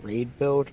raid build.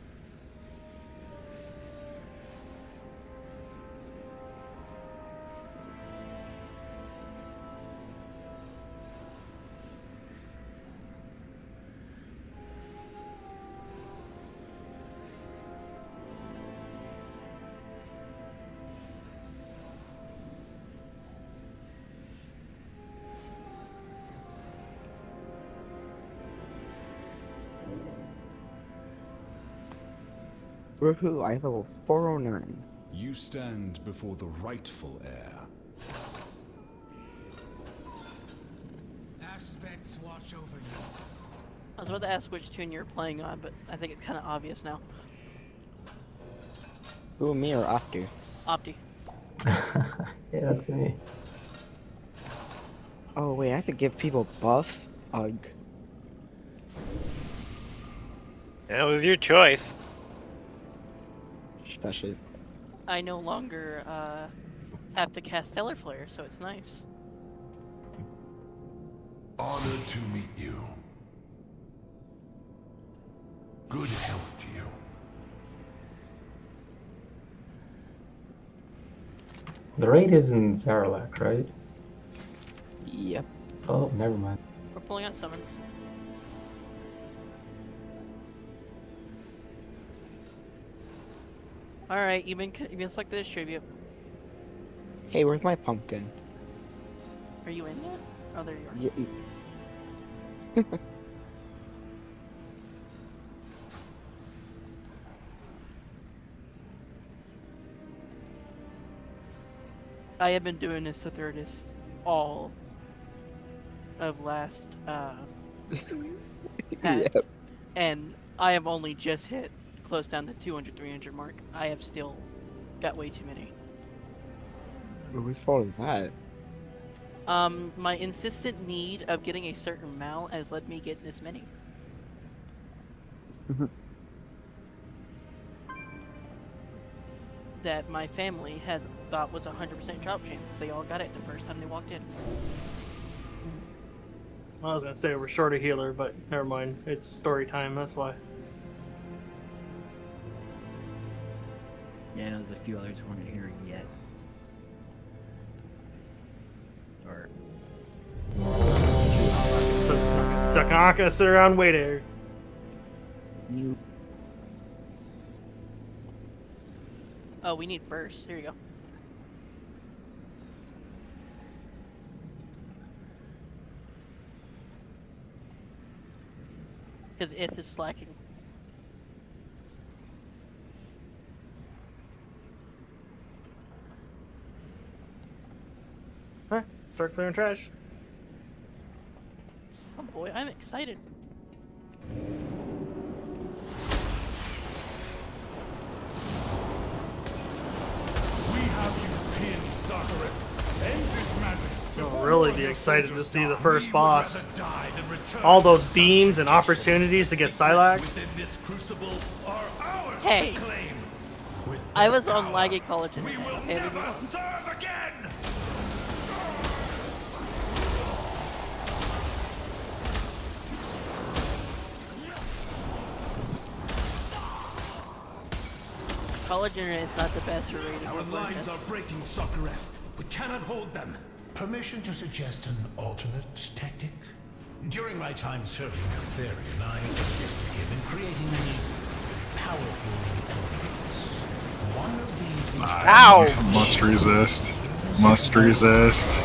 Woohoo, I level 409. You stand before the rightful heir. Aspects watch over you. I was about to ask which tune you're playing on, but I think it's kind of obvious now. Who, me or Opti? Opti. Yeah, that's me. Oh wait, I have to give people buffs? Ugh. That was your choice. Especially. I no longer have to cast Stellar Flare, so it's nice. Honored to meet you. Good health to you. The raid is in Sarlacc, right? Yep. Oh, never mind. We're pulling out summons. Alright, you've been selected to distribute. Hey, where's my pumpkin? Are you in yet? Oh, there you are. Yeah. I have been doing this to Thirtis all of last patch, Yep. and I have only just hit close down the 200, 300 mark. I have still got way too many. Whose fault is that? My insistent need of getting a certain mal has led me get this many. That my family has thought was 100% drop chance. They all got it the first time they walked in. I was gonna say we're short a healer, but never mind. It's story time, that's why. Yeah, there's a few others who aren't hearing yet. Or I'm not gonna sit around waiting. You. Oh, we need burst. Here you go. Because it is slacking. Alright, start clearing trash. Oh boy, I'm excited. We have you pinned, Sakharith. End this madness. I'll really be excited to see the first boss. All those beams and opportunities to get Silax. Hey! I was on laggy collagen. We will Okay, leave me never alone. serve again. Collagen is not the best for rating. Our lines are breaking, Sakharith. We cannot hold them. Permission to suggest an alternate tactic? During my time serving Eltharion, I assisted him in creating many powerful ornaments. One of these Ow! Must resist. Must resist.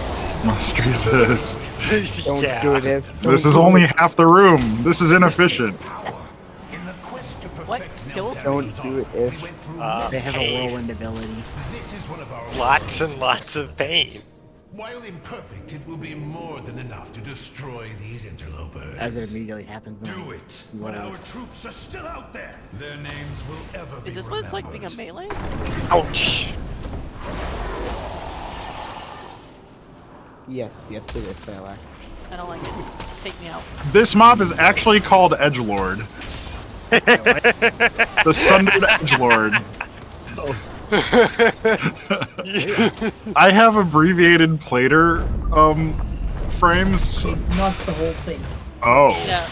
Must resist. Don't Yeah. do it. This is only half the room. This is inefficient. in the quest to What? perfect Kill? Neltharion, Don't do it we if. went through they have a Hey. whirlwind ability. This is one of our Lots and lots of pain. While imperfect, it will be more than enough to destroy these interlopers. As it immediately happens. Do it. When our troops are still out there. Their names will ever be Is this what it's like being a remembered. melee? Ouch! Yes, yes it is, Silax. I don't like it. Take me out. This mob is actually called Edgelord. The Sundered Edgelord. I have abbreviated plater frames. So... Not the whole thing. Oh. Yeah,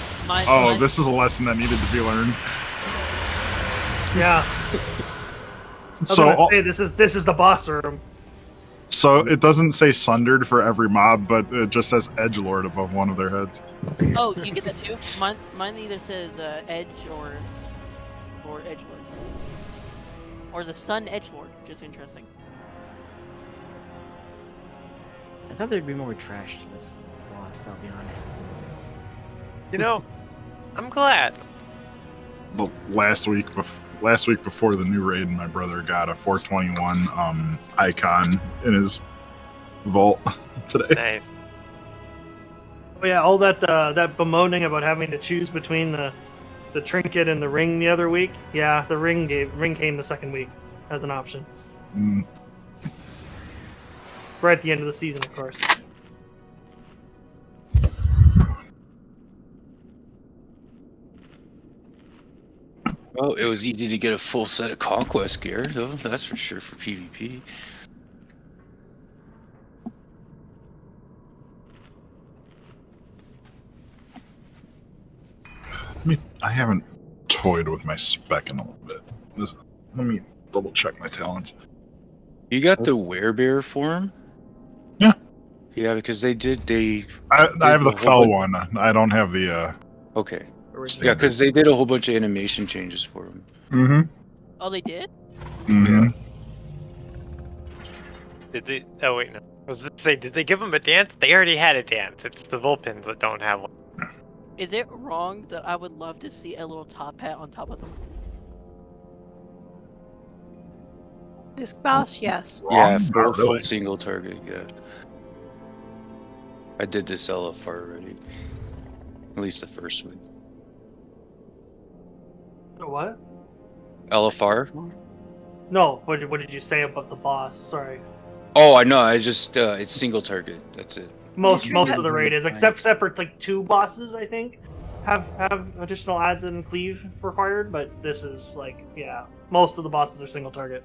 Oh, this is a lesson that needed to be learned. Yeah. I was So, gonna say this is the boss room. so it doesn't say sundered for every mob, but it just says edgelord above one of their heads. Oh, you get that too? Mine either says Edge or Edgelord. Or the Sun Edgelord, which is interesting. I thought there'd be more trash to this boss, I'll be honest. You know, I'm glad. The last week before the new raid, my brother got a 421 icon in his vault today. Nice. Oh yeah, all that that bemoaning about having to choose between the trinket and the ring the other week. Yeah, the ring came the second week as an option. Mm. Right at the end of the season, of course. Well, it was easy to get a full set of conquest gear, though. That's for sure for PvP. I haven't toyed with my spec in a little bit. Let me double check my talents. You got the werebear form? Yeah. Yeah, because I have the fell one. I don't have the. Okay. Yeah, because they did a whole bunch of animation changes for him. Mm-hmm. Oh, they did? Mm-hmm. Did they? Oh wait, no. I was going to say, did they give them a dance? They already had a dance. It's the Vulpins that don't have one. Is it wrong that I would love to see a little top hat on top of them? This boss, yes. Yeah, Not full really. single target, yeah. I did this LFR already. At least the first one. What? LFR? No, what did you say about the boss? Sorry. Oh, I know. I just it's single target. That's it. Most Sure, of the raid is, except for like 2 bosses, I think, have additional adds and cleave required. But this is like, yeah, most of the bosses are single target.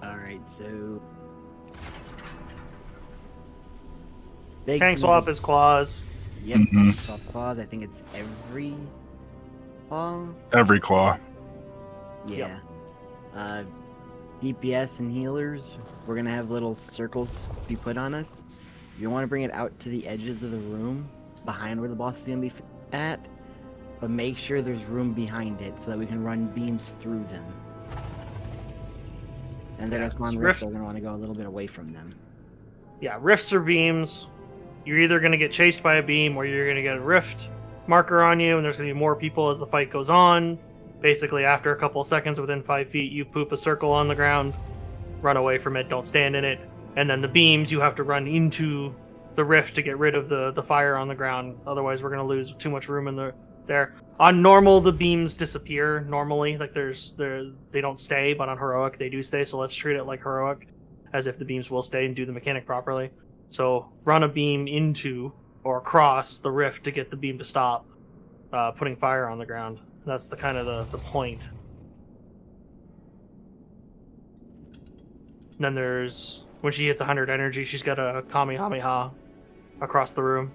Alright, so... Tank swap is claws. Yep, Mhm. swap claws. I think it's every claw. Every claw. Yeah. DPS and healers, we're gonna have little circles be put on us. You want to bring it out to the edges of the room, behind where the boss is gonna be at, but make sure there's room behind it so that we can run beams through them. And they're gonna spawn rifts, so we're gonna want to go a little bit away from them. Yeah, rifts or beams. You're either gonna get chased by a beam or you're gonna get a rift marker on you, and there's gonna be more people as the fight goes on. Basically, after a couple of seconds within 5 feet, you poop a circle on the ground, run away from it, don't stand in it, and then the beams, you have to run into the rift to get rid of the fire on the ground. Otherwise, we're going to lose too much room in there. On normal, the beams disappear normally, like they don't stay, but on heroic, they do stay, so let's treat it like heroic, as if the beams will stay and do the mechanic properly. So run a beam into or across the rift to get the beam to stop putting fire on the ground. That's the kind of the point. And then there's, when she hits 100 energy, she's got a Kamehameha across the room.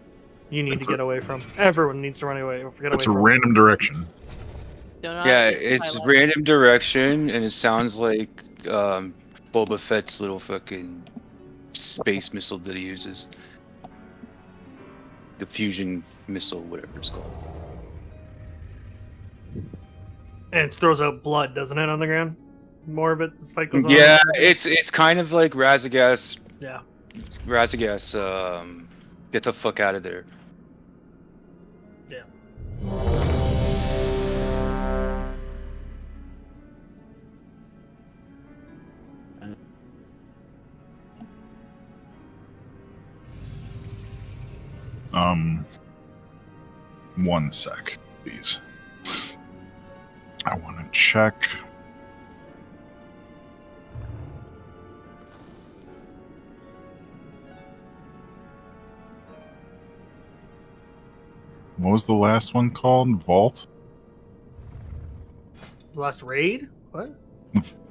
You need to get away from. Everyone needs to run away. It's a random direction. Yeah, it's random direction, and it sounds like Boba Fett's little fucking space missile that he uses. The fusion missile, whatever it's called. And it throws out blood, doesn't it, on the ground? More of it, this fight goes on. Yeah, it's kind of like Razagast. Yeah. Razagast, get the fuck out of there. Yeah. One sec, please. I want to check. What was the last one called? Vault? Last raid? What?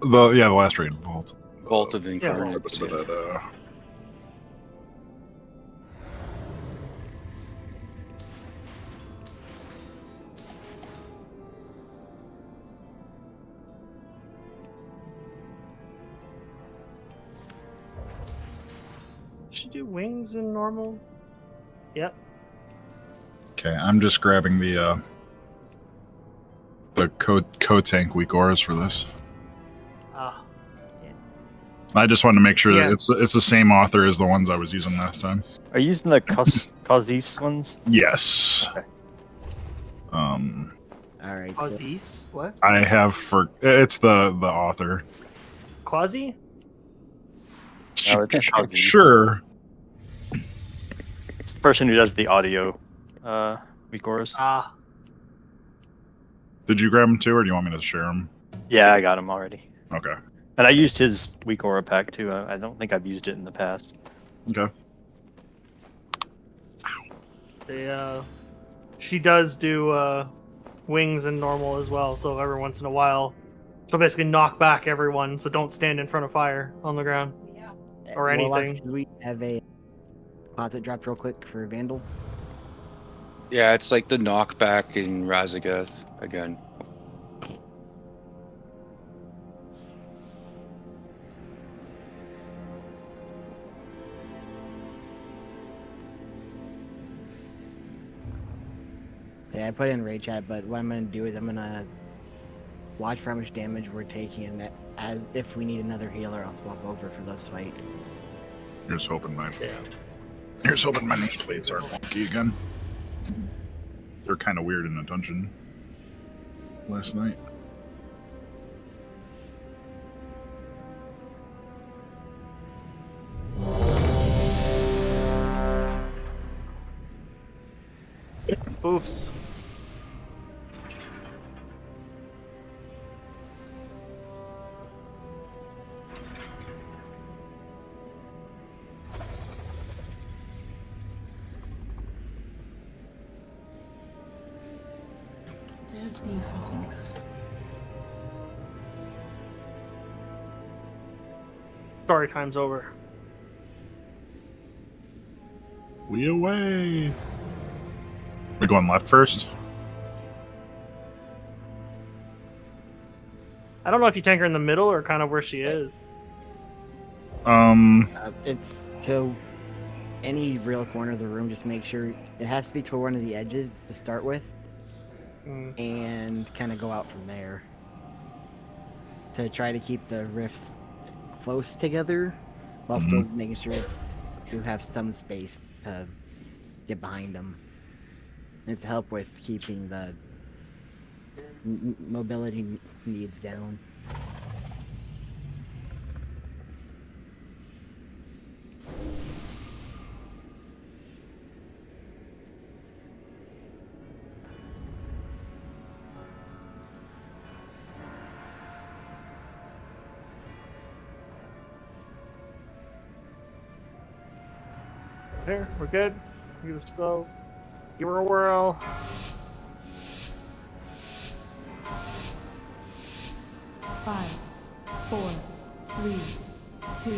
The last raid, Vault. Vault of Incarnates. Yeah. should do wings and normal. Yep. Okay, I'm just grabbing the co-tank weak auras for this. Ah. I just wanted to make sure Yeah. that it's the same author as the ones I was using last time. Are you using the Causis ones? Yes. Okay. All right. So, Quasis? What? I have it's the author. Quasi? No, it's Causis. Sure. It's the person who does the audio weak auras. Ah. Did you grab them too, or do you want me to share them? Yeah, I got him already. Okay. And I used his weak aura pack too. I don't think I've used it in the past. Okay. She does do wings and normal as well, so every once in a while she'll basically knock back everyone, so don't stand in front of fire on the ground. Or Warlocks, anything. do we have a pot that dropped real quick for Vandal? Yeah, it's like the knockback in Razagath again. Yeah, I put it in raid chat, but what I'm gonna do is I'm gonna watch for how much damage we're taking, and as if we need another healer, I'll swap over for those fight. Here's hoping my nameplates aren't wonky again. They're kind of weird in the dungeon last night. Oops. There's Eve, I think. Story time's over. We away. We going left first? I don't know if you tank her in the middle or kind of where she is. It's to any real corner of the room. Just make sure it has to be toward one of the edges to start with, and kind of go out from there. To try to keep the rifts close together, while still making sure you have some space to get behind them. And to help with keeping the mobility needs down. There, we're good. Give us a go. Give her a whirl. Five, 4, 3, 2,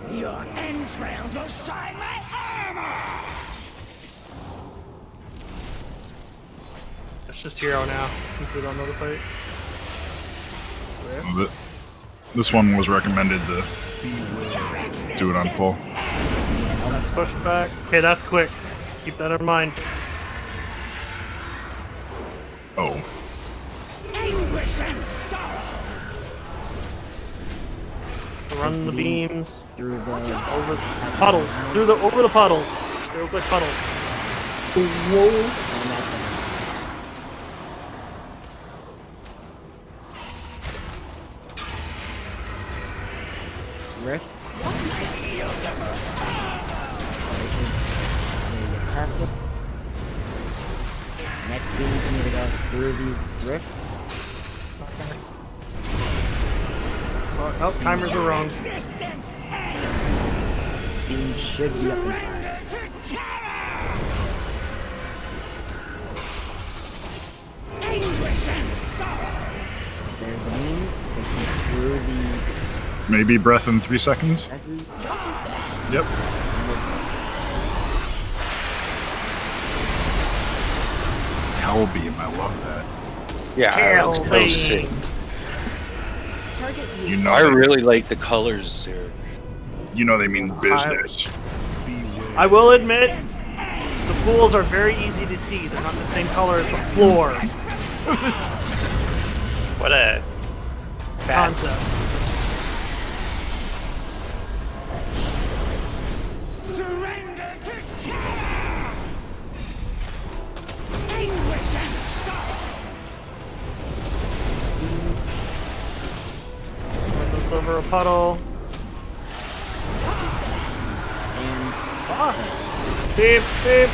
1. Your entrails will shine my armor! It's just hero now, since we don't know the fight. This one was recommended to do it on full. Let's push back. Okay, that's quick. Keep that in mind. Oh. Anguish and sorrow! Run the beams through the over the puddles. Over the puddles. They look like puddles. Rifts. Next beams need to go through these rifts. Oh, timers are wrong. Beams should be up in fire. Anguish and sorrow! There's beams taking through the. Maybe breath in 3 seconds? Yep. Hell beam, I love that. Yeah, that looks so sick. You know I really like the colors here. You know they mean business. I will admit, the pools are very easy to see. They're not the same color as the floor. What a Concept. Surrender to terror! Anguish and sorrow! Goes over a puddle. And Beep, beep.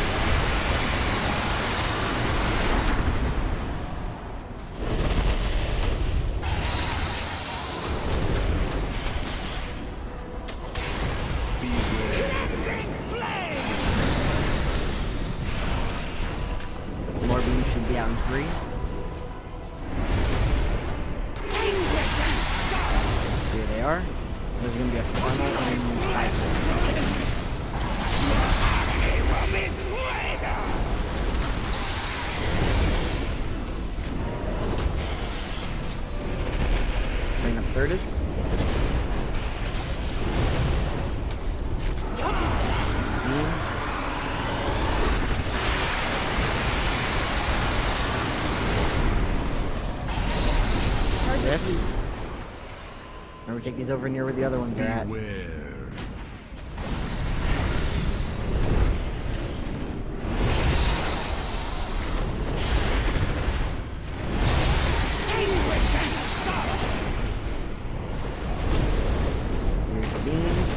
more beams should be out in 3. Here they are. There's going to be a funnel in 5 seconds. Bring up Thirtus. Rifts. Remember, take these over near where the other ones are at. Here's the beams.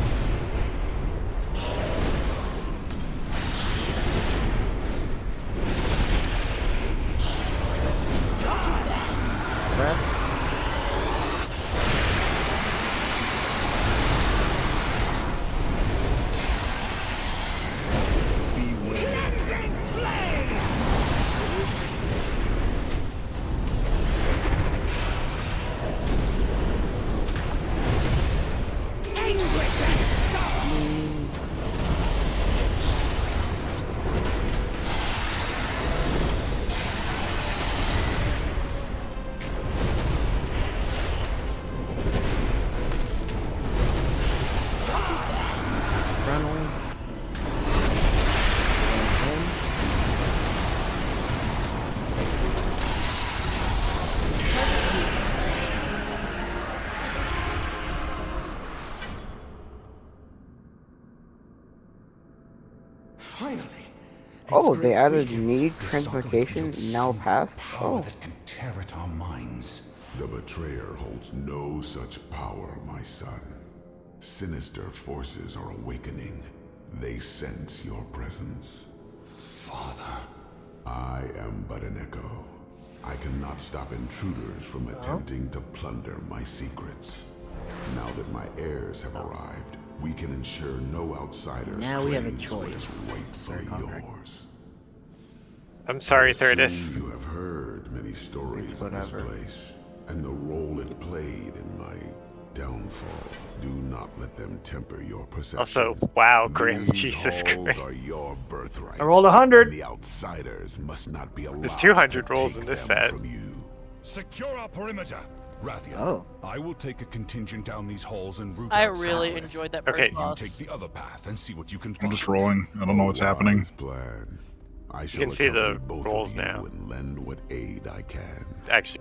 Breath. Finally. Oh, they added need translocation now pass. Oh, That can tear at our minds. The betrayer holds no such power, my son. Sinister forces are awakening. They sense your presence. Father. I am but an echo. I cannot stop intruders from attempting to plunder my secrets. Now that my heirs have arrived, we can ensure no outsider Now we have a claims what choice. is rightfully yours. I'm sorry, I assume Thirtus. You have heard many stories of this place, and the role it played in my downfall. Do not let them temper your perception. Also, wow, Grim, These Jesus halls Christ. are your birthright. I rolled 100. And the outsiders must not be allowed. There's 200 to rolls take in this them set. From you. Secure our perimeter. Rathia, Oh. I will take a contingent down these halls and route I out really south. enjoyed that Okay. first You boss. take the other path and see what you can I'm find. just rolling. I don't know what's happening. Wise plan. I shall can see the accompany both rolls of you now. and lend what aid I can. Actually,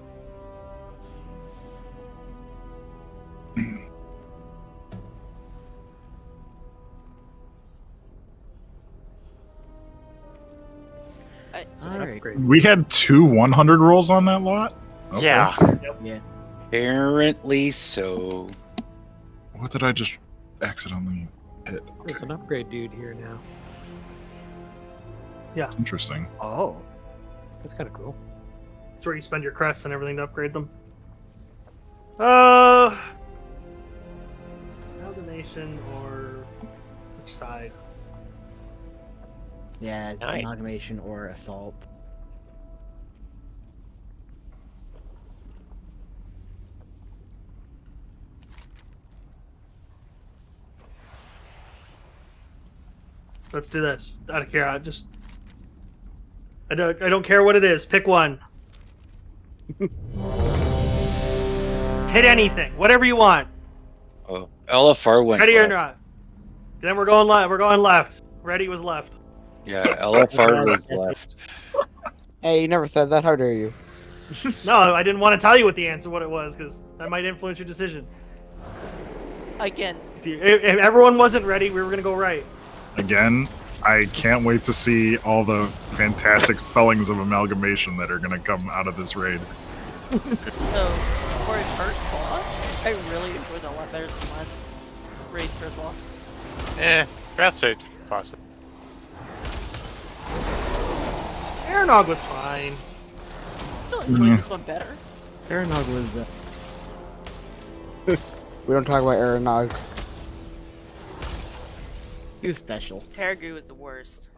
Alright. We had 2 100 rolls on that lot? Okay. yeah. Yeah. Apparently so. What did I just accidentally hit? There's an upgrade dude here now. Interesting. Oh. That's kind of cool. That's where you spend your crests and everything to upgrade them. Amalgamation or which side? Yeah, Nice. amalgamation or assault. Let's do this. I don't care. I don't care what it is. Pick one. Hit anything. Whatever you want. Oh, LFR went Ready or up. not. Then we're going left. We're going left. Ready was left. Yeah, LFR was left. Hey, you never said that. How dare you? No, I didn't want to tell you what it was, because that might influence your decision. Again. If everyone wasn't ready, we were gonna go right. Again, I can't wait to see all the fantastic spellings of amalgamation that are going to come out of this raid. So, for a first boss, I really enjoyed it a lot better than last raid's first boss. Grassroots boss. Aranog was fine. Still enjoyed this one better. Aranog was. We don't talk about Aranog. He was special. Tergu was the worst.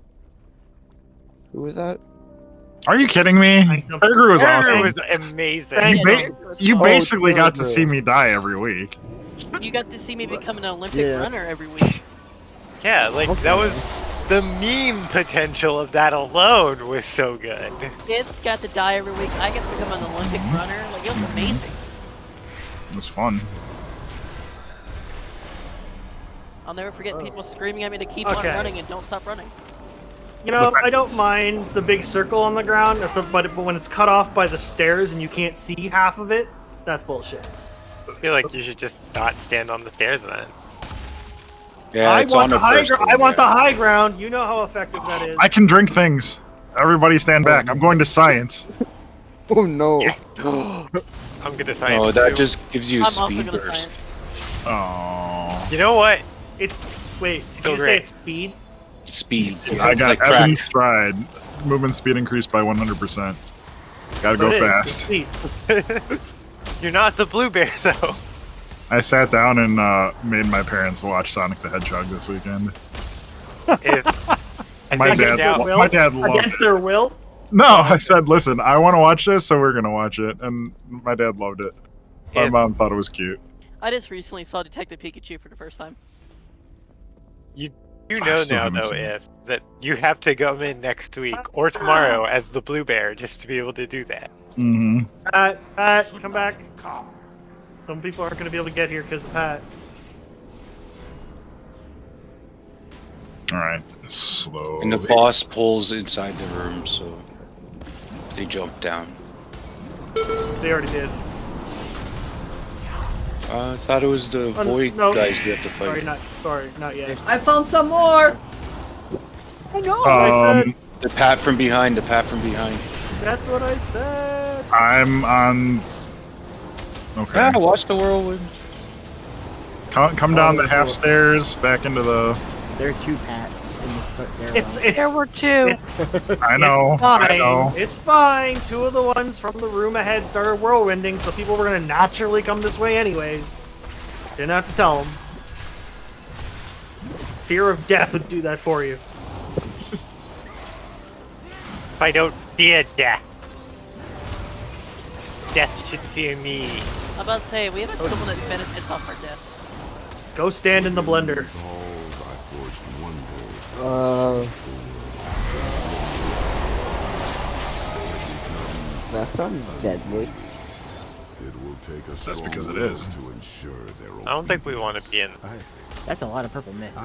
Who was that? Are you kidding me? Tergru was awesome. It was amazing. You basically got to see me die every week. You got to see me become an Olympic runner every week. Yeah, like that was the meme potential of that alone was so good. Kids got to die every week. I got to become an Olympic runner. Like, it was amazing. It was fun. I'll never forget people screaming at me to keep on running and don't stop running. You know, I don't mind the big circle on the ground, but when it's cut off by the stairs and you can't see half of it, that's bullshit. I feel like you should just not stand on the stairs then. Yeah, I want the high ground. You know how effective that is. I can drink things. Everybody stand back. I'm going to science. Oh no. Yeah. I'm gonna science. Oh, that too. just gives you a I'm also speed gonna burst. Oh. You know what? Wait, did So you say great. it's speed? Speed. I got like Evan's crack. stride. Movement speed increased by 100%. Gotta So go it is, fast. speed. You're not the blue bear though. I sat down and made my parents watch Sonic the Hedgehog this weekend. My dad loved Against it. their will? No, I said, listen, I want to watch this, so we're gonna watch it, and my dad loved it. My mom thought it was cute. I just recently saw Detective Pikachu for the first time. You know still now haven't though, seen it. if that you have to come in next week or tomorrow as the blue bear just to be able to do that. Mm-hmm. Pat, come back. Some people aren't going to be able to get here because of Pat. Alright, slow. And the boss pulls inside the room, so they jump down. They already did. I thought it was the void no. guys we have to fight. Sorry, not yet. I found some more! I know, I said. The pat from behind, the pat from behind. That's what I said. I'm on... Okay. Yeah, watch the whirlwind. Come down the half stairs, back into the... There are 2 Pats in this stairwell. There were 2. I know, It's fine. I know. It's fine. 2 of the ones from the room ahead started whirlwinding, so people were going to naturally come this way anyways. Didn't have to tell them. Fear of death would do that for you. If I don't fear death, death should fear me. I'm about to say, we haven't someone that benefits off our deaths. Go stand in the blender. That sounds deadly. It will take us That's because it is. to ensure their I don't think we want to be in. That's a lot of purple mist.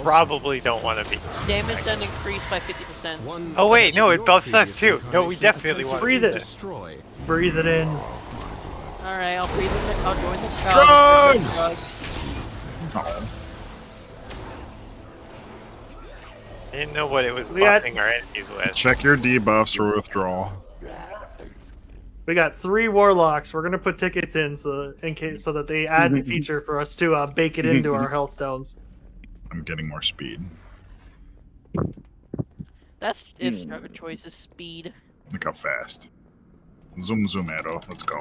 Probably don't want to be. Damage done increased by 50%. Oh wait, no, it buffs us too. No, we definitely want to Breathe do it. that. Breathe it in. Alright, I'll breathe in the, I'll join the crowd. Drugs! I didn't know what it was We got- buffing our enemies with. Check your debuffs for withdrawal. We got 3 warlocks. We're gonna put tickets in so that they add the feature for us to bake it into our health stones. I'm getting more speed. That's if struggle choice is speed. Look how fast. Zoom, zoom, arrow. Let's go.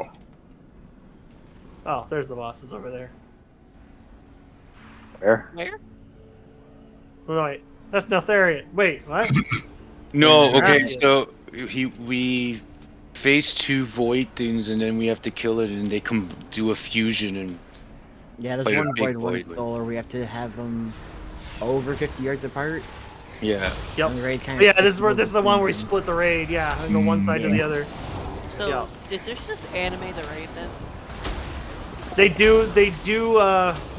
Oh, there's the bosses over there. Where? Where? Oh, wait, that's Neltharion. Wait, what? No, okay, Alright. so we face 2 void things, and then we have to kill it, and they come do a fusion and Yeah, there's fight a one big void, one void. solar. We have to have them over 50 yards apart. Yeah. Yep. And the raid kind of Yeah, this is the one where we split the raid. Yeah, and go one side to the other. So, is this just anime the raid then? They do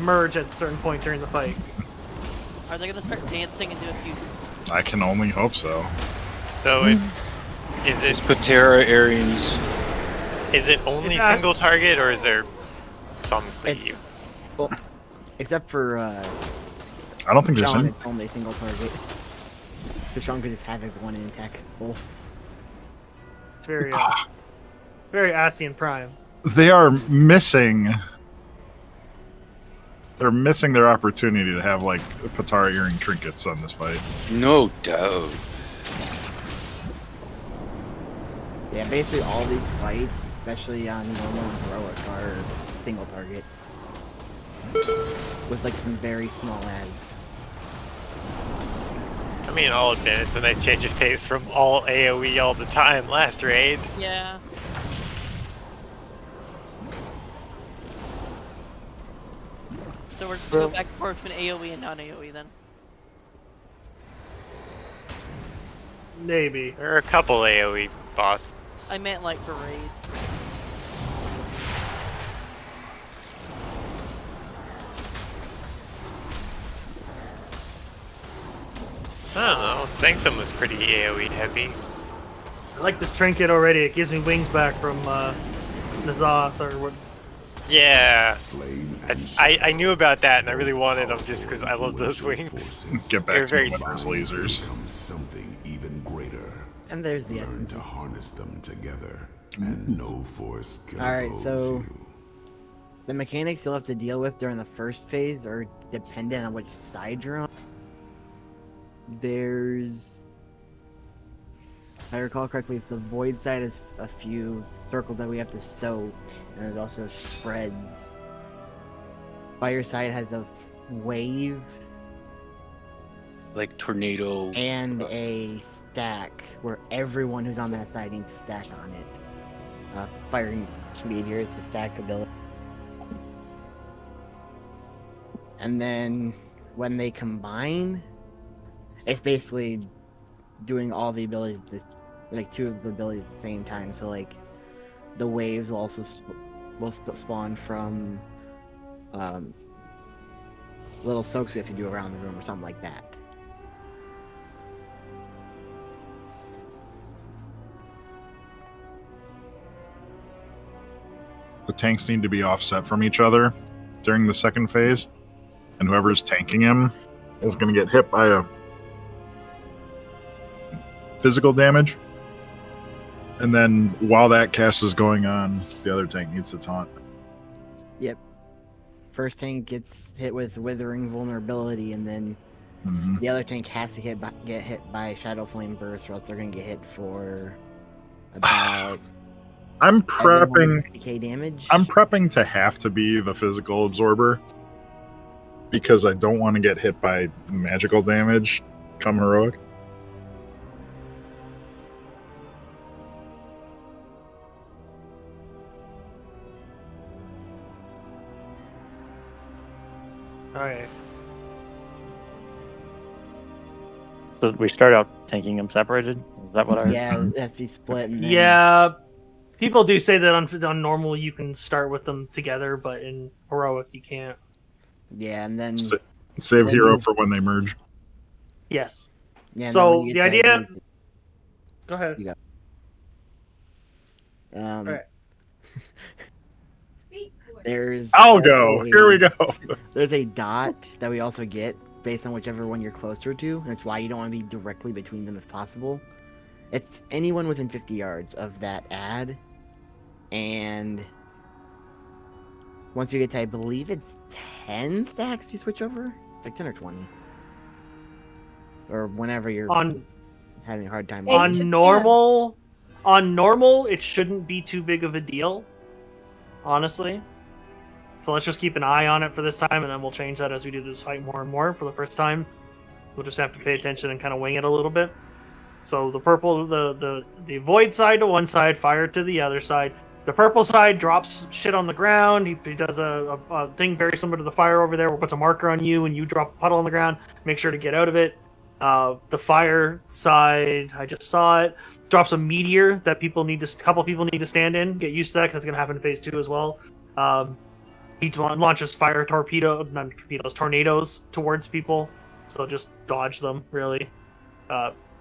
merge at a certain point during the fight. Are they gonna start dancing and do a few? I can only hope so. So it's is it Patera Aryans. is it only It's single target or is there some cleave? Well, except for I don't think there's Sean, any. it's only single target. Because Sean could just have everyone in attack. Oh. It's very, very Asian Prime. They are missing. They're missing their opportunity to have like Patara earring trinkets on this fight. No doubt. Yeah, basically all these fights, especially on normal and heroic, are single target. With like some very small ads. I mean, I'll admit it's a nice change of pace from all AoE all the time last raid. Yeah. So we're just gonna go back and forth between AoE and non-AoE then. Maybe. There are a couple AoE bosses. I meant like for raids. I don't know. Sanctum was pretty AoE heavy. I like this trinket already. It gives me wings back from Nazoth or what. Yeah. I knew about that and I really wanted them just because I love those wings. Get They're back to very Winner's lasers. Something even greater. And there's the Learn essence. to harness them together, and no force can Alright, oppose so you. the mechanics you'll have to deal with during the first phase are dependent on which side you're on. There's, if I recall correctly, the void side has a few circles that we have to soak, and there's also spreads. Fire side has a wave Like tornado. and a stack where everyone who's on that side needs to stack on it. Firing meteor is the stack ability. And then when they combine, it's basically doing all the abilities, like two of the abilities at the same time. So like, the waves will also spawn from little soaks we have to do around the room or something like that. The tanks need to be offset from each other during the second phase, and whoever's tanking him is going to get hit by a physical damage. And then while that cast is going on, the other tank needs to taunt. Yep. First tank gets hit with Withering Vulnerability, and then the other tank has to get hit by Shadow Flame Burst, or else they're going to get hit for about I'm prepping 750k damage. I'm prepping to have to be the physical absorber because I don't want to get hit by magical damage come heroic. Alright. So we start out tanking them separated? Is that what I heard? Yeah, it has to be split. And then... Yeah, people do say that on normal you can start with them together, but in heroic you can't. Yeah, and then Save hero for when they merge. Yes. Yeah. So the idea. Go ahead. You go. Alright. There's. I'll go. Here we go. There's a dot that we also get based on whichever one you're closer to. And that's why you don't want to be directly between them if possible. It's anyone within 50 yards of that ad. And once you get to, I believe it's 10 stacks you switch over? It's like 10 or 20. Or whenever you're having a hard time. On normal, it shouldn't be too big of a deal. Honestly. So let's just keep an eye on it for this time, and then we'll change that as we do this fight more and more. For the first time, we'll just have to pay attention and kind of wing it a little bit. So the purple, the void side to one side, fire to the other side. The purple side drops shit on the ground. He does a thing very similar to the fire over there, where it puts a marker on you and you drop a puddle on the ground. Make sure to get out of it. The fire side, I just saw it, drops a meteor that a couple people need to stand in. Get used to that, because that's going to happen in phase 2 as well. He launches tornadoes towards people. So just dodge them, really.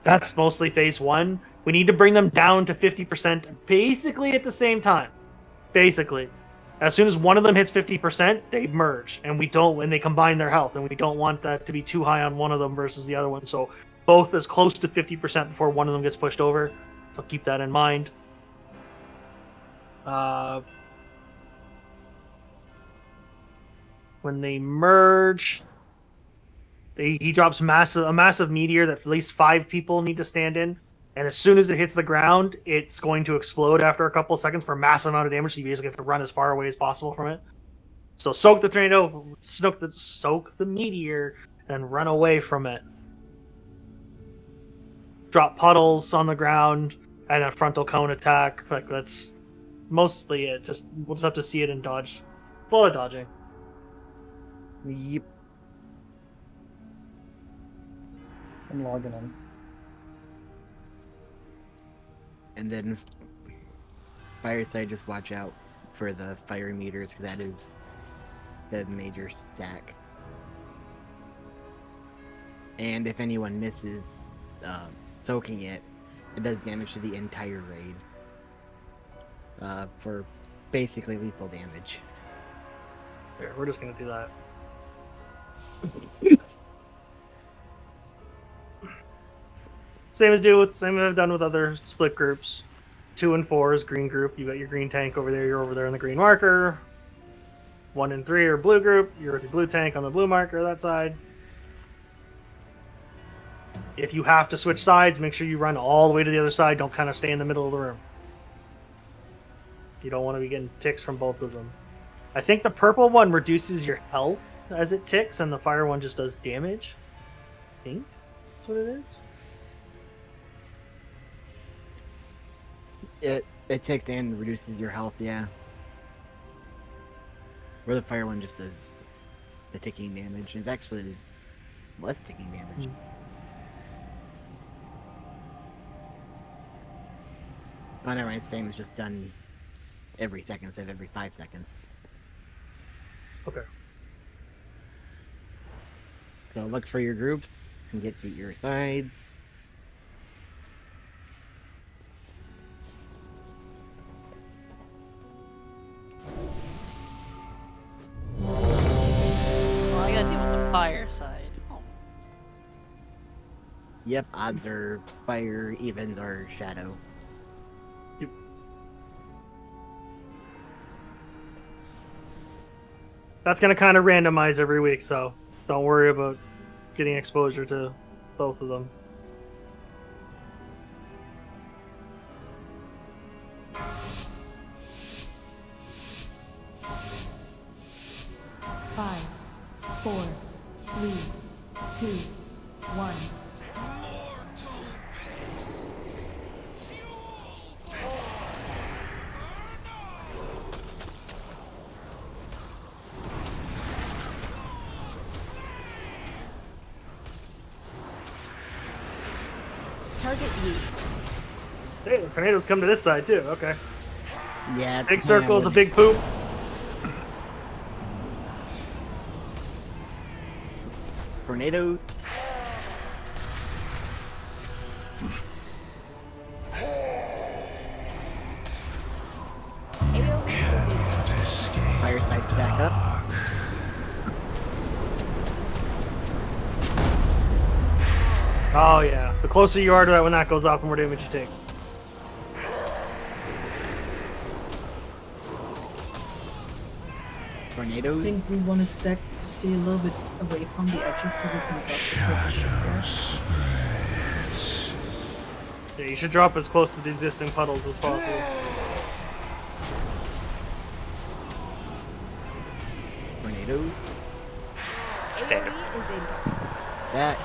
That's mostly phase 1. We need to bring them down to 50% basically at the same time. Basically. As soon as one of them hits 50%, they merge, and when they combine their health, and we don't want that to be too high on one of them versus the other one. So both as close to 50% before one of them gets pushed over. So keep that in mind. When they merge, he drops a massive meteor that at least 5 people need to stand in. And as soon as it hits the ground, it's going to explode after a couple of seconds for a massive amount of damage. So you basically have to run as far away as possible from it. So soak the tornado, soak the meteor, and run away from it. Drop puddles on the ground and a frontal cone attack. Like that's mostly it. We'll just have to see it and dodge. It's a lot of dodging. Yep. I'm logging in. And then Fireside, just watch out for the fire meters, because that is the major stack. And if anyone misses soaking it, it does damage to the entire raid. For basically lethal damage. Here, we're just going to do that. Same as I've done with other split groups. 2 and 4 is green group. You got your green tank over there. You're over there on the green marker. 1 and 3 are blue group. You're with your blue tank on the blue marker that side. If you have to switch sides, make sure you run all the way to the other side. Don't kind of stay in the middle of the room. You don't want to be getting ticks from both of them. I think the purple one reduces your health as it ticks, and the fire one just does damage. I think that's what it is. It ticks and reduces your health, yeah. Where the fire one just does the ticking damage. It's actually less ticking damage. Oh, never mind. Same, it's just done every second instead of every 5 seconds. Okay. So look for your groups and get to your sides. Well, I gotta deal with the fire side. Oh. Yep, odds are fire, evens are shadow. Yep. That's gonna kind of randomize every week, so don't worry about getting exposure to both of them. Five, 4, 3, 2, 1. Target you. Hey, the tornadoes come to this side too. Okay. Yeah. Big circle is a big poop. Tornado. Fireside stack up. Oh yeah. The closer you are to that when that goes off, the more damage you take. Tornadoes. I think we want to stay a little bit away from the edges so we can Yeah, you should drop as close to the existing puddles as possible. Tornado. Stand up. Back.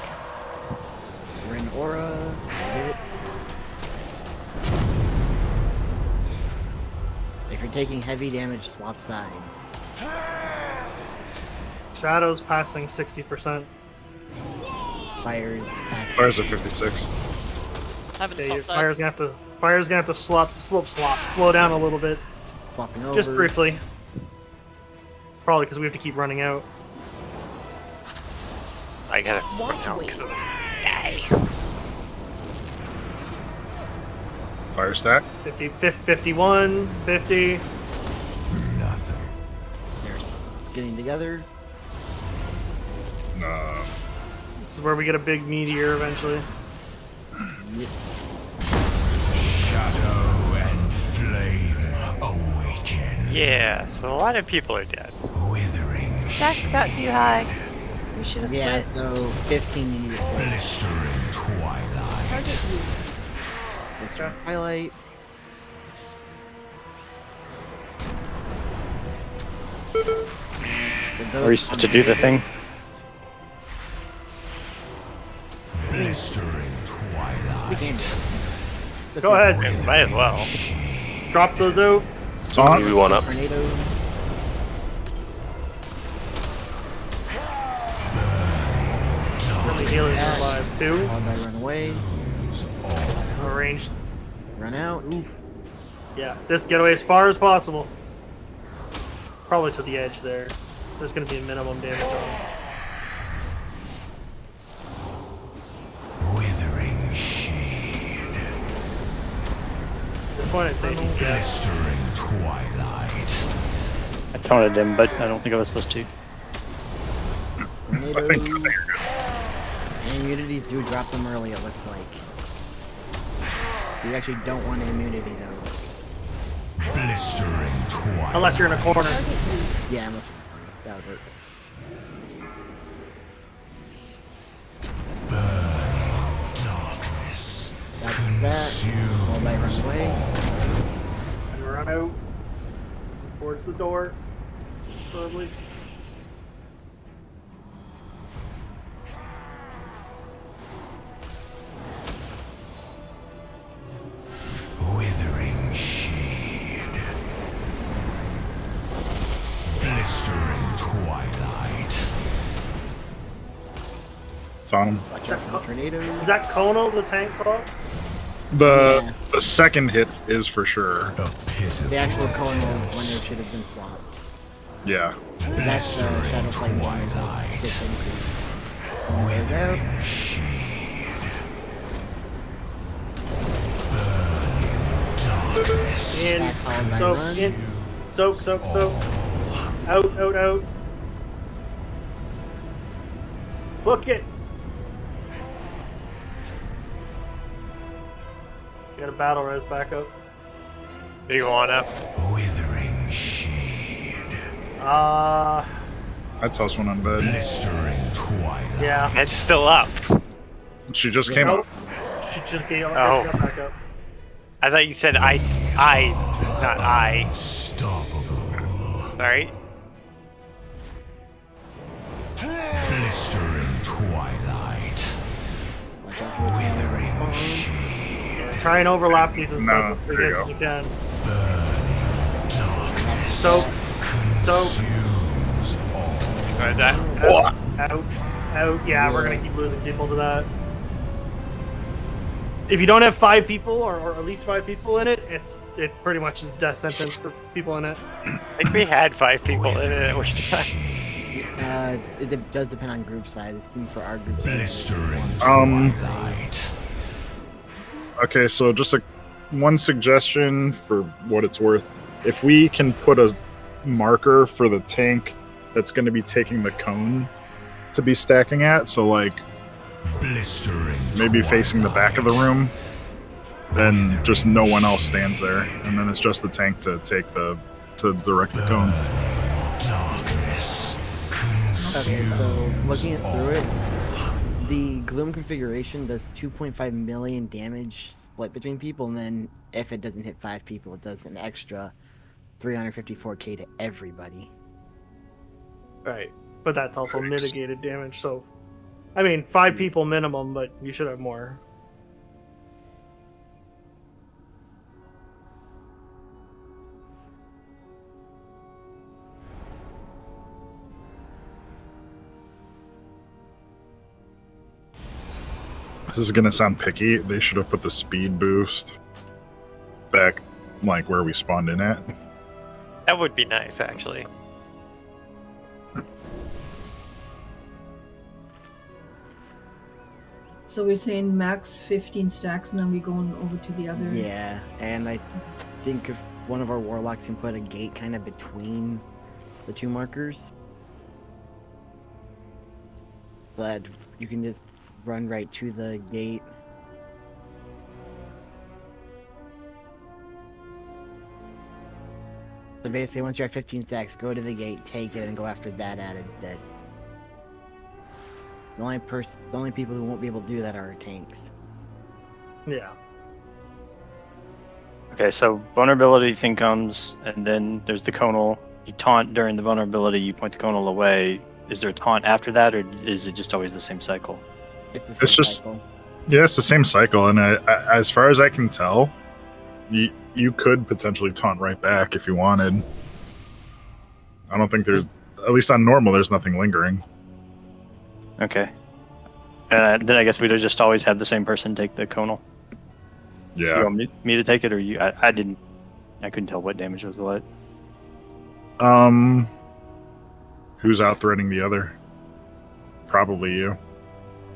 We're in aura. Hit. If you're taking heavy damage, swap sides. Shadows passing 60%. Fires. Fires are 56. Yeah, your fire's gonna have to slow down a little bit. Swapping over. Just briefly. Probably because we have to keep running out. I gotta run out because of the die. Fire stack. 50, 51, 50. Nothing. They're getting together. This is where we get a big meteor eventually. Shadow and flame awaken. Yeah, so a lot of people are dead. Withering. Stacks got too high. We should have Yeah, switched. so 15 you need to switch. Blistering twilight. Target you. Blistering Twilight. So Are we supposed to do the thing? Blistering twilight. We can do it. Go ahead. Yeah, might as well. Drop those out. It's on. We one up. Tornado. Really healing alive too. Followed by run away. Arranged. Run out. Oof. Yeah, this get away as far as possible. Probably to the edge there. There's gonna be a minimum damage on it. Withering shade. At this point, I'd say yes. Blistering twilight. I taunted him, but I don't think I was supposed to. Tornado. I think you're good. And immunities do drop them early, it looks like. So you actually don't want an immunity those. Blistering twilight. Unless you're in a corner. Yeah, unless that would work. Darkness. That's that. Followed by run away. And run out towards the door. Slowly. Withering shade. Blistering twilight. It's on him. Watch out for the tornadoes. Is that Kono the tank top? The second hit is for sure. The actual cone was when it should have been swapped. Yeah. That's Shadow Flame damage like 6 increase. There's out. In, Back followed by soak, run. in, soak, soak, soak. Out, out, out. Book it. Got a battle res back up. Do you want up? Withering shade. I tossed one on bed. Blistering twilight. Yeah. It's still up. She just came up. She just got Oh. back up. I thought you said I, not I. Sorry. Blistering twilight. Watch out for the Withering shade. Try and overlap these as No, best as there you as you can. Darkness. Soak. Soak. Consumes all. So is that? Out. Out. Yeah, we're gonna keep losing people to that. If you don't have 5 people, or at least 5 people in it, it pretty much is death sentence for people in it. I think we had 5 people in it at one time. It does depend on group size. I think for our group size. Blistering twilight. Okay, so just one suggestion for what it's worth. If we can put a marker for the tank that's going to be taking the cone to be stacking at, so like blistering maybe facing the back of the room, then just no one else stands there, and then it's just the tank to direct the cone. darkness. Okay, so looking through it, the Gloom configuration does 2.5 million damage split between people, and then if it doesn't hit 5 people, it does an extra 354k to everybody. Right. But that's also mitigated damage, so I mean 5 people minimum, but you should have more. This is gonna sound picky. They should have put the speed boost back, like where we spawned in at. That would be nice, actually. So we're saying max 15 stacks, and then we going over to the other. Yeah, and I think if one of our warlocks can put a gate kind of between the two markers, but you can just run right to the gate. So basically, once you're at 15 stacks, go to the gate, take it, and go after that ad instead. The only people who won't be able to do that are tanks. Yeah. Okay, so vulnerability thing comes, and then there's the conal. You taunt during the vulnerability, you point the conal away. Is there a taunt after that, or is it just always the same cycle? It's just, yeah, it's the same cycle, and as far as I can tell, you could potentially taunt right back if you wanted. I don't think there's, at least on normal, there's nothing lingering. Okay. And then I guess we'd have just always had the same person take the conal. Yeah. You want me to take it, or you? I didn't. I couldn't tell what damage was what. Who's out threatening the other? Probably you.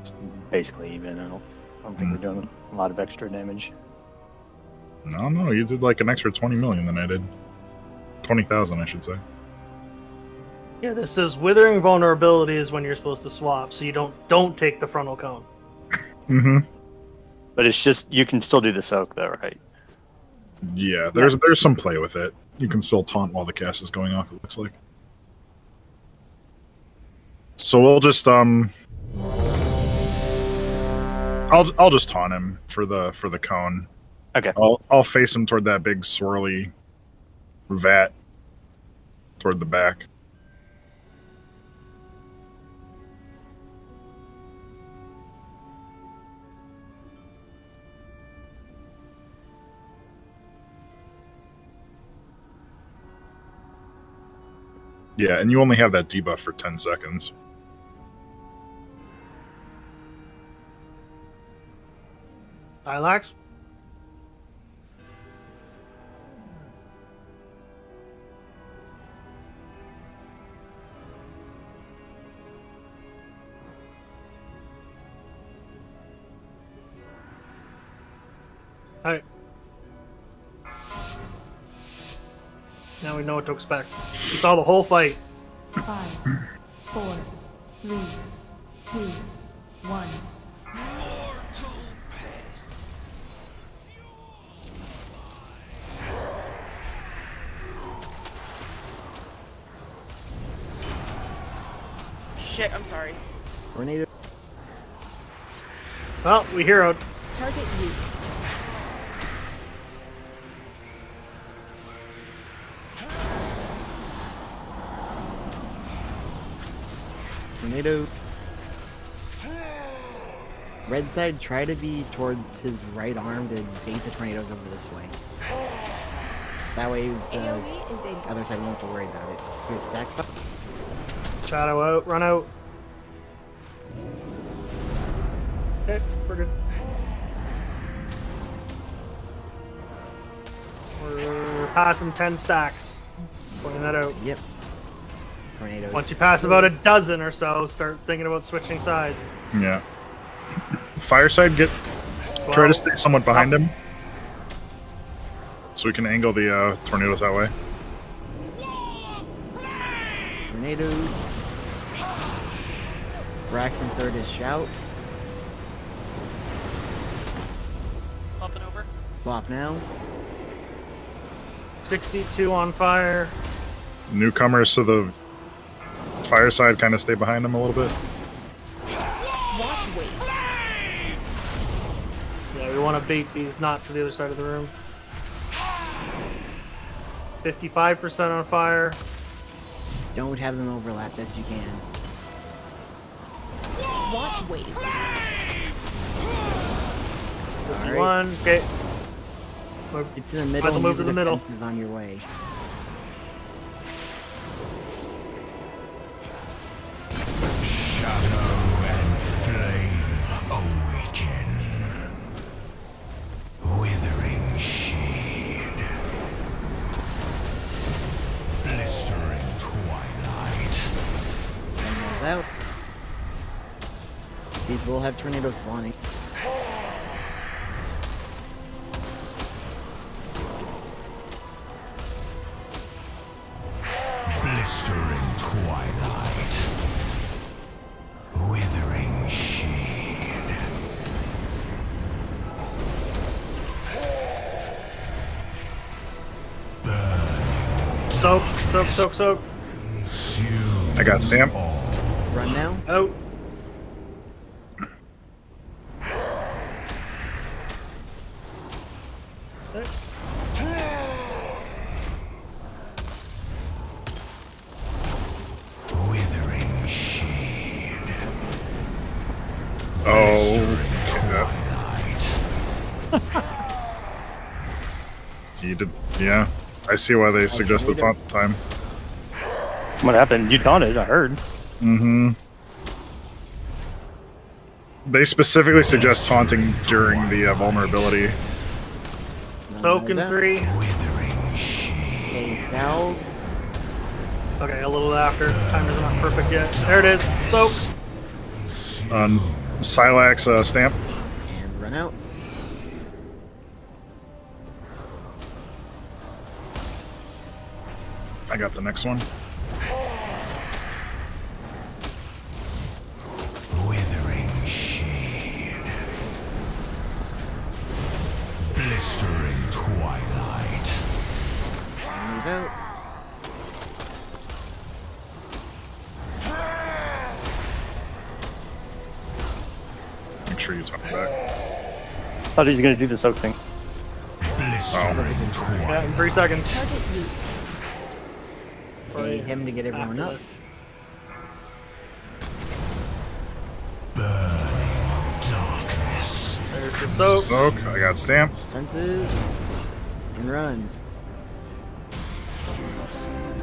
It's basically even. I don't think we're doing a lot of extra damage. No, you did like an extra 20 million than I did. 20,000, I should say. Yeah, this is withering vulnerability is when you're supposed to swap, so you don't take the frontal cone. Mm-hmm. But it's just you can still do the soak though, right? Yeah, there's some play with it. You can still taunt while the cast is going off, it looks like. So we'll just I'll just taunt him for the cone. Okay. I'll face him toward that big swirly vat toward the back. Yeah, and you only have that debuff for 10 seconds. Ilax? Alright. Now we know what to expect. We saw the whole fight. 5, 4, 3, 2, 1. Shit, I'm sorry. Tornado. Well, we heroed. Target you. Tornado. Red side, try to be towards his right arm to bait the tornadoes over this way. That way the other side won't have to worry about it. Here's stacks up. Shadow out, run out. Okay, we're good. We're passing 10 stacks. Pointing that out. Yep. Tornadoes. Once you pass about a dozen or so, start thinking about switching sides. Yeah. Fireside, try to stay somewhat behind him, so we can angle the tornadoes that way. Tornadoes. Braxton third is shout. Flopping over. Flop now. 62 on fire. Newcomers to the fireside kind of stay behind him a little bit. Yeah, we want to bait these not to the other side of the room. 55% on fire. Don't have them overlap as you can. Watch wave. 51. Okay. It's in the middle. Move to the middle. Is on your way. Shadow and flame awaken. Withering shade. Blistering twilight. Out. These We'll have tornadoes spawning. Blistering twilight. Withering shade. Soak, soak, soak, soak. I got stamp. Run now. Out. Withering shade. Oh. You did, yeah. I see why they suggest the taunt time. What happened? You taunted, I heard. Mm-hmm. They specifically suggest taunting during the vulnerability. Soak in 3. Okay, Sal. Okay, a little after. Timer's not perfect yet. There it is. Soak. Silax stamp. And run out. I got the next one. Withering shade. Blistering twilight. Move out. Make sure you talk back. Thought he was gonna do the soak thing. Blistering twilight. Yeah, in 3 seconds. Okay, him to get everyone up. Burning darkness. There's the soak. Soak, I got stamp. Stunted. And run.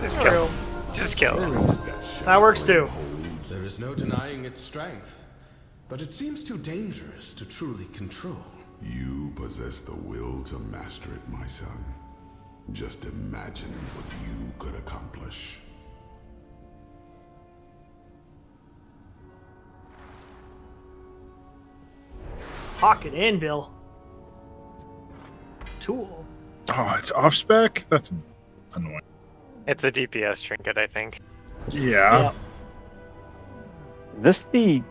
Just kill. Just kill. That works too. There is no denying its strength, but it seems too dangerous to truly control. You possess the will to master it, my son. Just imagine what you could accomplish. Pocket anvil. Tool. Oh, it's off spec? That's annoying. It's a DPS trinket, I think. Yeah. Is this the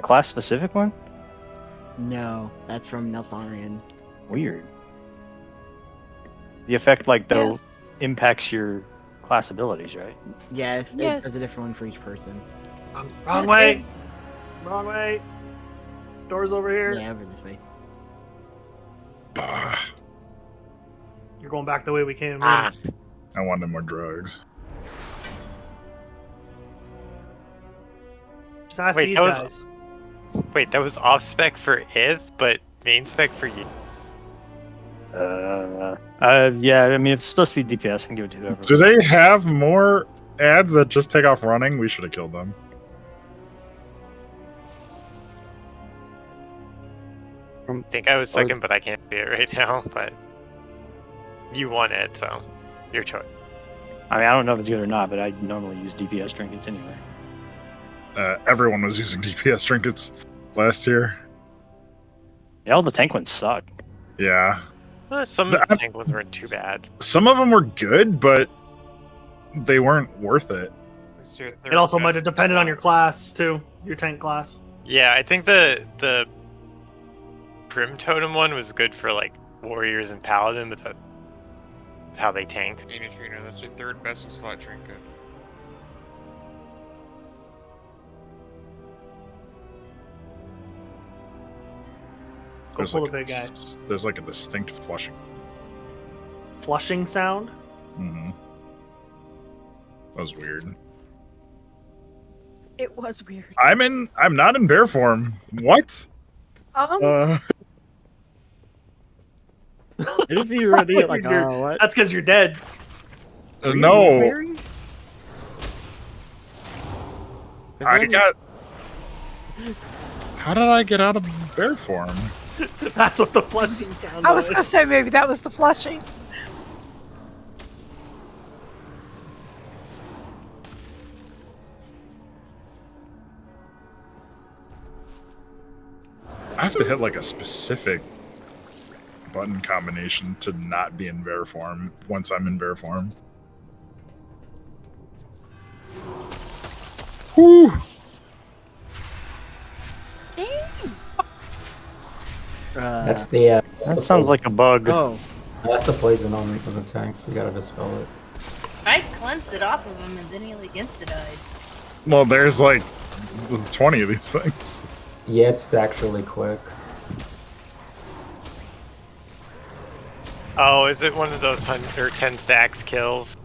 class specific one? No, that's from Neltharion. Weird. The effect, like, though, Yes. impacts your class abilities, right? Yes, Yes. there's a different one for each person. Wrong way. Wrong way. Doors over here. Yeah, over this way. You're going back the way we came in. I wanted more drugs. Just ask Wait, these that was- guys. Wait, that was off spec for Ith, but main spec for you. Yeah, I mean, if it's supposed to be DPS, I can give it to whoever. Do they have more ads that just take off running? We should have killed them. I think I was second, but I can't see it right now. But you won it, so your choice. I mean, I don't know if it's good or not, but I normally use DPS trinkets anyway. Everyone was using DPS trinkets last year. Yeah, all the tank ones suck. Yeah. Some of the tank ones weren't too bad. Some of them were good, but they weren't worth it. It also might have depended on your class too, your tank class. Yeah, I think the Prim Totem one was good for like warriors and paladin, but how they tank. Trainer, that's your third best slot trinket. Go pull the big guy. There's like a distinct flushing. Flushing sound. Mm-hmm. That was weird. It was weird. I'm not in bear form. What? I just see you already like, oh, what? That's because you're dead. No. I got. How did I get out of bear form? That's what the flushing sound I was gonna say maybe that was the flushing. have to hit like a specific button combination to not be in bear form once I'm in bear form. Whew! That's the. That sounds like a bug. Oh. That's the poison on the tanks. You gotta dispel it. I cleansed it off of him and then he like insta-died. Well, there's like 20 of these things. Yeah, it's actually quick. Oh, is it one of those 100 or 10 stacks kills?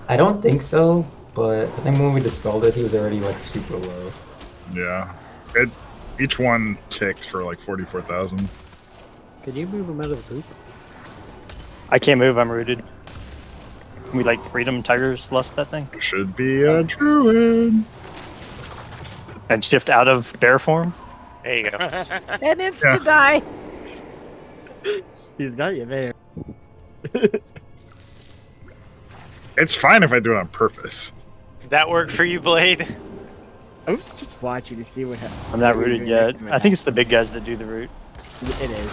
I don't think so, but I think when we dispelled it, he was already like super low. Yeah. Each one ticked for like 44,000. Could you move him out of the poop? I can't move, I'm rooted. We like Freedom Tiger's Lust that thing? Should be a druid. And shift out of bear form? There you go. And insta die. He's got you there. It's fine if I do it on purpose. Did that work for you, Blade? I was just watching to see what happens. I'm not rooted yet. I think it's the big guys that do the root. It is.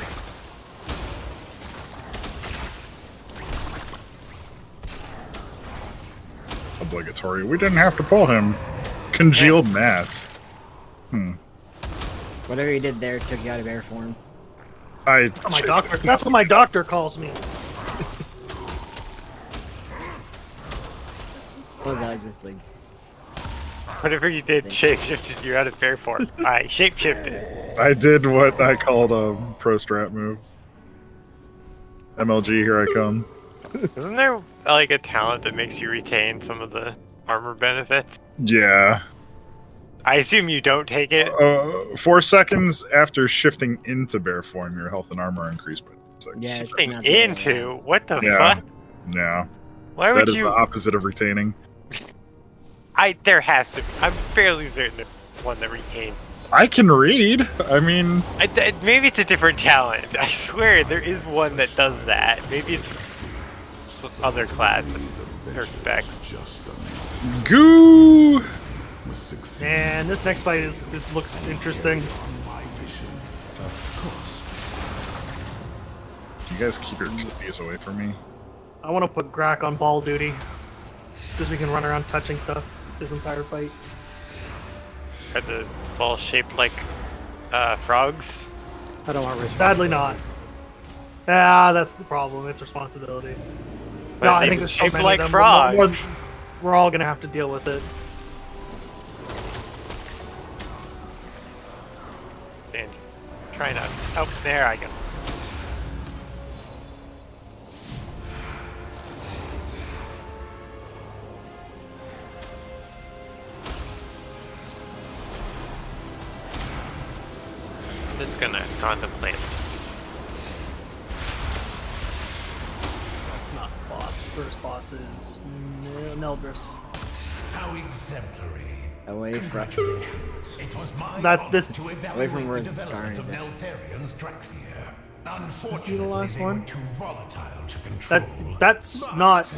Obligatory. We didn't have to pull him. Congealed mass. Whatever you did there took you out of air form. That's what my doctor calls me. Well, I just like. Whatever you did, shapeshifted you out of bear form. I shapeshifted. I did what I called a pro strat move. MLG, here I come. Isn't there like a talent that makes you retain some of the armor benefits? Yeah. I assume you don't take it. 4 seconds after shifting into bear form, your health and armor increase by 6. Yeah, Shifting into? What the Yeah. fuck? Yeah. Why would That is you? the opposite of retaining. There has to be. I'm fairly certain there's one that retains. I can read. I mean, Maybe it's a different talent. I swear there is one that does that. Maybe it's some other class or specs. goo. And this next fight this looks interesting. You guys keep your keys away from me. I want to put Grak on ball duty, because we can run around touching stuff this entire fight. Are the balls shaped like frogs? I don't want responsibility. Sadly not. Yeah, that's the problem. It's responsibility. But No, I they think there's so shaped many like of them. frogs. We're all gonna have to deal with it. Stand. Try not. Oh, there I go. I'm just gonna contemplate. That's not the boss. The first boss is Neldris. How exemplary. Away from. Congratulations. It was my That- honor this- to Away evaluate from where the it's development of starting, Neltharian's Drakthir. the Unfortunately, last they one? were too volatile to control. That's not.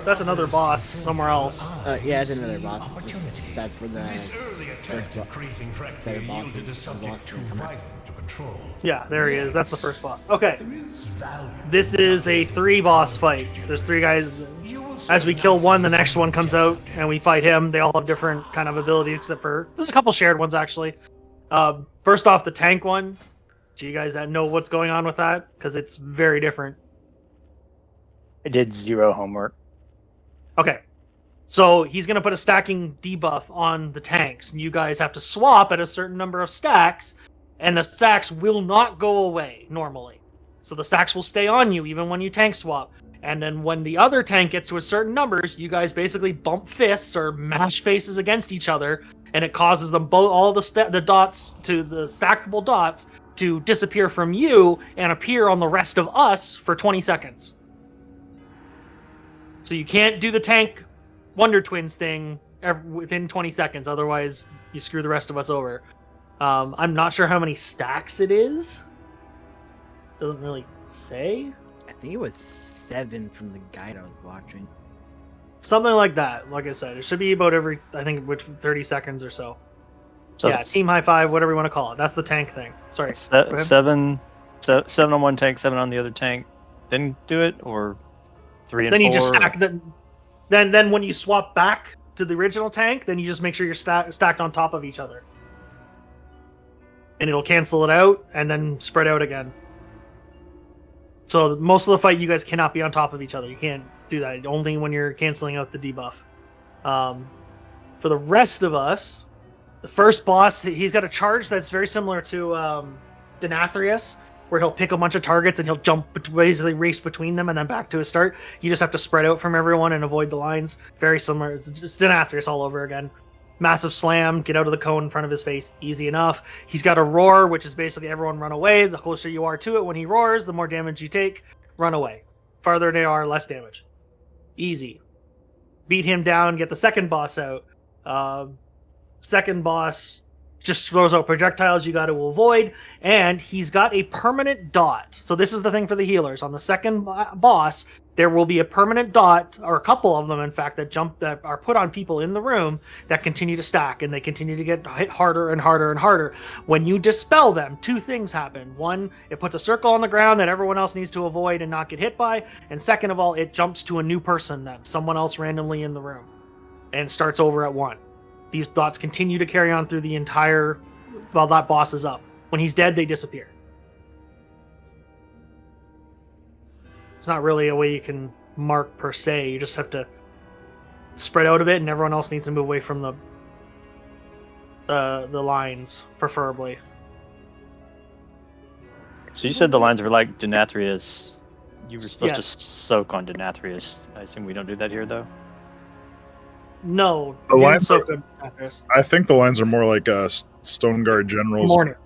That's another boss somewhere else. Yeah, it's another boss. It's just, that's where the This early attempt first at creating set Drakthir of bosses. yielded a subject too violent to control. Yeah, there he is. That's the first boss. Okay. There is value. This is a 3-boss fight. There's 3 guys. As we kill one, the next one comes out, and we fight him. They all have different kind of abilities, except for there's a couple shared ones actually. First off, the tank one. Do you guys know what's going on with that? Because it's very different. I did 0 homework. Okay, so he's gonna put a stacking debuff on the tanks, and you guys have to swap at a certain number of stacks, and the stacks will not go away normally. So the stacks will stay on you even when you tank swap. And then when the other tank gets to a certain numbers, you guys basically bump fists or mash faces against each other, and it causes them both all the dots to the stackable dots to disappear from you and appear on the rest of us for 20 seconds. So you can't do the tank Wonder Twins thing within 20 seconds, otherwise you screw the rest of us over. I'm not sure how many stacks it is. Doesn't really say. I think it was 7 from the guide I was watching. Something like that. Like I said, it should be about every, I think, 30 seconds or so. So yeah, team high five, whatever you want to call it. That's the tank thing. Sorry. Go ahead. seven on one tank, 7 on the other tank. Then do it, or 3 and 4. Then you just stack the. Then when you swap back to the original tank, then you just make sure you're stacked on top of each other, and it'll cancel it out and then spread out again. So most of the fight, you guys cannot be on top of each other. You can't do that. Only when you're canceling out the debuff. For the rest of us, the first boss, he's got a charge that's very similar to Denathrius, where he'll pick a bunch of targets and he'll jump, basically race between them and then back to his start. You just have to spread out from everyone and avoid the lines. Very similar. It's just Denathrius all over again. Massive slam, get out of the cone in front of his face, easy enough. He's got a roar, which is basically everyone run away. The closer you are to it when he roars, the more damage you take. Run away. Farther they are, less damage. Easy. Beat him down, get the second boss out. Second boss just throws out projectiles you got to avoid, and he's got a permanent dot. So this is the thing for the healers. On the second boss, there will be a permanent dot, or a couple of them, in fact, that are put on people in the room that continue to stack, and they continue to get hit harder and harder and harder. When you dispel them, 2 things happen. One, it puts a circle on the ground that everyone else needs to avoid and not get hit by, and second of all, it jumps to a new person, then someone else randomly in the room, and starts over at 1. These dots continue to carry on through the entire, while that boss is up. When he's dead, they disappear. It's not really a way you can mark per se. You just have to spread out a bit, and everyone else needs to move away from the lines, preferably. So you said the lines were like Denathrius. You were supposed to soak on Denathrius. I assume we don't do that here, though. No, The lines so are, good. I think the lines are more like Stoneguard Generals. Remornia.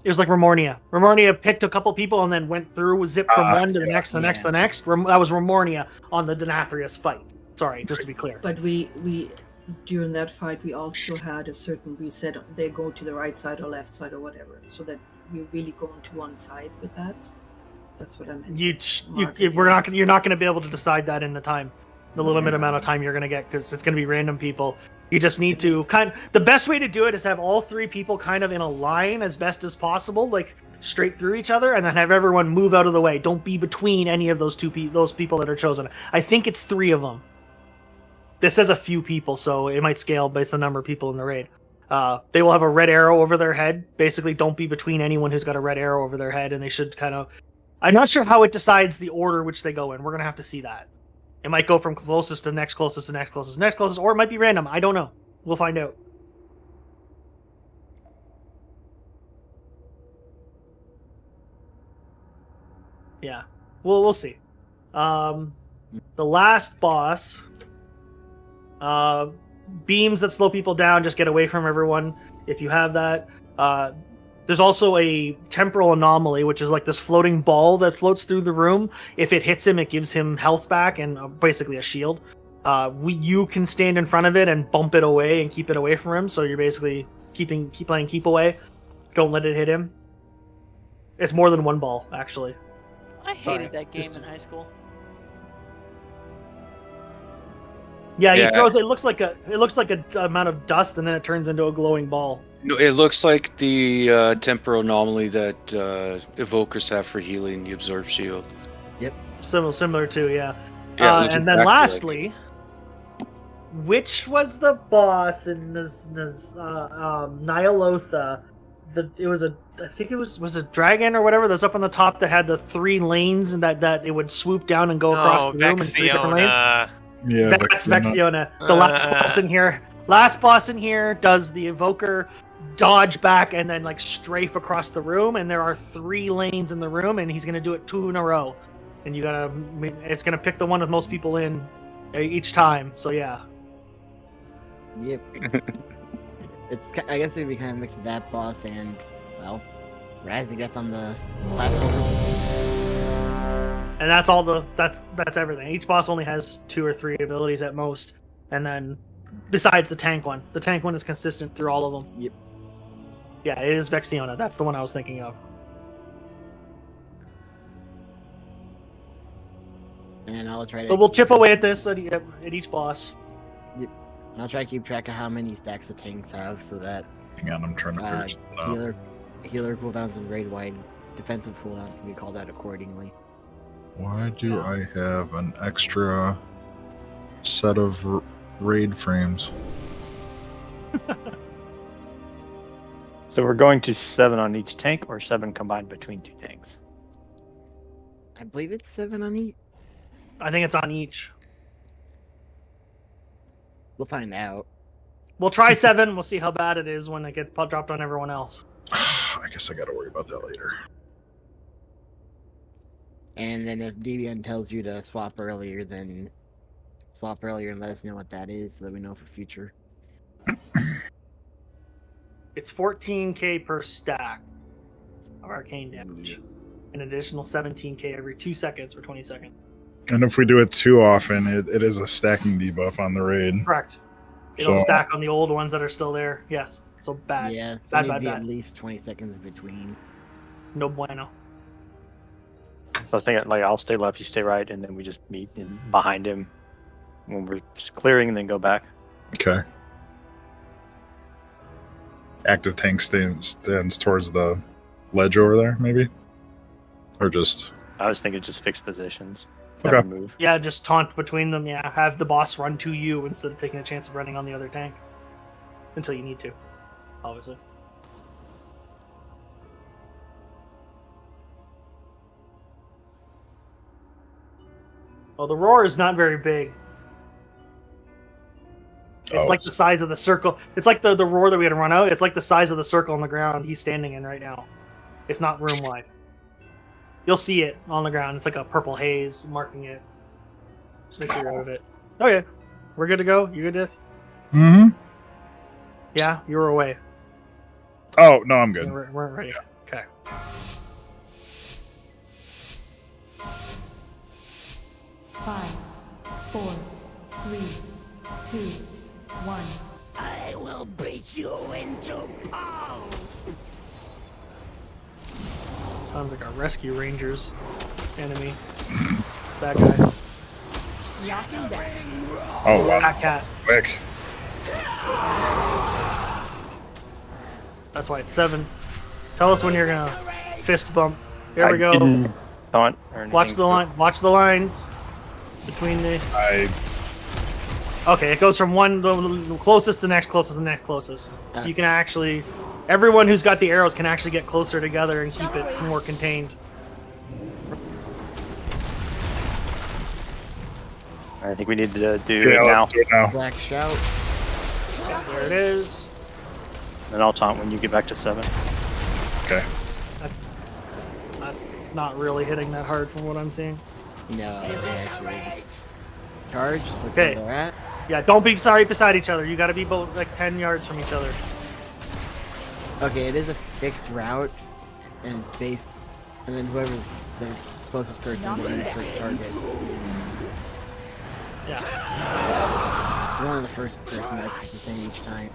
It was like Remornia. Remornia picked a couple people and then went through, zipped from one to the next, the next, the next. That was Remornia on the Denathrius fight. Sorry, just to be clear. But we during that fight we also had a certain, we said they go to the right side or left side or whatever, so that we really go to one side with that. That's what I meant. You're not going to be able to decide that in the time, the limited amount of time you're going to get, because it's going to be random people. You just need to the best way to do it is have all 3 people kind of in a line as best as possible, like straight through each other, and then have everyone move out of the way. Don't be between any of those people that are chosen. I think it's 3 of them. This says a few people, so it might scale based on the number of people in the raid. They will have a red arrow over their head. Basically, don't be between anyone who's got a red arrow over their head, and they should kind of... I'm not sure how it decides the order which they go in. We're going to have to see that. It might go from closest to next closest to next closest to next closest, or it might be random. I don't know. We'll find out. Yeah. We'll see. The last boss... beams that slow people down, just get away from everyone if you have that. There's also a temporal anomaly, which is like this floating ball that floats through the room. If it hits him, it gives him health back and basically a shield. You can stand in front of it and bump it away and keep it away from him, so you're basically keep playing keep away. Don't let it hit him. It's more than one ball, actually. I hated that game in high school. Yeah, he throws. It looks like a amount of dust, and then it turns into a glowing ball. No, it looks like the temporal anomaly that evokers have for healing, the absorb shield. Yep. Similar to, yeah. exactly And then lastly, which was the boss in this Nyalotha? I think it was a dragon or whatever that's up on the top that had the 3 lanes, and that it would swoop down and go across the room in 3 different lanes. Yeah, that's Vexiona. The last boss in here does the evoker dodge back and then like strafe across the room, and there are 3 lanes in the room, and he's gonna do it 2 in a row, and it's gonna pick the one with most people in each time. So yeah. Yep. I guess it'd be kind of mixed with that boss and, well, rising up on the platforms. And that's all that's everything. Each boss only has 2 or 3 abilities at most, and then besides the tank one. The tank one is consistent through all of them. Yep. Yeah, it is Vexiona. That's the one I was thinking of. And I'll try to... So we'll chip away at this at each boss. Yep. I'll try to keep track of how many stacks the tanks have so that Hang on, I'm trying to figure something out. healer cooldowns and raid wide defensive cooldowns can be called out accordingly. Why do I have an extra set of raid frames? So we're going to 7 on each tank, or 7 combined between 2 tanks? I believe it's 7 on each. I think it's on each. We'll find out. We'll try 7. We'll see how bad it is when it gets dropped on everyone else. I guess I gotta worry about that later. And then if Deviant tells you to swap earlier, then swap earlier and let us know what that is so that we know for future. It's 14k per stack of arcane damage. An additional 17k every 2 seconds for 20 seconds. And if we do it too often, it is a stacking debuff on the raid. Correct. It'll stack on the old ones that are still there. Yes. So bad. Yeah, bad, need to bad, be bad. at least 20 seconds between. No bueno. So I was thinking, like, I'll stay left, you stay right, and then we just meet behind him when we're clearing, and then go back. Okay. Active tank stands towards the ledge over there, maybe? Or just... I was thinking just fixed positions. Okay. Never move. Yeah, just taunt between them. Yeah, have the boss run to you instead of taking a chance of running on the other tank. Until you need to, obviously. Well, the roar is not very big. It's like the size of the circle. It's like the roar that we had to run out. It's like the size of the circle on the ground he's standing in right now. It's not room wide. You'll see it on the ground. It's like a purple haze marking it. Just make sure you're out of it. Okay. We're good to go? You good, Dith? Mm-hmm. Yeah? You were away. Oh, no, I'm good. We're ready. Yeah. Okay. Five, 4, 3, 2, 1. I will beat you into pulp! Sounds like a Rescue Rangers enemy. That guy. Oh, wow. That cat. Quick. That's why it's 7. Tell us when you're gonna fist bump. Here we I go. didn't taunt or Watch anything, the line. Watch the lines between the. Okay, it goes from one the closest to the next closest to the next closest. So you can actually, everyone who's got the arrows can actually get closer together and keep it more contained. I think we need to do Yeah, it now. let's do it now. Black shout. There it is. And I'll taunt when you get back to 7. Okay. It's not really hitting that hard from what I'm seeing. No, actually. Charge. Look Okay. where they're at. Yeah, don't be sorry beside each other. You got to be both like 10 yards from each other. Okay, it is a fixed route, and it's based, and then whoever's the closest person will be the first target. Yeah. You're one of the first person that's the same each time,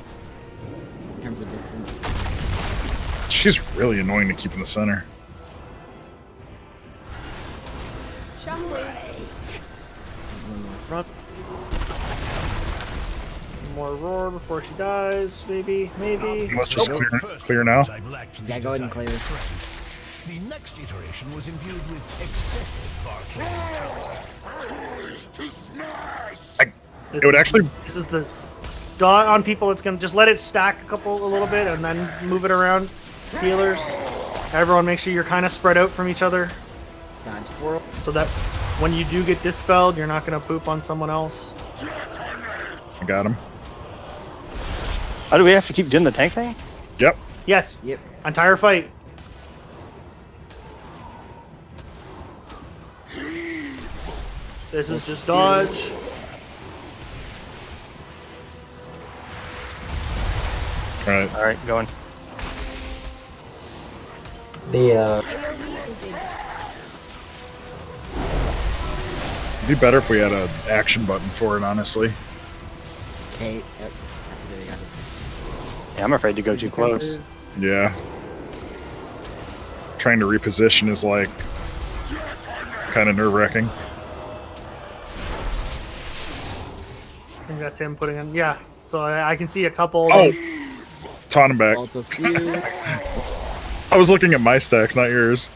in terms of distance. She's really annoying to keep in the center. One more front. One more roar before she dies. Maybe. Let's just clear now. Yeah, go ahead and clear. The next iteration was imbued with excessive arcane. It would actually. This is the dot on people. It's gonna just let it stack a little bit, and then move it around. Healers. Everyone, make sure you're kind of spread out from each other. Dodge swirl. So that when you do get dispelled, you're not gonna poop on someone else. I got him. Oh, do we have to keep doing the tank thing? Yep. Yes. Yep. Entire fight. This is just dodge. Alright, going. The It'd be better if we had an action button for it, honestly. Okay. Yep. There you go. Yeah, I'm afraid to go too close. Yeah. Trying to reposition is like kind of nerve-wracking. I think that's him putting in. Yeah, So I can see a couple. Oh, taunt him back. Also spear. I was looking at my stacks, not yours.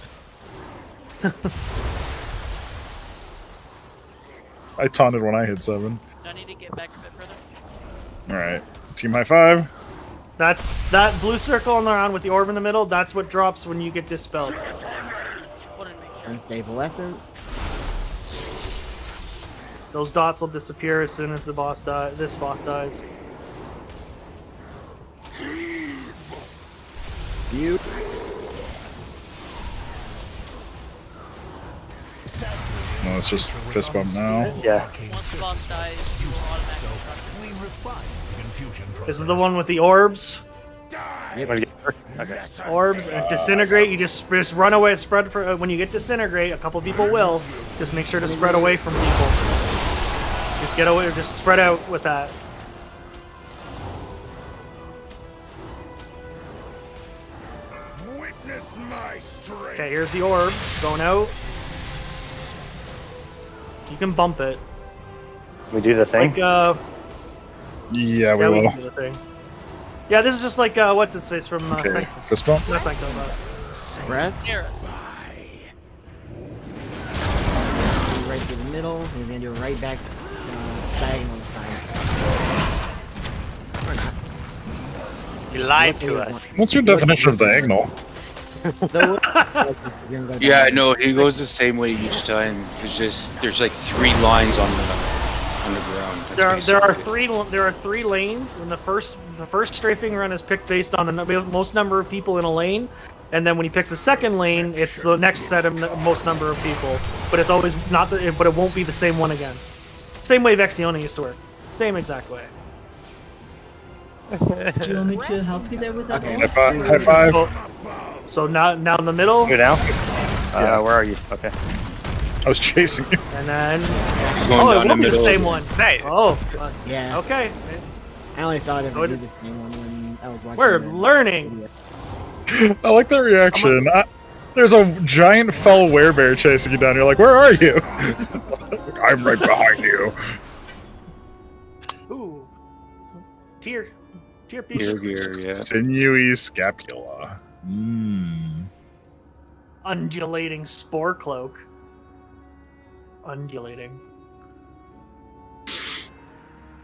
I taunted when I hit 7. Do I need to get back a bit further? Alright. Team high five. That blue circle on the round with the orb in the middle, that's what drops when you get dispelled. Unstable weapon. Those dots will disappear as soon as the boss this boss dies. You. No, it's just fist bump now. Yeah. Once the boss dies, you will automatically This is the one with the orbs. Okay. Orbs and disintegrate. You just run away. Spread for when you get disintegrate. A couple people will. Just make sure to spread away from people. Just get away. Just spread out with that. Witness my strength. Okay, here's the orb going out. You can bump it. We do the thing. Like Yeah, we we will. can do the thing. Yeah, this is just like what's his face from Okay, fist bump. That's like Breath. Sarah. Right through the middle. He's gonna do it right back diagonal this time. Or not. You lied to us. What's your definition of diagonal? Yeah, no, he goes the same way each time. There's like 3 lines on the ground. That's There are three lanes, and the first strafing run is picked based on the most number of people in a lane, and then when he picks a second lane, it's the next set of most number of people. But it's always not, but it won't be the same one again. Same way Vexiona used to work. Same exact way. Do you want me to help you there with that? High five. So now in the middle. You're down? Yeah. Where are you? Okay. I was chasing you. And then. Going Oh, down it won't the be the middle. same one. Nice. Oh. Yeah. Okay. I only saw it if I did the same one when I was watching. We're learning. I like that reaction. There's a giant fell werebear chasing you down. You're like, where are you? I'm right behind you. Ooh. Tier Gear, yeah. Sinewy scapula. Mmm. Undulating spore cloak. Undulating.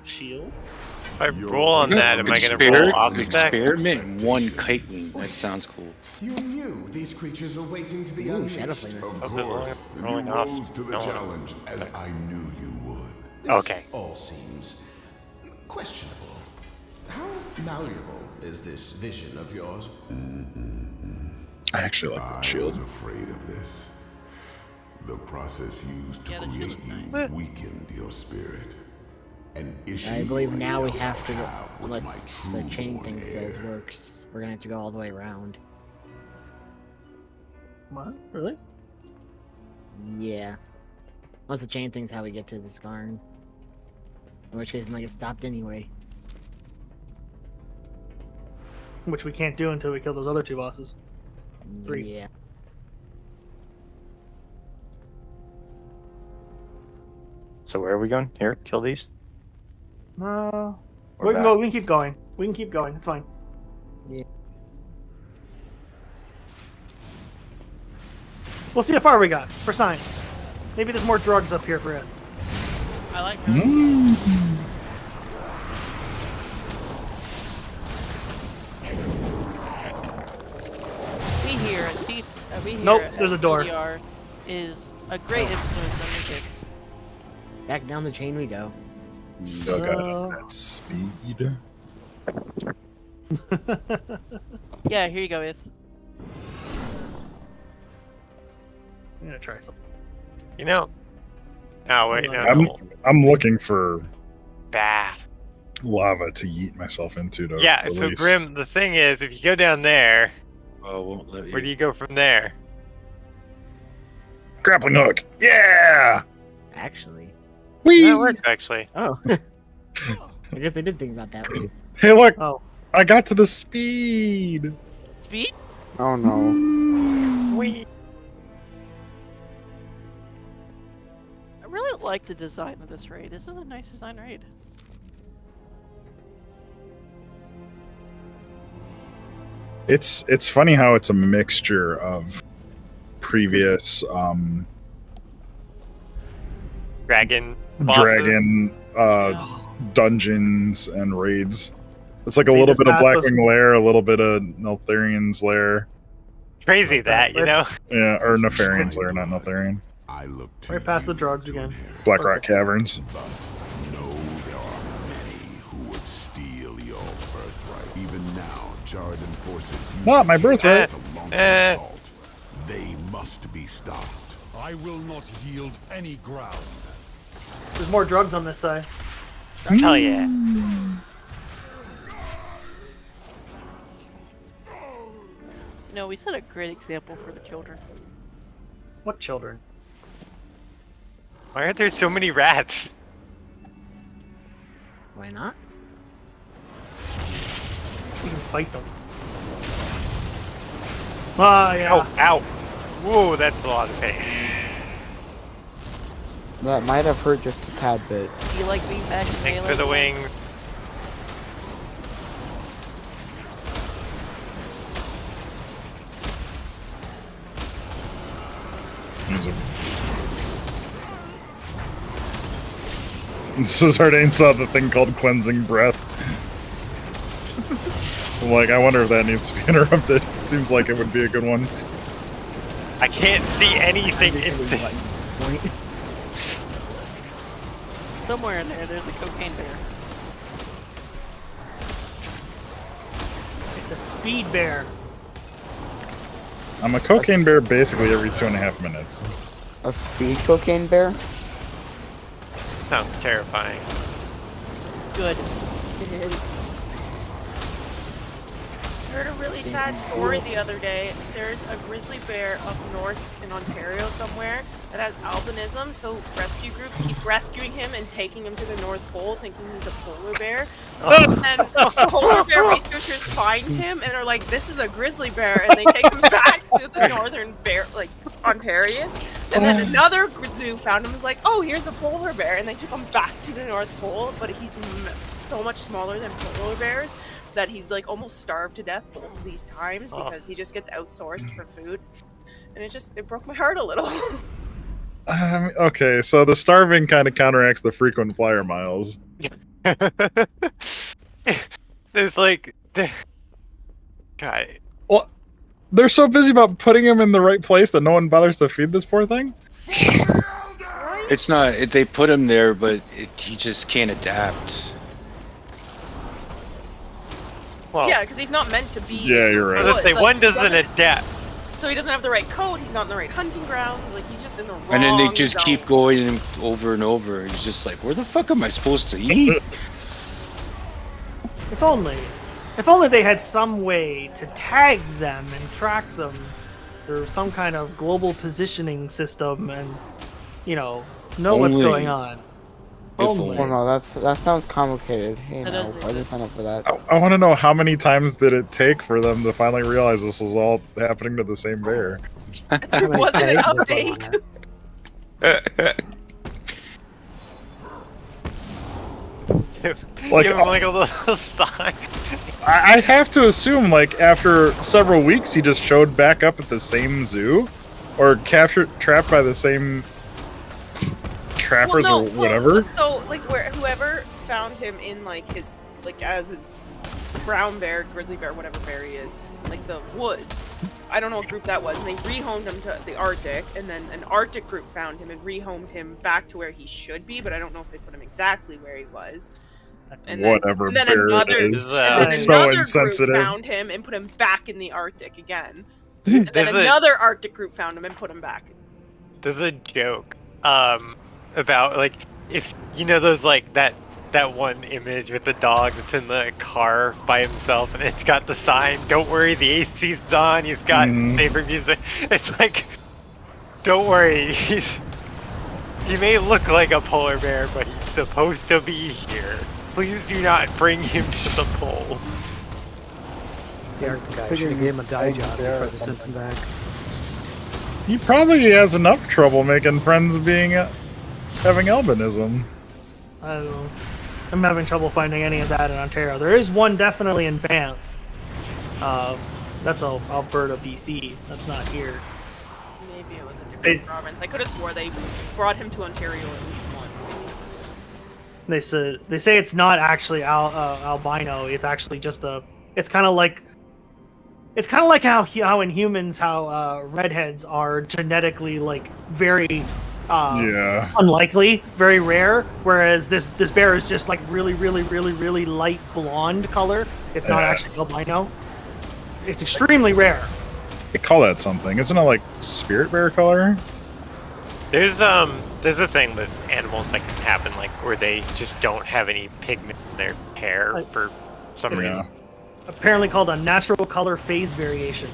Shield. If I roll on that, am I gonna roll off the stack? Experiment 1 kite wing. That sounds cool. You knew these creatures were waiting to be Ooh, unleashed. Shadow Flame. Of Oh, there's course, rolling you off. rose to the No. challenge as I knew you would. This Okay. all seems questionable. How malleable is this vision of yours? I actually like I that shield. was afraid of this. The process used to Yeah, the create shield is you nice. weakened your spirit. An issue I believe I now we now have to go, with unless my the chain true-born thing says heir. works. We're gonna have to go all the way around. What? Really? Yeah. Unless the chain thing's how we get to the Skarn. In which case we might get stopped anyway. Which we can't do until we kill those other 2 bosses. 3. Yeah. So where are we going? Here, kill these. No. We're We can back. go. We can keep going. We can keep going. It's fine. Yeah. We'll see how far we got for science. Maybe there's more drugs up here for it. I like her. We here at Nope, there's a door. TLDR is a great influence on the kids. Back down the chain we go. Oh god, that speed. Yeah, here you go, Ith. I'm gonna try something. You know. Oh wait, no. I'm looking for Bah. lava to yeet myself into to Yeah. So release. Grim, the thing is, if you go down there, Oh, won't let you. where do you go from there? Grappling hook. Yeah. Actually. Whee! That works actually. Oh. I guess I did think about that. Hey, look. Oh. I got to the speed. Speed? Oh no. Wee. I really like the design of this raid. This is a nice design raid. It's funny how it's a mixture of previous Dragon bosses. dungeons and raids. It's like a See, little this bit of path was- Blackwing Lair, a little bit of Neltharian's Lair. Crazy that, you know? Yeah, or Nefarian's Lair, not Neltharian. I look to Right past the drugs again. Blackrock Caverns. know there are many who would steal your birthright. Even now, Jarden forces you Not my birthright. They must be stopped. I will not yield any ground. There's more drugs on this side. Hell yeah. You know, we set a great example for the children. What children? Why are there so many rats? Why not? You can fight them. Ah, yeah. Ow, ow. Whoa, that's a lot of pain. That might have hurt just a tad bit. Do you like being back in Thanks melee? for the wing. Zardane saw the thing called Cleansing Breath. I'm like, I wonder if that needs to be interrupted. Seems like it would be a good one. I can't see anything in this. Somewhere in there, there's a cocaine bear. It's a speed bear. I'm a cocaine bear basically every 2.5 minutes. A speed cocaine bear? Sounds terrifying. Good. It is. I heard a really sad story the other day. There's a grizzly bear up north in Ontario somewhere that has albinism, so rescue groups keep rescuing him and taking him to the North Pole thinking he's a polar bear. And polar bear researchers find him and are like, this is a grizzly bear, and they take him back to the northern bear, like Ontario. And then another zoo found him and was like, oh, here's a polar bear, and they took him back to the North Pole, but he's so much smaller than polar bears that he's like almost starved to death both of these times because he just gets outsourced for food, and it broke my heart a little. Okay, so the starving kind of counteracts the frequent flyer miles. There's like, God. Well, they're so busy about putting him in the right place that no one bothers to feed this poor thing. It's not. They put him there, but he just can't adapt. Well, yeah, because he's not meant to be. Yeah, you're right. I was gonna say, Like, one doesn't adapt. So he doesn't have the right coat. He's not in the right hunting grounds. Like he's just in the wrong. And then they just zone. keep going over and over. He's just like, where the fuck am I supposed to eat? If only they had some way to tag them and track them through some kind of global positioning system and, know what's going on. Only. Well, no, that sounds complicated. Hey, no, I didn't sign up for that. I want to know how many times did it take for them to finally realize this was all happening to the same bear? There wasn't an update. Like, Give him like a little sign. I have to assume, like, after several weeks, he just showed back up at the same zoo, or trapped by the same trappers or whatever. So like whoever found him in like his as his brown bear, grizzly bear, whatever bear he is, like the woods. I don't know what group that was, and they rehomed him to the Arctic, and then an Arctic group found him and rehomed him back to where he should be, but I don't know if they put him exactly where he was. And Whatever then bear another, it is, and then it's so another insensitive. group found him and put him back in the Arctic again. And then another Arctic group found him and put him back. There's a joke about like, if you know those like that one image with the dog that's in the car by himself and it's got the sign, don't worry, the AC's on, he's got favorite music. It's like, don't worry, he may look like a polar bear, but he's supposed to be here. Please do not bring him to the pole. The Arctic guy should have gave him a dye job before they sent him back. He probably has enough trouble making friends being having albinism. I don't know. I'm having trouble finding any of that in Ontario. There is one definitely in Banff. That's Alberta, BC. That's not here. Maybe it was a different province. I could have swore they brought him to Ontario at least once. They say it's not actually albino. It's actually just a. It's kind of like how in humans how redheads are genetically like very unlikely, very rare. Whereas this bear is just like really light blonde color. It's not actually albino. It's extremely rare. They call that something. Isn't it like spirit bear color? There's a thing with animals that can happen, like where they just don't have any pigment in their hair for some reason. Apparently called a natural color phase variation.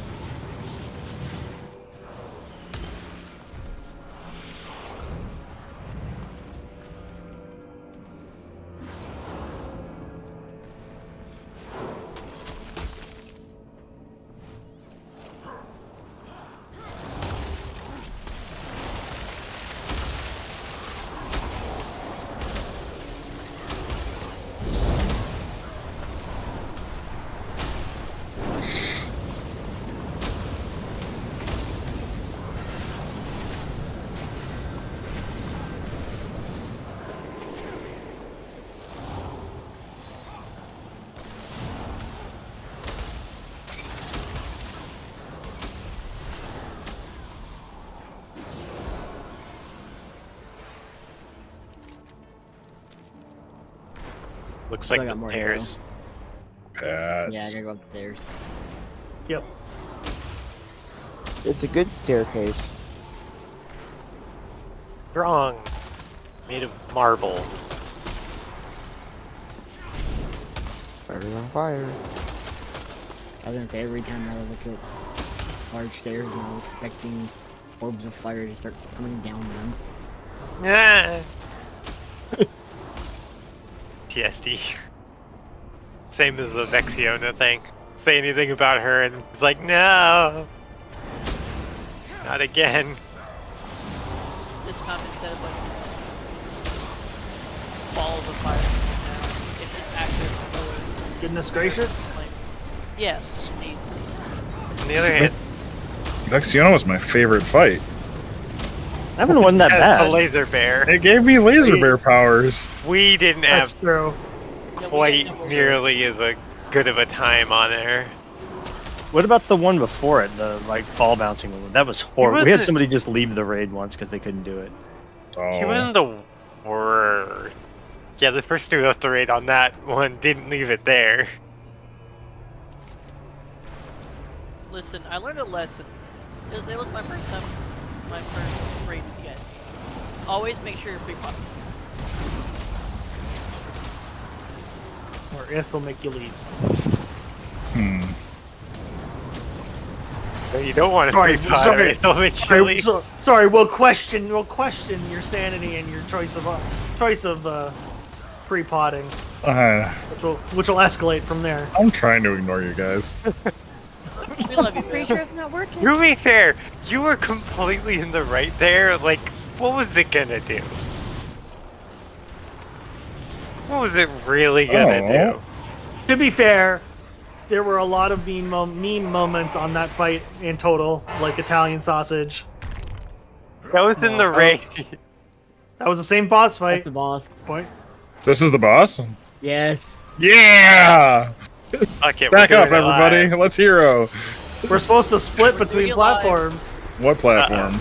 Looks Still like got the more to stairs. Yeah, I gotta go up the stairs. Yep. It's a good staircase. Strong. Made of marble. Fire's on fire. I was gonna say every time I look at large stairs, I'm expecting orbs of fire to start coming down them. Yeah. TSD. Same as the Vexiona thing. Say anything about her and it's like, no! Not again. This time instead of like balls of fire, it's just active. Goodness gracious. Like, yes. On the other hand, Vexiona was my favorite fight. I haven't won that bad. a laser bear. It gave me laser bear powers. We didn't That's have true. quite nearly as a good of a time on there. What about the one before it, the like ball bouncing one? That was horrible. We had wasn't- somebody just leave the raid once because they couldn't do it. Oh. He wasn't the worst. Yeah, the first two left the raid on that one didn't leave it there. Listen, I learned a lesson. It was my first time, my first raid with you guys. Always make sure you're pre-potted. Or if they'll make you leave. But you don't want to Sorry, pre-pot. sorry. We'll question your sanity and your choice of pre-potting, which will escalate from there. I'm trying to ignore you guys. We love you. Pretty sure it's not working. To be fair, you were completely in the right there. Like, what was it gonna do? What was it really gonna do? To be fair, there were a lot of mean moments on that fight in total, like Italian sausage. That was in the raid. That was the same boss fight. That's the boss. Point. This is the boss? Yes. Yeah! Okay, Stack up, everybody. Let's hero. We're supposed to split between platforms. What platform?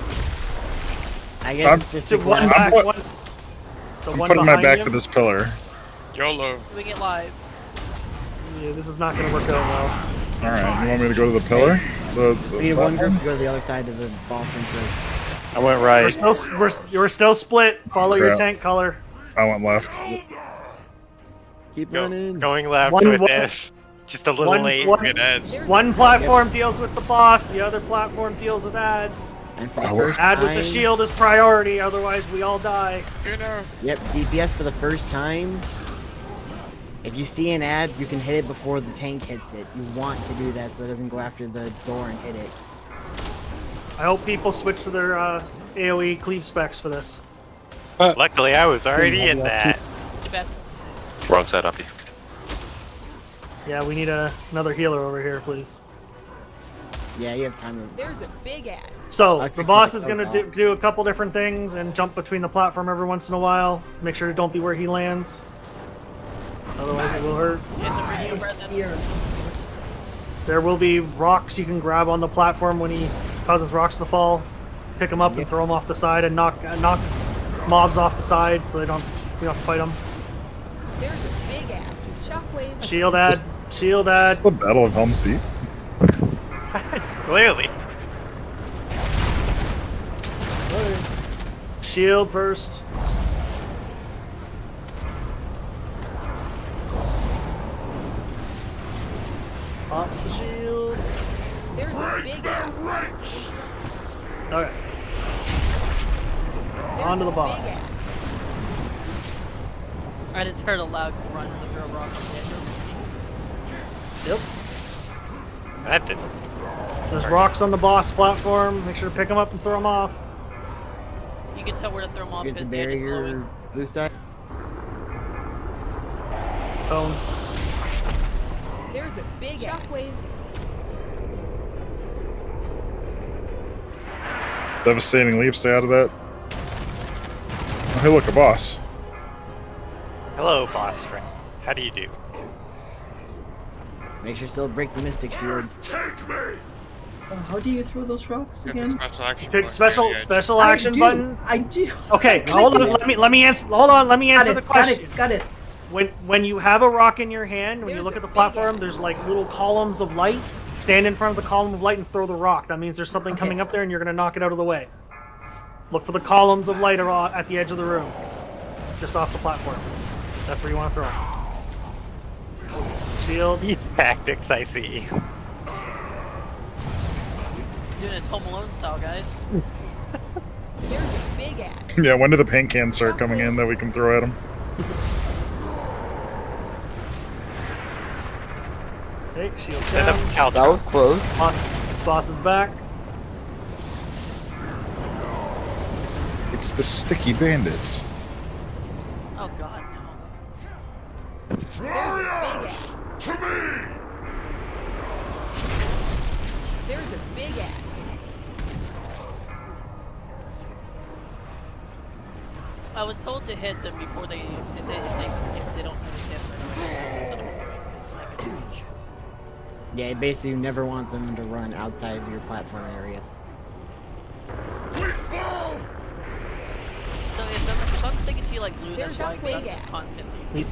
I guess it's just To a one glass- back, one. The I'm one putting my behind back him. to this pillar. YOLO. Doing it live. Yeah, this is not going to work out well. Alright, you want me to go to the pillar? We need one group to go to the other side of the boss entrance. I went right. We're still split. Follow your Crap. tank color. I went left. Keep running. Going left One- with one- this. Just a little late. One platform deals with the boss, the other platform deals with ads. And for the first Ad with the time- shield is priority, otherwise we all die. Yep, DPS for the first time. If you see an ad, you can hit it before the tank hits it. You want to do that so it doesn't go after the door and hit it. I hope people switch to their AoE cleave specs for this. Luckily, I was already in that. Wrong side, Uppy. Yeah, we need another healer over here, please. Yeah, you have time to. There's a big ass. So the boss is Oh, gonna God. do a couple different things and jump between the platform every once in a while. Make sure to don't be where he lands. Otherwise it will hurt. Spear. There will be rocks you can grab on the platform when he causes rocks to fall. Pick them up and throw them off the side and knock mobs off the side so you don't have to fight them. There's a big ass. Shockwave. Shield ad. Shield ad. It's the Battle of Helm's Deep. Clearly. Shield first. Pop the shield. There's a big ass. Okay. On to the boss. I just heard a loud grunt as I threw a rock on the edge. Yep. That didn't. There's rocks on the boss platform. Make sure to pick them up and throw them off. You can tell where to throw them off Here's the because the edge is barrier. glowing. Blue side. Cone. There's a big shockwave. Devastating leap. Stay out of that. Oh, hey, look, a boss. Hello, boss friend. How do you do? Make sure still break the Mystic Shield. How do you throw those rocks again? Special action. Pick special I action do, button. I do. Okay, hold on. Let me answer. Hold on. Let me answer the question. Got it. When you have a rock in your hand, when you look at the platform, there's like little columns of light. Stand in front of the column of light and throw the rock. That means there's something coming up there, and you're gonna knock it out of the way. Look for the columns of light at the edge of the room, just off the platform. That's where you want to throw it. Shield. Tactics, I see. Doing his Home Alone style, guys. There's a big ass. Yeah, when do the paint cans start coming in that we can throw at them? Okay, shield Set up down. Cal. That was close. Boss is back. It's the sticky bandits. Oh god, no. Warriors, to me! There's a big ass. I was told to hit them before they if they don't hit Yeah, basically you never want them to run outside of your platform area. So if I'm sticking to you like glue, There's that's why a I big just constantly.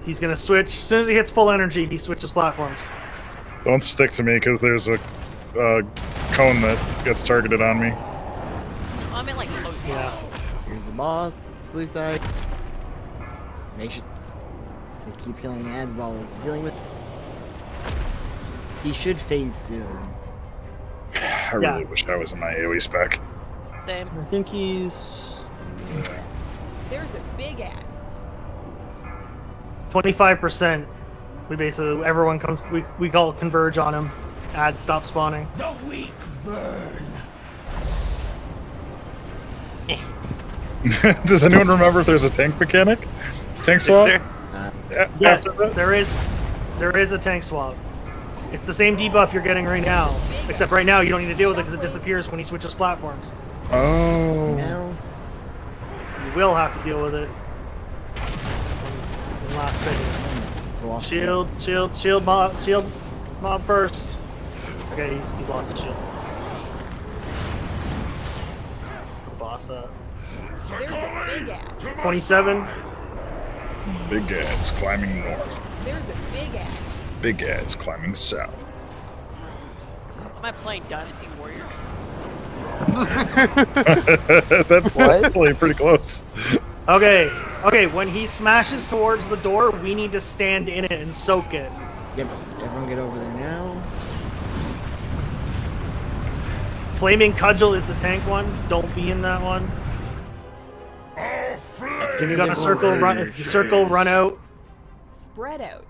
He's gonna switch. As soon as he hits full energy, he switches platforms. Don't stick to me because there's a cone that gets targeted on me. I mean like close. Yeah. Here's the boss. Blue side. Make sure to keep healing ads while dealing with. He should phase soon. I really wish I was in my AoE spec. Same. I think he's There's a big ass. 25%. We basically everyone comes. We call it converge on him. Ads stop spawning. The weak burn. Does anyone remember if there's a tank mechanic? Tank swap? Yes, there is a tank swap. It's the same debuff you're getting right now, except right now you don't need to deal with it because it disappears when he switches platforms. Oh. Now, You will have to deal with it. In last phase. Shield mob first. Okay, he's lost his shield. What's the boss at? There's a big ass. 27. Big ads climbing north. There's a big ass. Big ads climbing south. Am I playing Dynasty Warriors? That's probably pretty close. Okay, when he smashes towards the door, we need to stand in it and soak it. yep, everyone get over there now. Flaming Cudgel is the tank one. Don't be in that one. So you got to circle, run out. Spread out.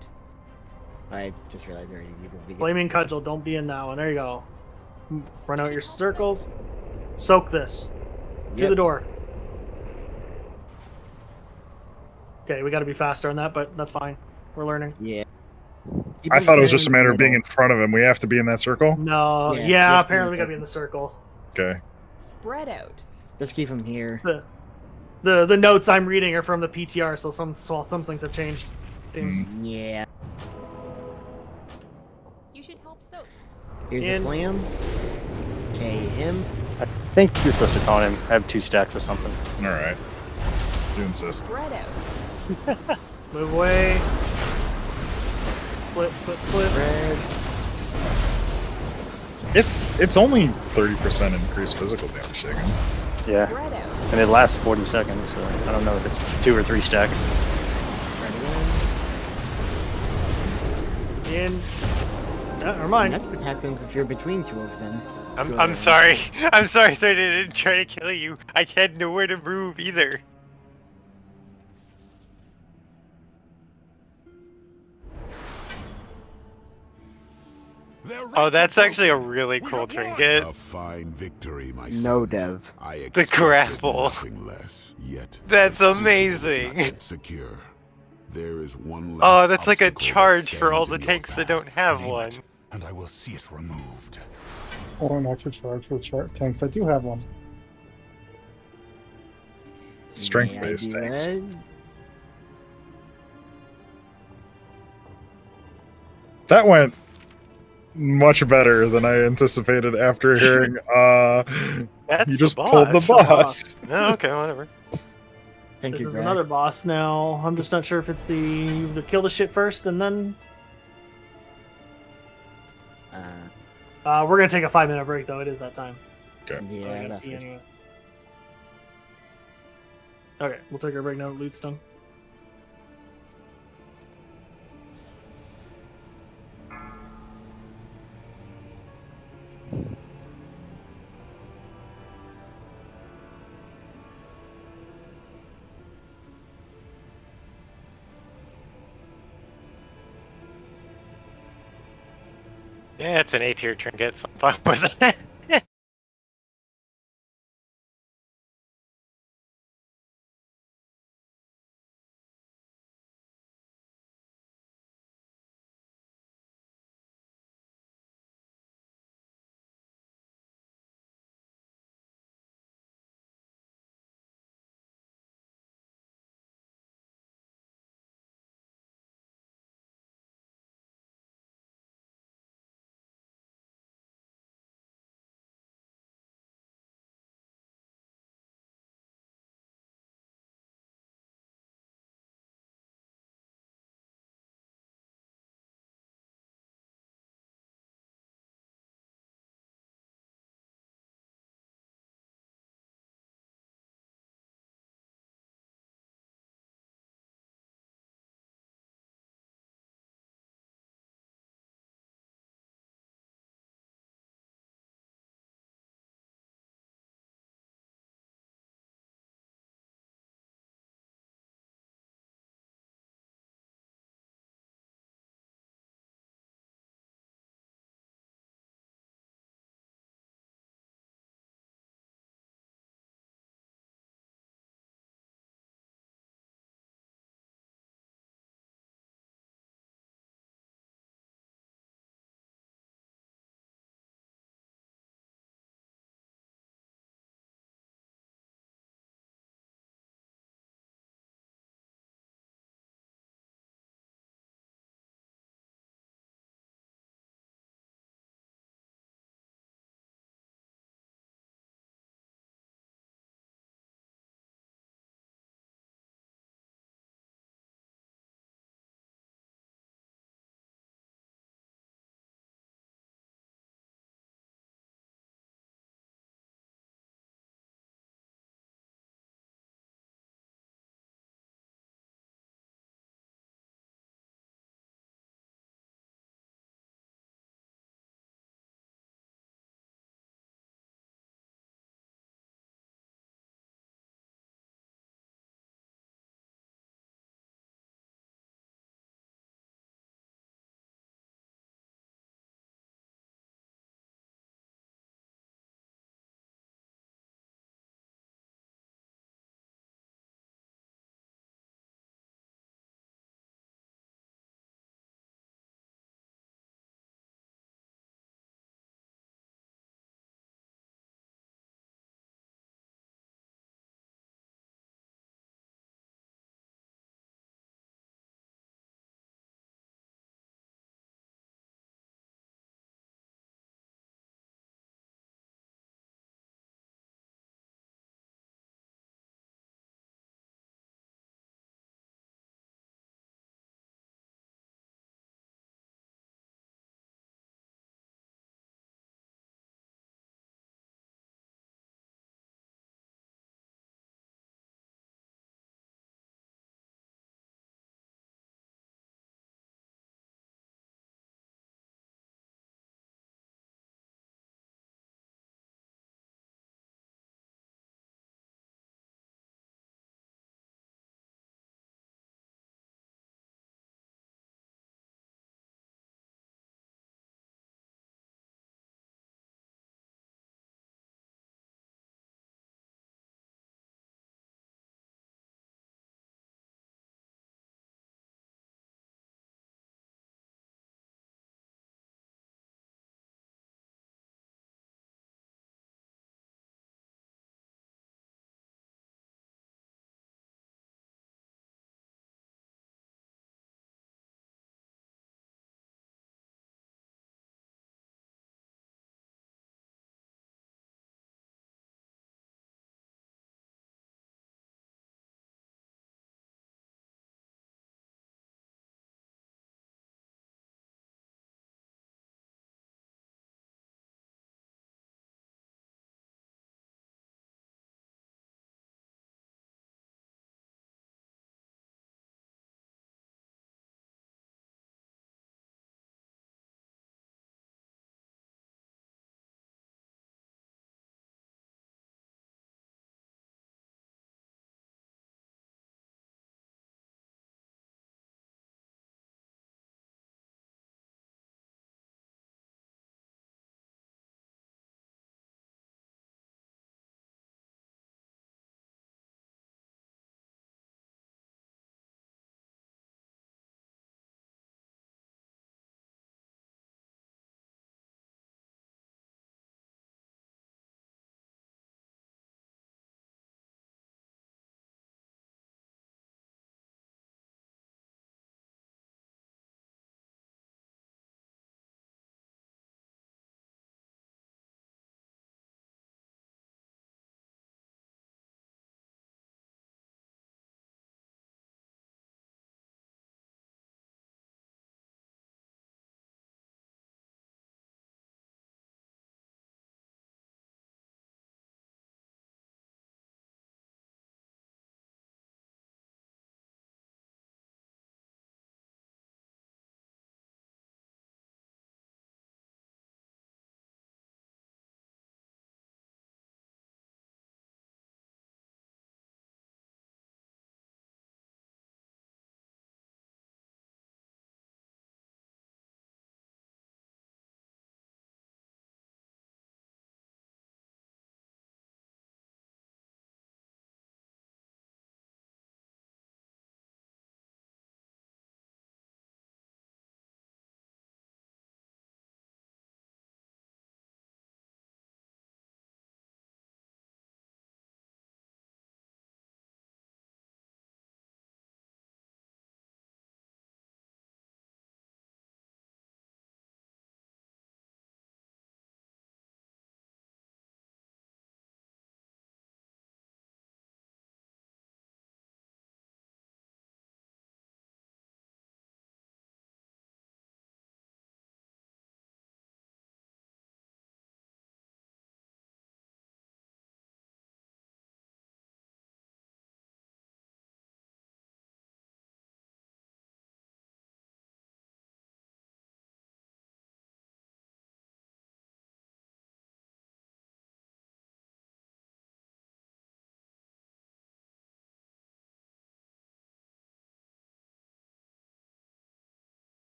I just realized there you need to Flaming Cudgel, don't be in that one. There you go. Run out your circles. Soak this. To Yep. the door. Okay, we got to be faster on that, but that's fine. We're learning. Yeah. I thought it was just a matter of being in front of him. We have to be in that circle? No, Yeah, you yeah, have to be in apparently we the gotta be in the circle. Okay. Spread out. Just keep him here. The notes I'm reading are from the PTR, so some things have changed. It seems. Yeah. You should help Soap. Here's a slam. Okay, him. I think you're supposed to taunt him. I have 2 stacks or something. Alright. You insist. Spread out. Move away. Split. Red. It's only 30% increased physical damage taken. Yeah. And it lasts 40 seconds, so I don't know if it's 2 or 3 stacks. In. Never mind. That's what happens if you're between two of them. I'm sorry. I'm sorry, sir. I didn't try to kill you. I had nowhere to move either. Oh, that's actually a really cool trinket. A fine victory, my No, son. Dev. I The expected grapple. nothing less. Yet That's the position is amazing. not yet secure. There is one last Oh, that's like a obstacle that charge for all stands the in your tanks that don't have Name one. it, and I will see it removed. Or an extra charge for tanks. I do have one. Strength-based May I do tanks. res? That went much better than I anticipated after hearing That's you just the pulled the boss. boss. No, okay, whatever. Thank This you, is Greg. another boss now. I'm just not sure if it's the kill the shit first and then. We're gonna take a 5-minute break though. It is that time. Okay. Yeah, I gotta that's pee it. anyways. Okay, we'll take our break now. Loot's done. Yeah, it's an A-tier trinket, so I'm fine with it.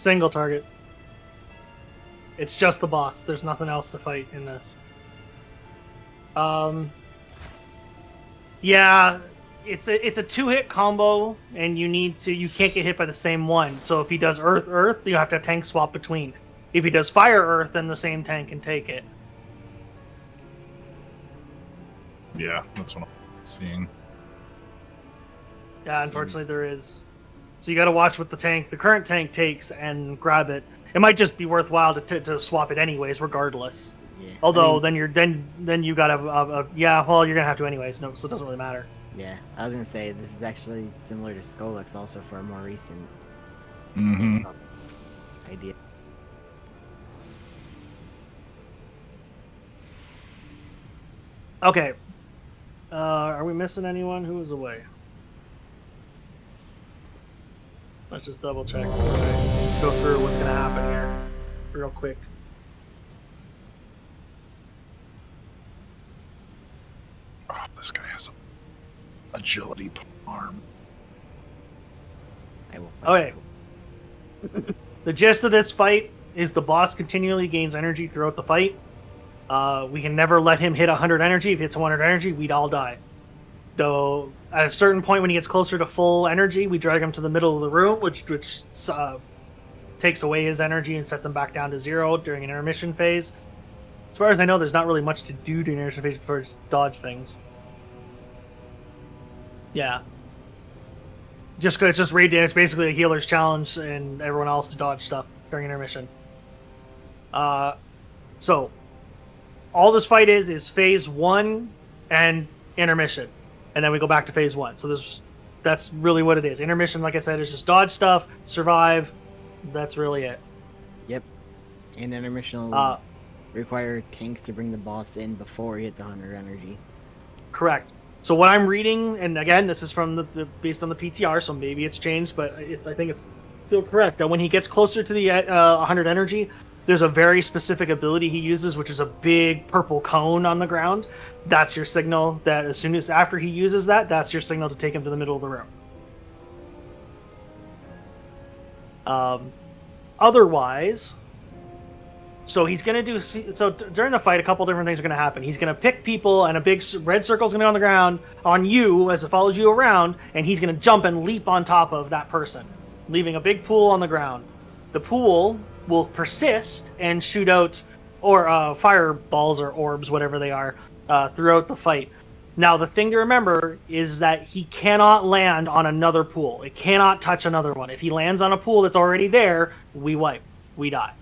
Single target. It's just the boss. There's nothing else to fight in this. Yeah, it's a 2-hit combo, and you can't get hit by the same one. So if he does Earth, you have to have tank swap between. If he does Fire Earth, then the same tank can take it. Yeah, that's what I'm seeing. Yeah, unfortunately there is. So you got to watch what the current tank takes and grab it. It might just be worthwhile to swap it anyways, regardless. Yeah. Although I mean, then you got to yeah, well you're gonna have to anyways. No, so it doesn't really matter. Yeah, I was gonna say this is actually similar to Skolix, also for a more recent idea. Okay. Are we missing anyone? Who is away? Let's just double check. Go through what's gonna happen here, real quick. Oh, this guy has a agility arm. Okay. The gist of this fight is the boss continually gains energy throughout the fight. We can never let him hit 100 energy. If he hits 100 energy, we'd all die. Though at a certain point when he gets closer to full energy, we drag him to the middle of the room, which takes away his energy and sets him back down to 0 during an intermission phase. As far as I know, there's not really much to do during intermission phase before dodge things. Yeah. It's just raid damage, basically a healer's challenge, and everyone else to dodge stuff during intermission. So all this fight is phase 1 and intermission, and then we go back to phase 1. So that's really what it is. Intermission, like I said, is just dodge stuff, survive. That's really it. Yep. And intermission will require tanks to bring the boss in before he hits 100 energy. Correct. So what I'm reading, and again, this is from based on the PTR, so maybe it's changed, but I think it's still correct, that when he gets closer to the 100 energy, there's a very specific ability he uses, which is a big purple cone on the ground. That's your signal that as soon as after he uses that, that's your signal to take him to the middle of the room. Otherwise, so he's going to do... So during the fight, a couple different things are going to happen. He's going to pick people, and a big red circle is going to be on the ground on you as it follows you around, and he's going to jump and leap on top of that person, leaving a big pool on the ground. The pool will persist and shoot out fireballs or orbs, whatever they are, throughout the fight. Now, the thing to remember is that he cannot land on another pool. It cannot touch another one. If he lands on a pool that's already there, we wipe. We die.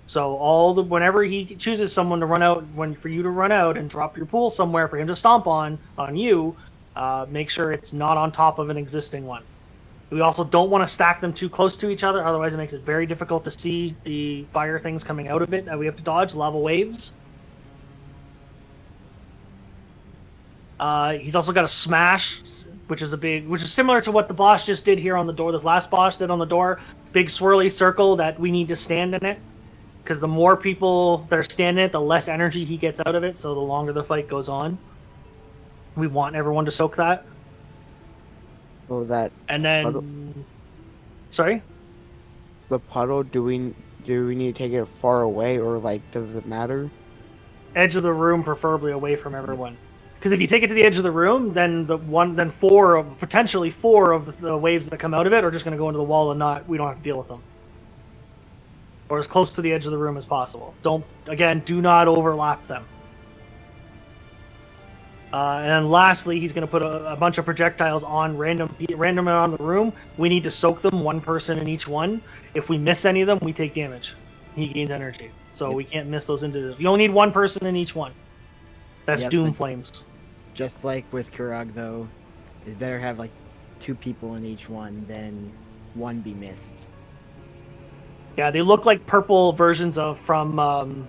So whenever he chooses someone to run out, for you to run out and drop your pool somewhere for him to stomp on you, make sure it's not on top of an existing one. We also don't want to stack them too close to each other, otherwise it makes it very difficult to see the fire things coming out of it that we have to dodge, lava waves. He's also got a smash, which is similar to what the boss just did here on the door. This last boss did on the door, big swirly circle that we need to stand in it. Because the more people that are standing in it, the less energy he gets out of it, so the longer the fight goes on. We want everyone to soak that. So that. And then, puddle, sorry. The puddle. Do we need to take it far away, or does it matter? Edge of the room, preferably away from everyone. Because if you take it to the edge of the room, then potentially four of the waves that come out of it are just going to go into the wall, and we don't have to deal with them. Or as close to the edge of the room as possible. Do not overlap them. And then lastly, he's going to put a bunch of projectiles on randomly on the room. We need to soak them, one person in each one. If we miss any of them, we take damage. He gains energy. So we can't miss those individuals. You only need one person in each one. That's Doom Flames. Just like with Kurag, though, it's better have 2 people in each one than one be missed. Yeah, they look like purple versions from and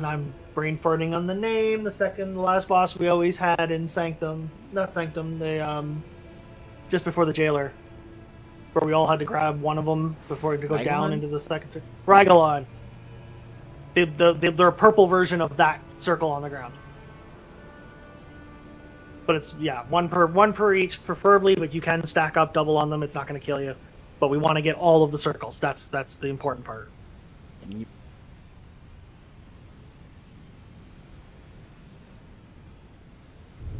I'm brain farting on the name. The last boss we always had in Sanctum, not Sanctum. They just before the Jailer, where we all had to grab one of them before to go down into the second. Rygolon. They're a purple version of that circle on the ground. But it's one per each, preferably. But you can stack up double on them. It's not going to kill you. but we want to get all of the circles. That's the important part.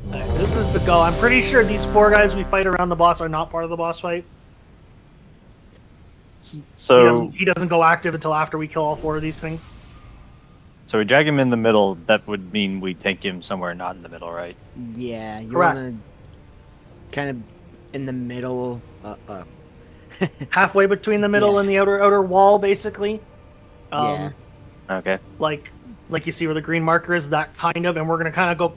Alright, this is the go. I'm pretty sure these 4 guys we fight around the boss are not part of the boss fight. So he doesn't go active until after we kill all 4 of these things. So we drag him in the middle. That would mean we take him somewhere not in the middle, right? Yeah, you Correct. want to kind of in the middle. Halfway between the middle and the outer wall, basically. Yeah. Okay. Like you see where the green marker is, that kind of, and we're gonna kind of go.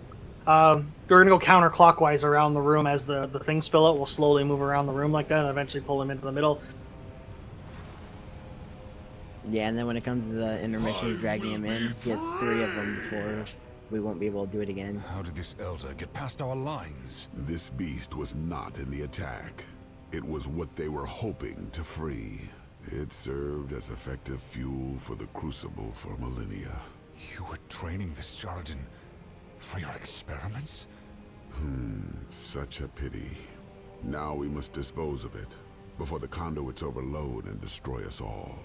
We're gonna go counterclockwise around the room as the things fill out. We'll slowly move around the room like that, and eventually pull him into the middle. Yeah, and then when it comes to the intermissions, dragging him in, he has 3 of them before we won't be able to do it again. How did this elder get past our lines? This beast was not in the attack. It was what they were hoping to free. It served as effective fuel for the Crucible for millennia. You were training this Jarden for your experiments? Such a pity. Now we must dispose of it, before the conduits overload and destroy us all.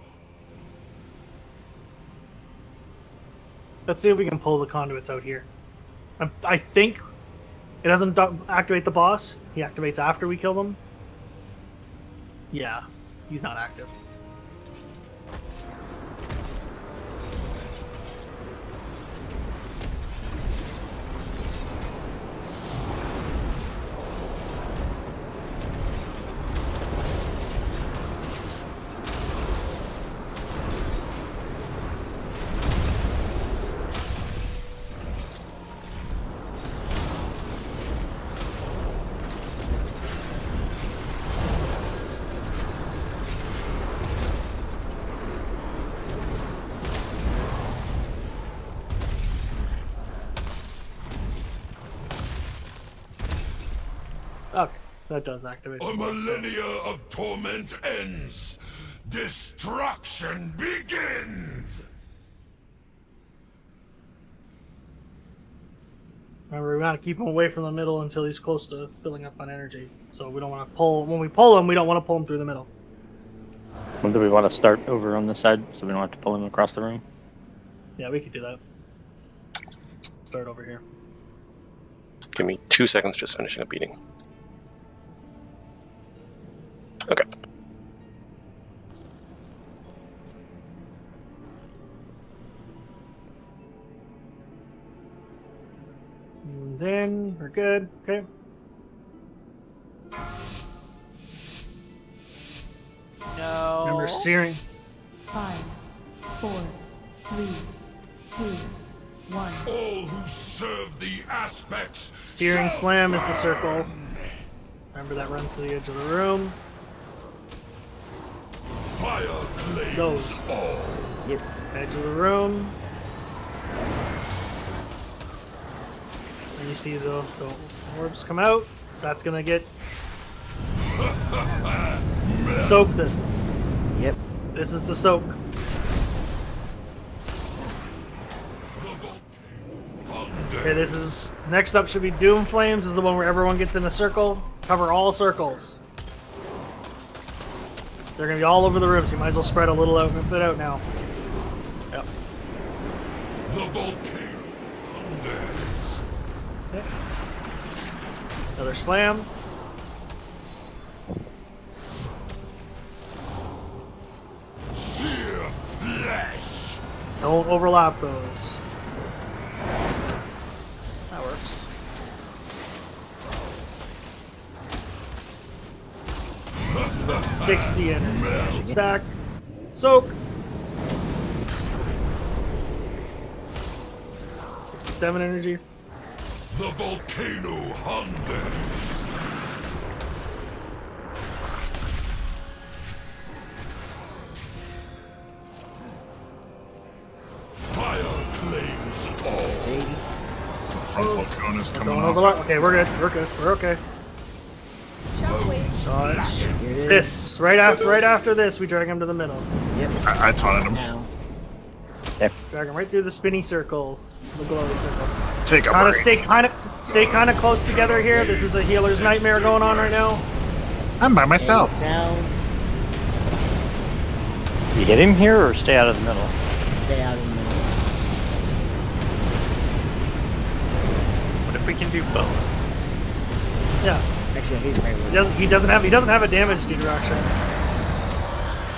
Let's see if we can pull the conduits out here. I think it doesn't activate the boss. He activates after we kill them. Yeah, he's not active. Okay, that does activate. A millennia of torment ends. Destruction begins. Remember, we want to keep him away from the middle until he's close to filling up on energy. So we don't want to pull. When we pull him, we don't want to pull him through the middle. Well, do we want to start over on this side so we don't have to pull him across the room? Yeah, we could do that. Start over here. Give me 2 seconds, just finishing up eating. Okay. Moon's in. We're good. Okay. No. Remember searing. 5, 4, 3, 2, 1. All who serve the aspects. Searing slam is the circle. Remember that runs to the edge of the room. Fire claims Those. all. Yep. Edge of the room. And you see the orbs come out. That's gonna get soak this. Yep. This is the soak. Okay, this is next up should be Doom Flames. This is the one where everyone gets in a circle. Cover all circles. They're gonna be all over the room, so you might as well spread a little out and bit out now. Yep. The volcano thunders. Okay. Another slam. Sear flesh. Don't overlap those. That works. About 60 energy. Stack. Soak. 67 energy. The volcano hungers. Fire claims all. Volcano's coming Don't off. overlap. Okay, we're good. We're good. We're okay. Dodge. This right after this, we drag him to the middle. Yep. I taunted him. Now. Yep. Drag him right through the spinny circle, the glowy circle. Take a Kind of break. stay kind of close together here. This is a healer's nightmare going on right now. I'm by myself. Down. You hit him here or stay out of the middle? Stay out of the middle. What if we can do both? Yeah. Actually, he's right. He doesn't have a damage deduction.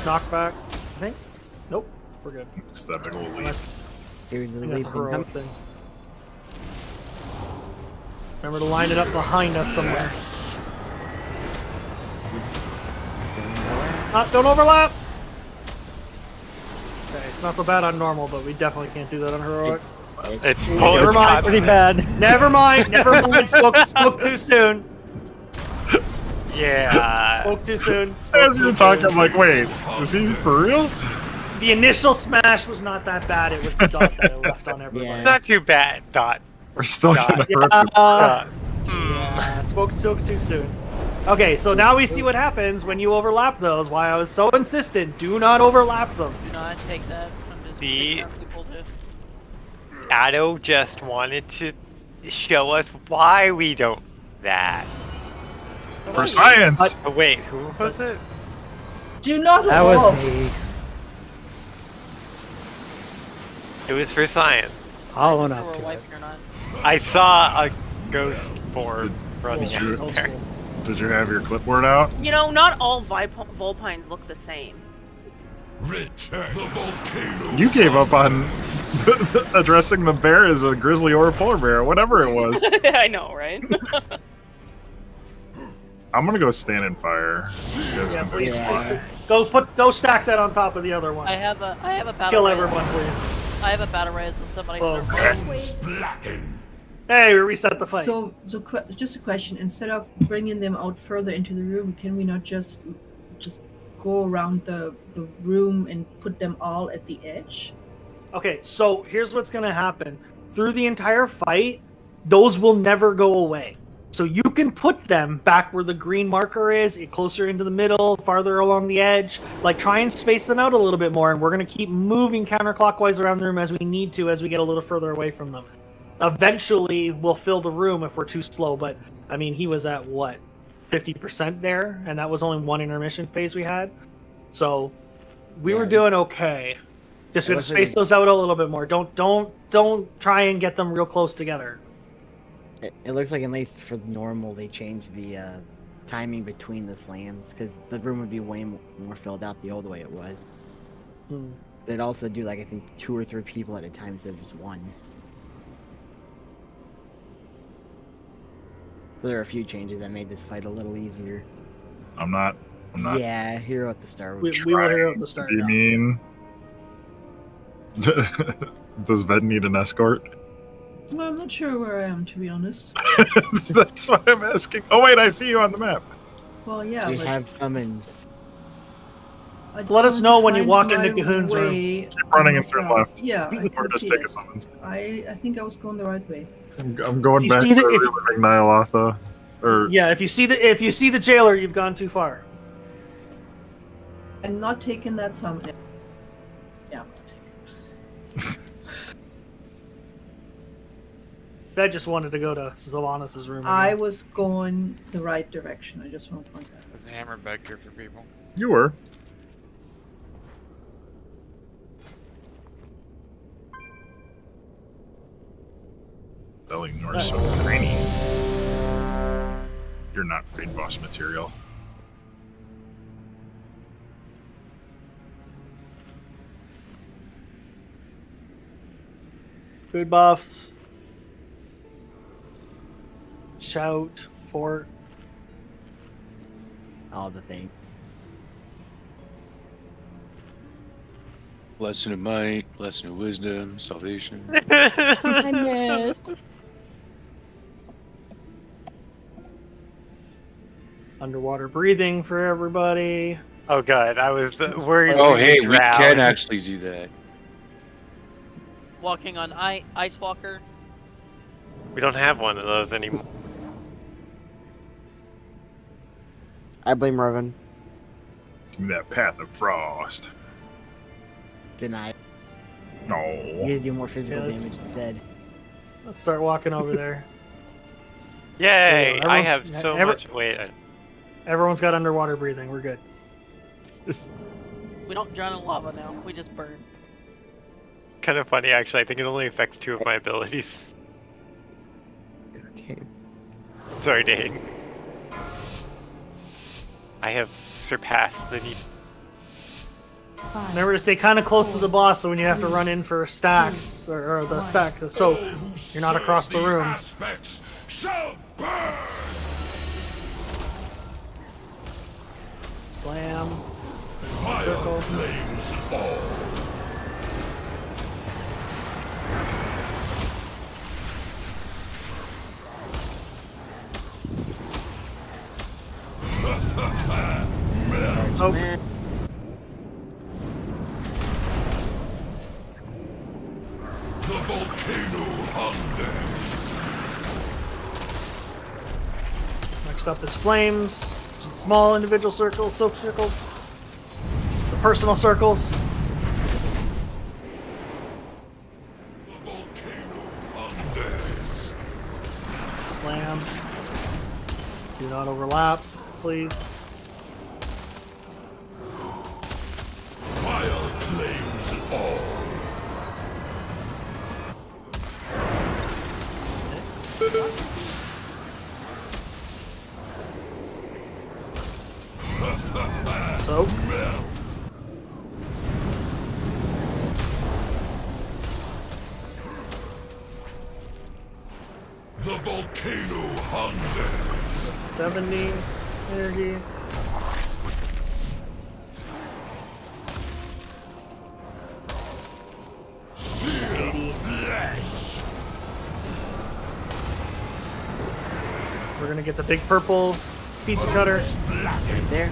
Knockback, I think. Nope. We're good. Stepping will leap. Here's the I think that's a leap heroic incoming. thing. Remember to line it up behind us somewhere. Don't overlap! Okay, it's not so bad on normal, but we definitely can't do that on heroic. It's Never mind. Pretty bad. Never mind. Spoke too soon. Yeah. Spoke too soon. As you were talking, I'm like, wait, is he for real? The initial smash was not that bad. It was the dot that it left on everybody. Yeah. Not too bad, Dot. We're still gonna hurt Yeah, spoke too soon. Okay, so now we see what happens when you overlap those. Why I was so insistent, do not overlap them. Do not take that. I'm just The- picking up people to... Addo just wanted to show us why we don't do that. For science! Oh, wait, who was it? Do not That evolve. was me. It was for science. I'll own Or up to wife it. you're not. I saw a ghost board running Did you- out there. Did you have your clipboard out? You know, not all Volpines look the same. You gave up on addressing the bear as a grizzly or a polar bear, whatever it was. I know, right? I'm gonna go stand in fire. You guys Yeah, can please, do- go stack that on top of the other one. I have a battle Kill res. everyone, please. I have a battle res and somebody Oh. started Hey, we reset the fight. So just a question. Instead of bringing them out further into the room, can we not just go around the room and put them all at the edge? Okay, so here's what's gonna happen. Through the entire fight, those will never go away. So you can put them back where the green marker is, closer into the middle, farther along the edge. Like, try and space them out a little bit more, and we're gonna keep moving counterclockwise around the room as we need to, as we get a little further away from them. Eventually, we'll fill the room if we're too slow, but, I mean, he was at, what, 50% there? And that was only one intermission phase we had. So, we were doing okay. Just gonna space those out a little bit more. Don't try and get them real close together. It looks like at least for normal they changed the timing between the slams because the room would be way more filled out the old way it was. They'd also do like I think 2 or 3 people at a time instead of just one. So there are a few changes that made this fight a little easier. I'm not. Yeah, hero at the start. We were hero at the start. Do you mean? Does Ved need an escort? Well, I'm not sure where I am, to be honest. That's why I'm asking. Oh wait, I see you on the map. Well, yeah, We but have summons. I just Let us wanted know to when you find walk my into Cahoon's room. way Keep running and turn myself. left. Yeah, I Or can just see take it. a summons. I think I was going the right way. I'm going You back see to the- if- reliving Nyalotha. Or Yeah, if you see the jailer, you've gone too far. I'm not taking that summon. Yeah. I just wanted to go to Sylvanas' room. I again. was going the right direction. I just want to point that. There's a hammer back here for people. you were. Belling North so grainy. You're not raid boss material. Food buffs. Shout. Fort. All the things. Lesson of might, lesson of wisdom, salvation. I missed. Underwater breathing for everybody. Oh god, I was worried. Oh, we hey, would we drown. can actually do that. Walking on Ice Walker. We don't have one of those anymore. I blame Revan. Give me that path of frost. Denied. No. You guys do more physical Yeah, let's- damage instead. Let's start walking over there. Yay! I Everyone's- have so much. Wait. Everyone's got underwater breathing. We're good. We don't drown in lava now. We just burn. Kind of funny, actually. I think it only affects 2 of my abilities. Okay. Sorry, Dane. I have surpassed the need. Remember to stay kind of close to the boss, so when you have to run in for stacks or the stack, the soap, you're not across the room. Aspects shall burn. Slam. Fire Circle. flames all. Soap. The volcano hungers. Next up is flames. Small individual circles, soap circles. The personal circles. The volcano hungers. Slam. Do not overlap, please. Fire flames all. Soap. The volcano hungers. That's 70 energy. Sear flesh. We're gonna get the big purple pizza cutter. Right there.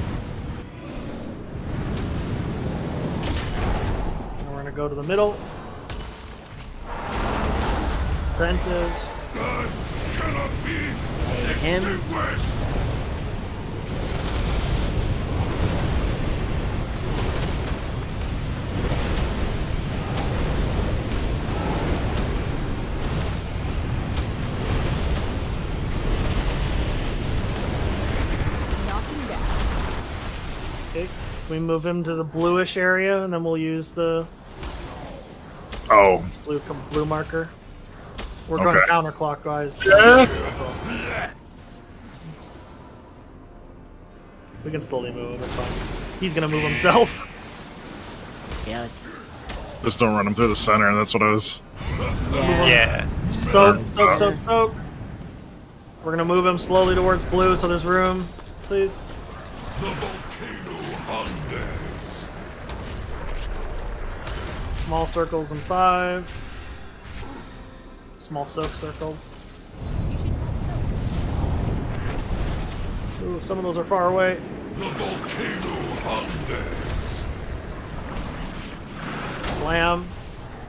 And we're gonna go to the middle. Defensives. God cannot be Him. extinguished. Knocking down. Okay. We move him to the bluish area, and then we'll use the Oh. blue marker. We're going Okay. counterclockwise. Yeah. That's all. We can slowly move him. It's fine. He's gonna move himself. Yeah, it's Just don't run him through the center. That's what I was. Yeah. Soak. We're gonna move him slowly towards blue, so there's room, please. The volcano hungers. Small circles in 5. Small soak circles. Ooh, some of those are far away. The volcano hungers. Slam.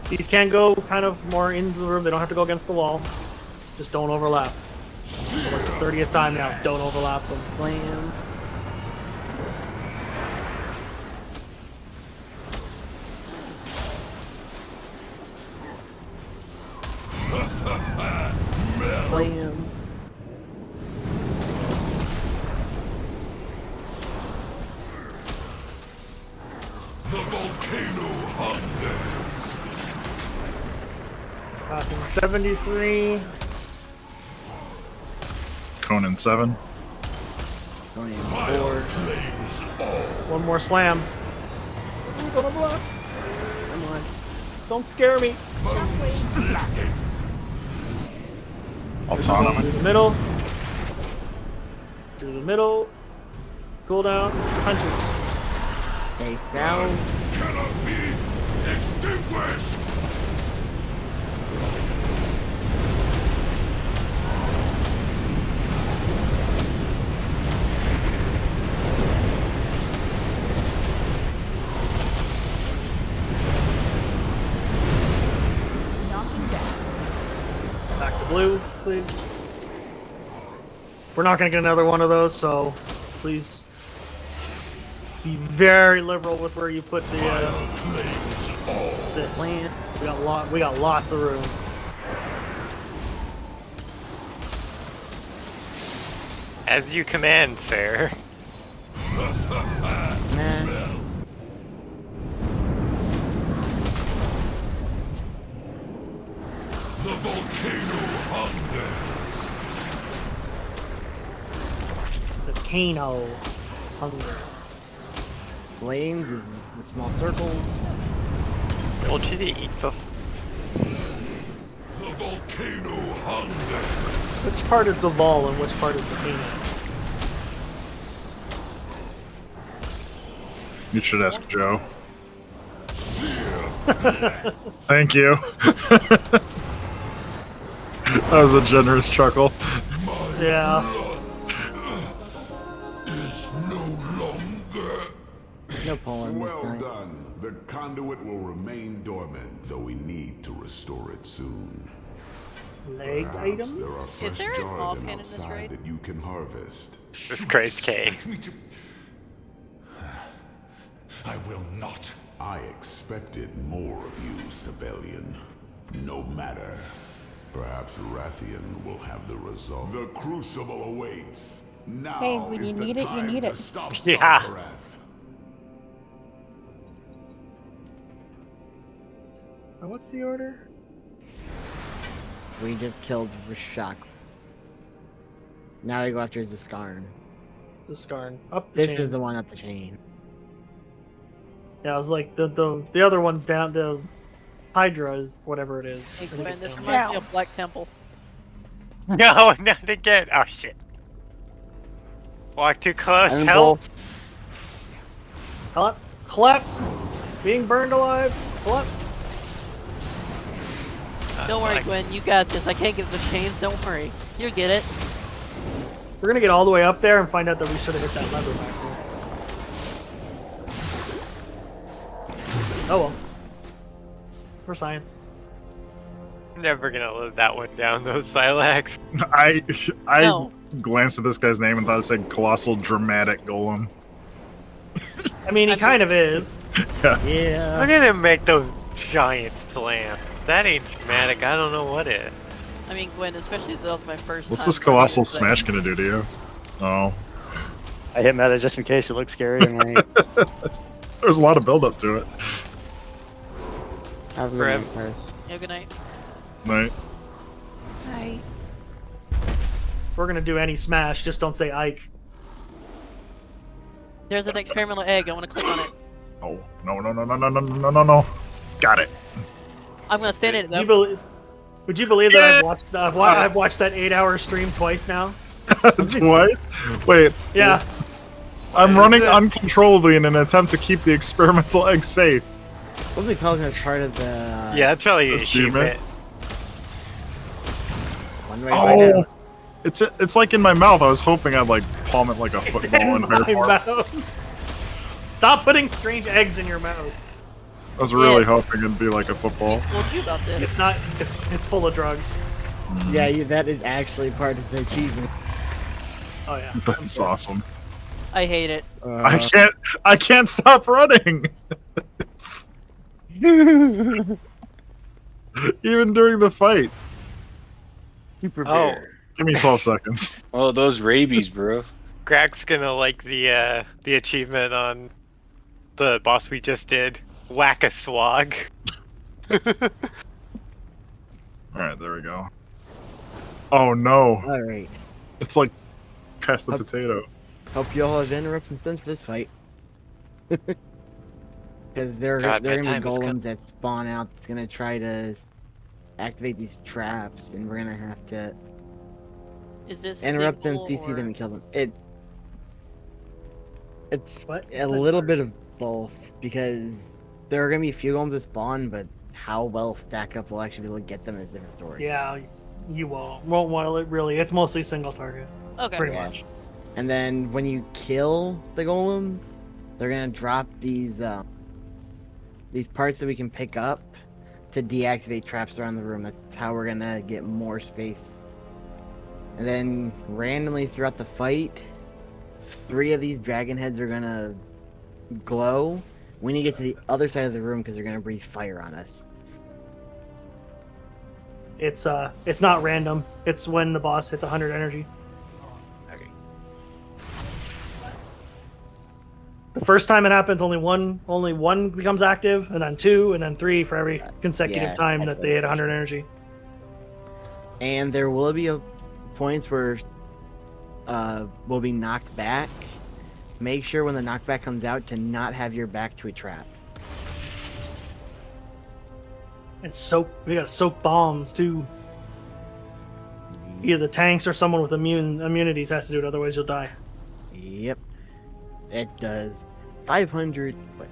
These can go kind of more into the room. They don't have to go against the wall. Just don't overlap. For like the 30th time now. Don't overlap them. Slam. Slam. The volcano hungers. Passing 73. Conan 7. Going in Fire 4. flames all. One more slam. Ooh, don't overlap. Come on. Don't scare me. Bones blackened. Autonomy. Through the middle. Through the middle. Cooldown. Punches. Face down. Cannot be extinguished. Knocking down. Back to blue, please. We're not going to get another one of those, so please be very liberal with where you put the Flames all. this. Slam. We got lots of room. As you command, sir. Nah. volcano hunger. Flames is the small circles. Told you to eat the. The volcano hunger. Which part is the vol and which part is the cane? You should ask Joe. Thank you. That was a generous chuckle. Yeah. Is no longer. No poem this Well time. done. The conduit will remain dormant, though we need to restore it soon. Leg Perhaps there are items? fresh there an jargon offhand in this outside raid? that you can harvest. This Christ K. I will not. I expected more of you, Sibelian. No matter. Perhaps Rathian will have the result. The crucible awaits. Now Hey, when is you the need it, you time need to it. stop Yeah. Sarkarath. What's the order? We just killed Rashak. Now we go after Ziskarn. Zaskarn. Up the This chain. is the one up the chain. Yeah, I was like, the other one's down, the Hydra is whatever it is. Hey, I think Gwen, it's this down. reminds me of Black Temple. No, not again. Oh shit. Walk too close. Iron Help. Clap. Clap. Being burned alive. Clap. Don't worry, Gwen, you got this. I can't get the chains, don't worry. You get it. We're gonna get all the way up there and find out that we should have hit that lever back there. Oh well. For science. Never gonna live that one down, though, Silax. I No. glanced at this guy's name and thought it said Colossal Dramatic Golem. I mean, he kind of is. Yeah. I'm gonna make those giants slam. That ain't dramatic. I don't know what is. I mean, Gwen, especially as that was my first What's time this playing Colossal this thing. Smash gonna do to you? Oh. I hit meta just in case it looks scary. And like, There's a lot of build up to it. Have a Grab. minute first. Yeah, good night. Right. Hi. If we're gonna do any smash, just don't say Ike. There's an experimental egg. I want to click on it. Oh, no. Got it. I'm gonna stand in it though. Would you believe that I've watched that 8-hour stream twice now? Twice? Wait. Yeah. I'm running uncontrollably in an attempt to keep the experimental egg safe. What was it called as part of the... Yeah, that's probably the Achievement. achievement. One way right Oh! now. It's like in my mouth. I was hoping I'd like palm it like a football in her My part. mouth. Stop putting strange eggs in your mouth. I was really hoping it'd be like a football. Told you about this. It's not. It's full of drugs. Yeah, that is actually part of the achievement. Oh yeah. That's awesome. I hate it. I can't stop running. Even during the fight. Super Oh, Give me 12 seconds. Oh, those rabies, bro. Greg's gonna like the achievement on the boss we just did. Whack a swag. Alright, there we go. Oh no. Alright. It's like past the potato. Hope you all have interrupts and stunts for this fight. Because there are God, my gonna time be is golems that spawn out that's gonna try to activate these traps, and we're gonna have to Is this interrupt them, single CC them, or- and kill them. It's What? a little bit of both, because there are gonna be a few golems that spawn, but how well stack up will actually be able to get them is a different story. Yeah, you won't want it really. It's mostly single target. Okay. Pretty Yeah. much. And then when you kill the golems, they're gonna drop these parts that we can pick up to deactivate traps around the room. That's how we're gonna get more space. And then randomly throughout the fight, 3 of these dragon heads are gonna glow. We need to get to the other side of the room because they're gonna breathe fire on us. It's not random. It's when the boss hits 100 energy. Okay. The first time it happens, only one becomes active, and then 2, and then 3 for every consecutive Yeah, time that's that they hit 100 energy. And there will be points where will be knocked back. Make sure when the knockback comes out to not have your back to a trap. And soak. We gotta soak bombs too. Either the tanks or someone with immunities has to do it, otherwise you'll die. Yep. It does 500. What?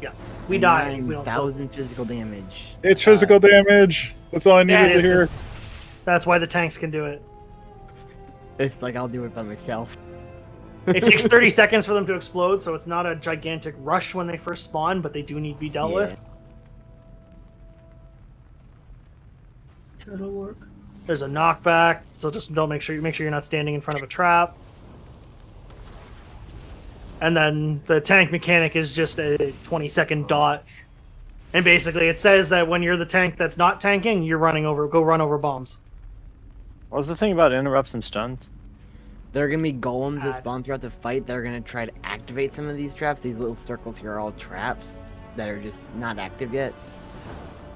Yeah, we die. We don't 9,000 physical damage. It's physical damage. That's all I needed to hear. That's why the tanks can do it. It's like I'll do it by myself. It takes 30 seconds for them to explode, so it's not a gigantic rush when they first spawn, but they do need to be dealt with. That'll work. There's a knockback, so just don't make sure you're not standing in front of a trap. And then the tank mechanic is just a 20-second dot. And basically it says that when you're the tank that's not tanking, you're run over bombs. What was the thing about interrupts and stuns? There are going to be golems that spawn throughout the fight that are going to try to activate some of these traps. These little circles here are all traps that are just not active yet.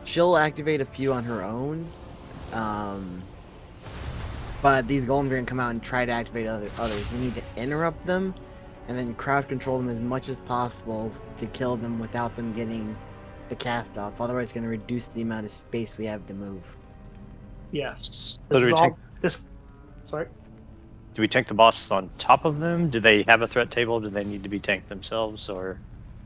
She'll activate a few on her own. But these golems are going to come out and try to activate others. We need to interrupt them and then crowd control them as much as possible to kill them without them getting the cast off. Otherwise, it's going to reduce the amount of space we have to move. Yes. Sorry? Do we tank the boss on top of them? Do they have a threat table? Do they need to be tanked themselves, or?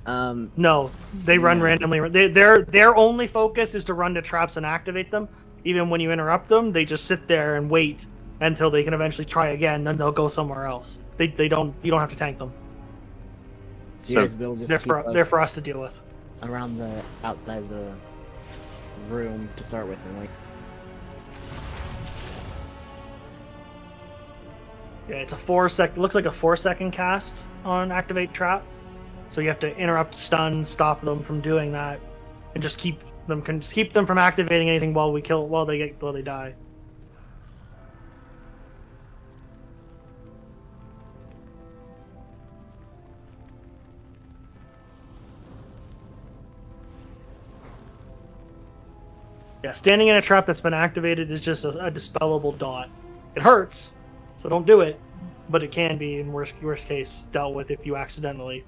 No, they run randomly. Their only focus is to run to traps and activate them. Even when you interrupt them, they just sit there and wait until they can eventually try again. Then they'll go somewhere else. You don't have to tank them. So just they're for us to deal with. Around the outside of the room to start with, and like. Yeah, it's a 4-second. Looks like a 4-second cast on activate trap. So you have to interrupt, stun, stop them from doing that, and just keep them from activating anything while they die. Yeah, standing in a trap that's been activated is just a dispellable dot. It hurts, so don't do it, but it can be, in worst case, dealt with if you accidentally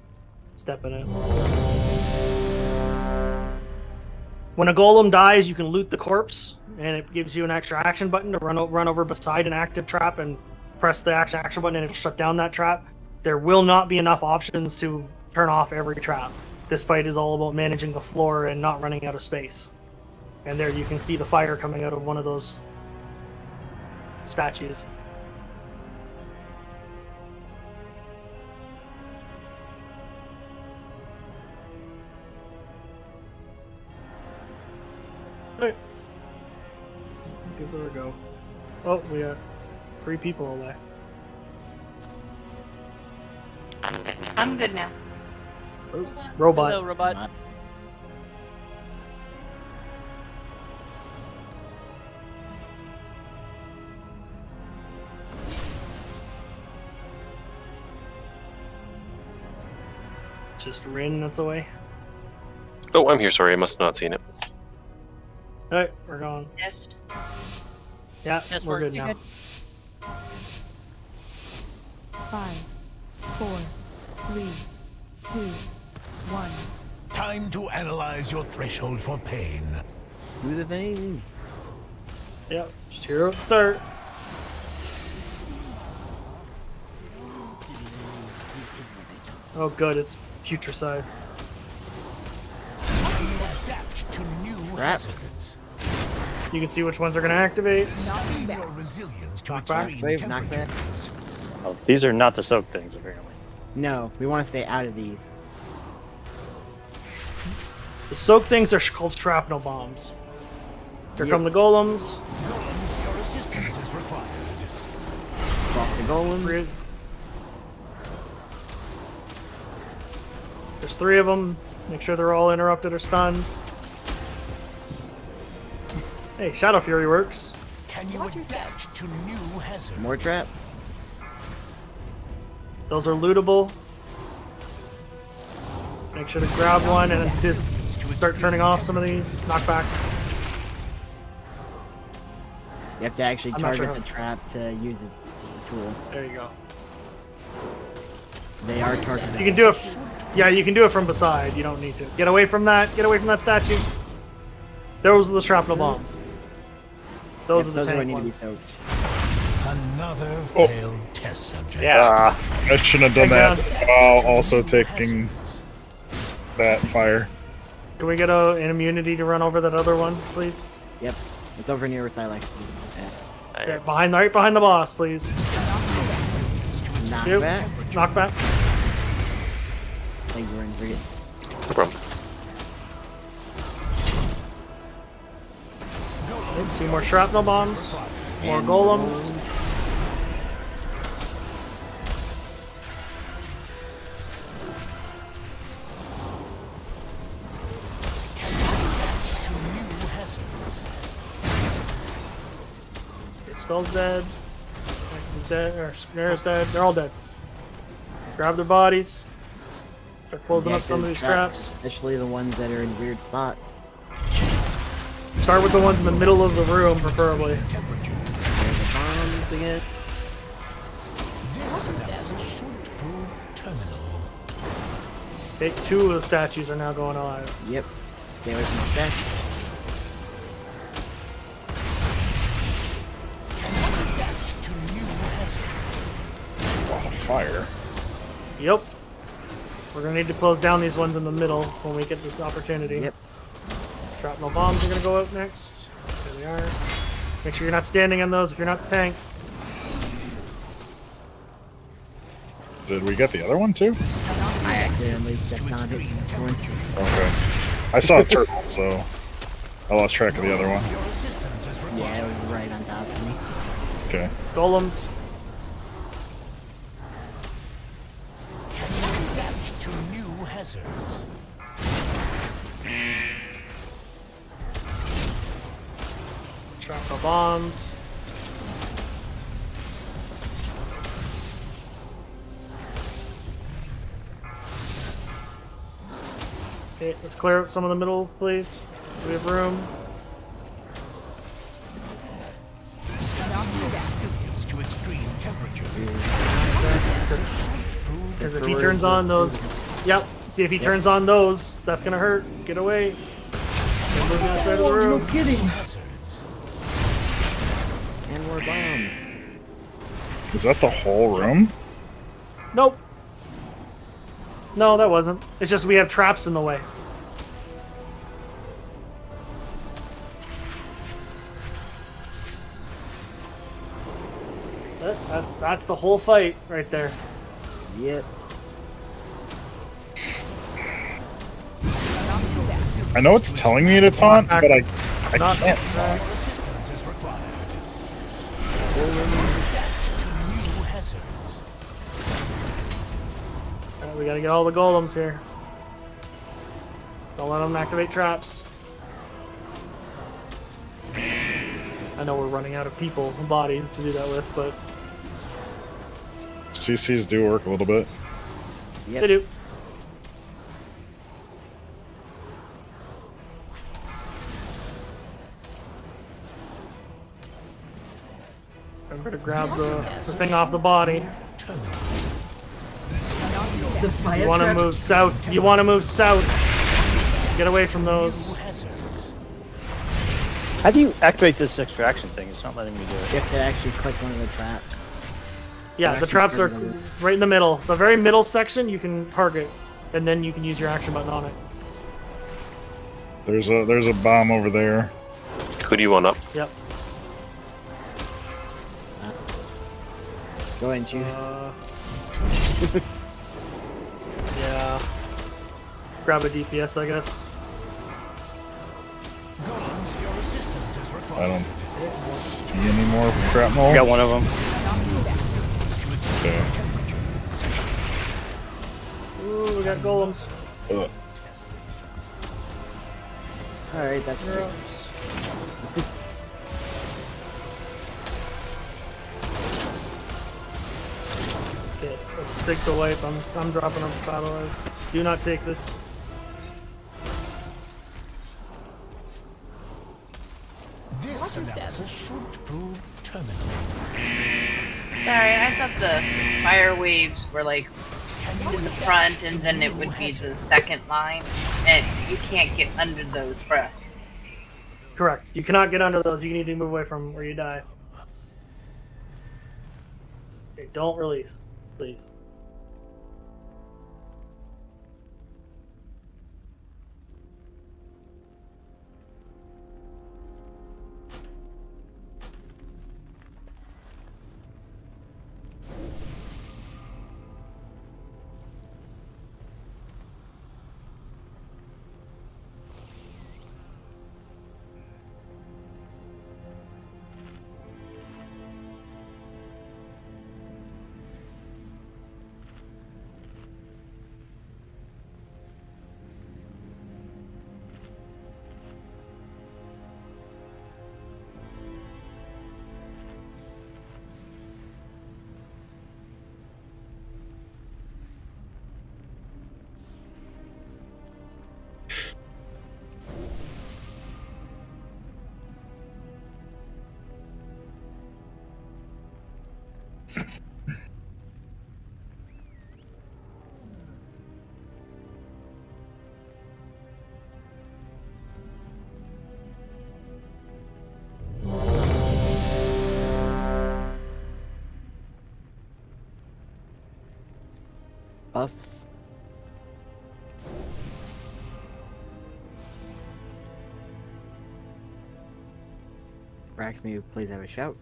step in it. When a golem dies, you can loot the corpse, and it gives you an extra action button to run over beside an active trap and press the action button, and it'll shut down that trap. There will not be enough options to turn off every trap. This fight is all about managing the floor and not running out of space. And there you can see the fire coming out of one of those statues. Alright. Give her a go. Oh, we got 3 people away. I'm good now. Oh, robot. Hello, robot. Just Rin that's away. Oh, I'm here. Sorry, I must have not seen it. Alright, we're going. Yes. Yeah, Yes, we're good now. Good. 5, 4, 3, 2, 1. Time to analyze your threshold for pain. Do the thing. Yep, just hero at the start. Oh good, it's putricide. Adapt to new Traps. hazards. You can see which ones are going to activate. Strain your resilience to Knockback. extreme Wave, knockback. temperatures. Oh, these are not the soak things, apparently. No, we want to stay out of these. The soak things are called shrapnel bombs. Here come the golems. Golems, your assistance is required. Drop the golem. There's 3 of them. Make sure they're all interrupted or stunned. Hey, Shadow Fury works. Can you adapt to new hazards? More traps. Those are lootable. Make sure to grab one and then start turning off some of these. Knockback. You have to actually I'm not target sure the trap to use it. The tool. There you go. They are targeted. You can do it. Yeah, you can do it from beside. You don't need to. Get away from that. Get away from that statue. Those are the shrapnel bombs. Those are the those tank need to be ones. soaked. Another failed test subject. Yeah. I shouldn't have done that while also taking that fire. Can we get an immunity to run over that other one, please? Yep. It's over near where Silex is at. Okay, right behind the boss, please. Knock Yep. back. Knock back. Thank you, Ryan, for it. No problem. Okay, 2 more shrapnel bombs. More And golems. Okay, Skull's dead. Max is dead. Or Snare's dead. They're all dead. Grab their bodies. Start closing up some of these traps. Especially the ones that are in weird spots. Start with the ones in the middle of the room, preferably. There's the bombs again. Okay, 2 of the statues are now going alive. Yep. Stay away from the statue. A lot of fire. Yep. We're gonna need to close down these ones in the middle when we get this opportunity. Yep. Shrapnel bombs are gonna go out next. There they are. Make sure you're not standing on those if you're not the tank. Did we get the other one too? I accidentally stepped on it. Okay. I saw a turtle, so I lost track of the other one. Yeah, it was right on top of me. Okay. Golems. To new hazards. Shrapnel bombs. Okay, let's clear out some of the middle, please. Do we have room? To extreme temperature. Because if he turns on those... Yep, see if he turns on those, that's gonna hurt. Get away. They're moving outside of the room. No kidding. And more bombs. Is that the whole room? Nope. No, that wasn't. It's just we have traps in the way. That's the whole fight right there. Yep. I know it's telling me to taunt, but I can't taunt. Alright, we gotta get all the golems here. Don't let them activate traps. I know we're running out of people and bodies to do that with, but CCs do work a little bit. they do. Remember to grab the thing off the body. The fire You want to traps- move south. You want to move south. Get away from those. How do you activate this extraction thing? It's not letting me do it. You have to actually click one of the traps. Yeah, the traps are right in the middle. The very middle section you can target, and then you can use your action button on it. There's a bomb over there. Who do you want up? Yep. Go ahead and shoot. Yeah. Grab a DPS, I guess. I don't see any more shrapnel. I got one of them. Okay. Ooh, we got golems. Ugh. Alright, that's great. Okay, let's stick the wipe. I'm dropping up battle eyes. Do not take this. This analysis should prove terminal. Sorry, I thought the fire waves were like in the front and then it would be the second line, and you can't get under those for us. Correct. You cannot get under those. You need to move away from where you die. Okay, don't release, please. Buffs. Rax, maybe please have a shout.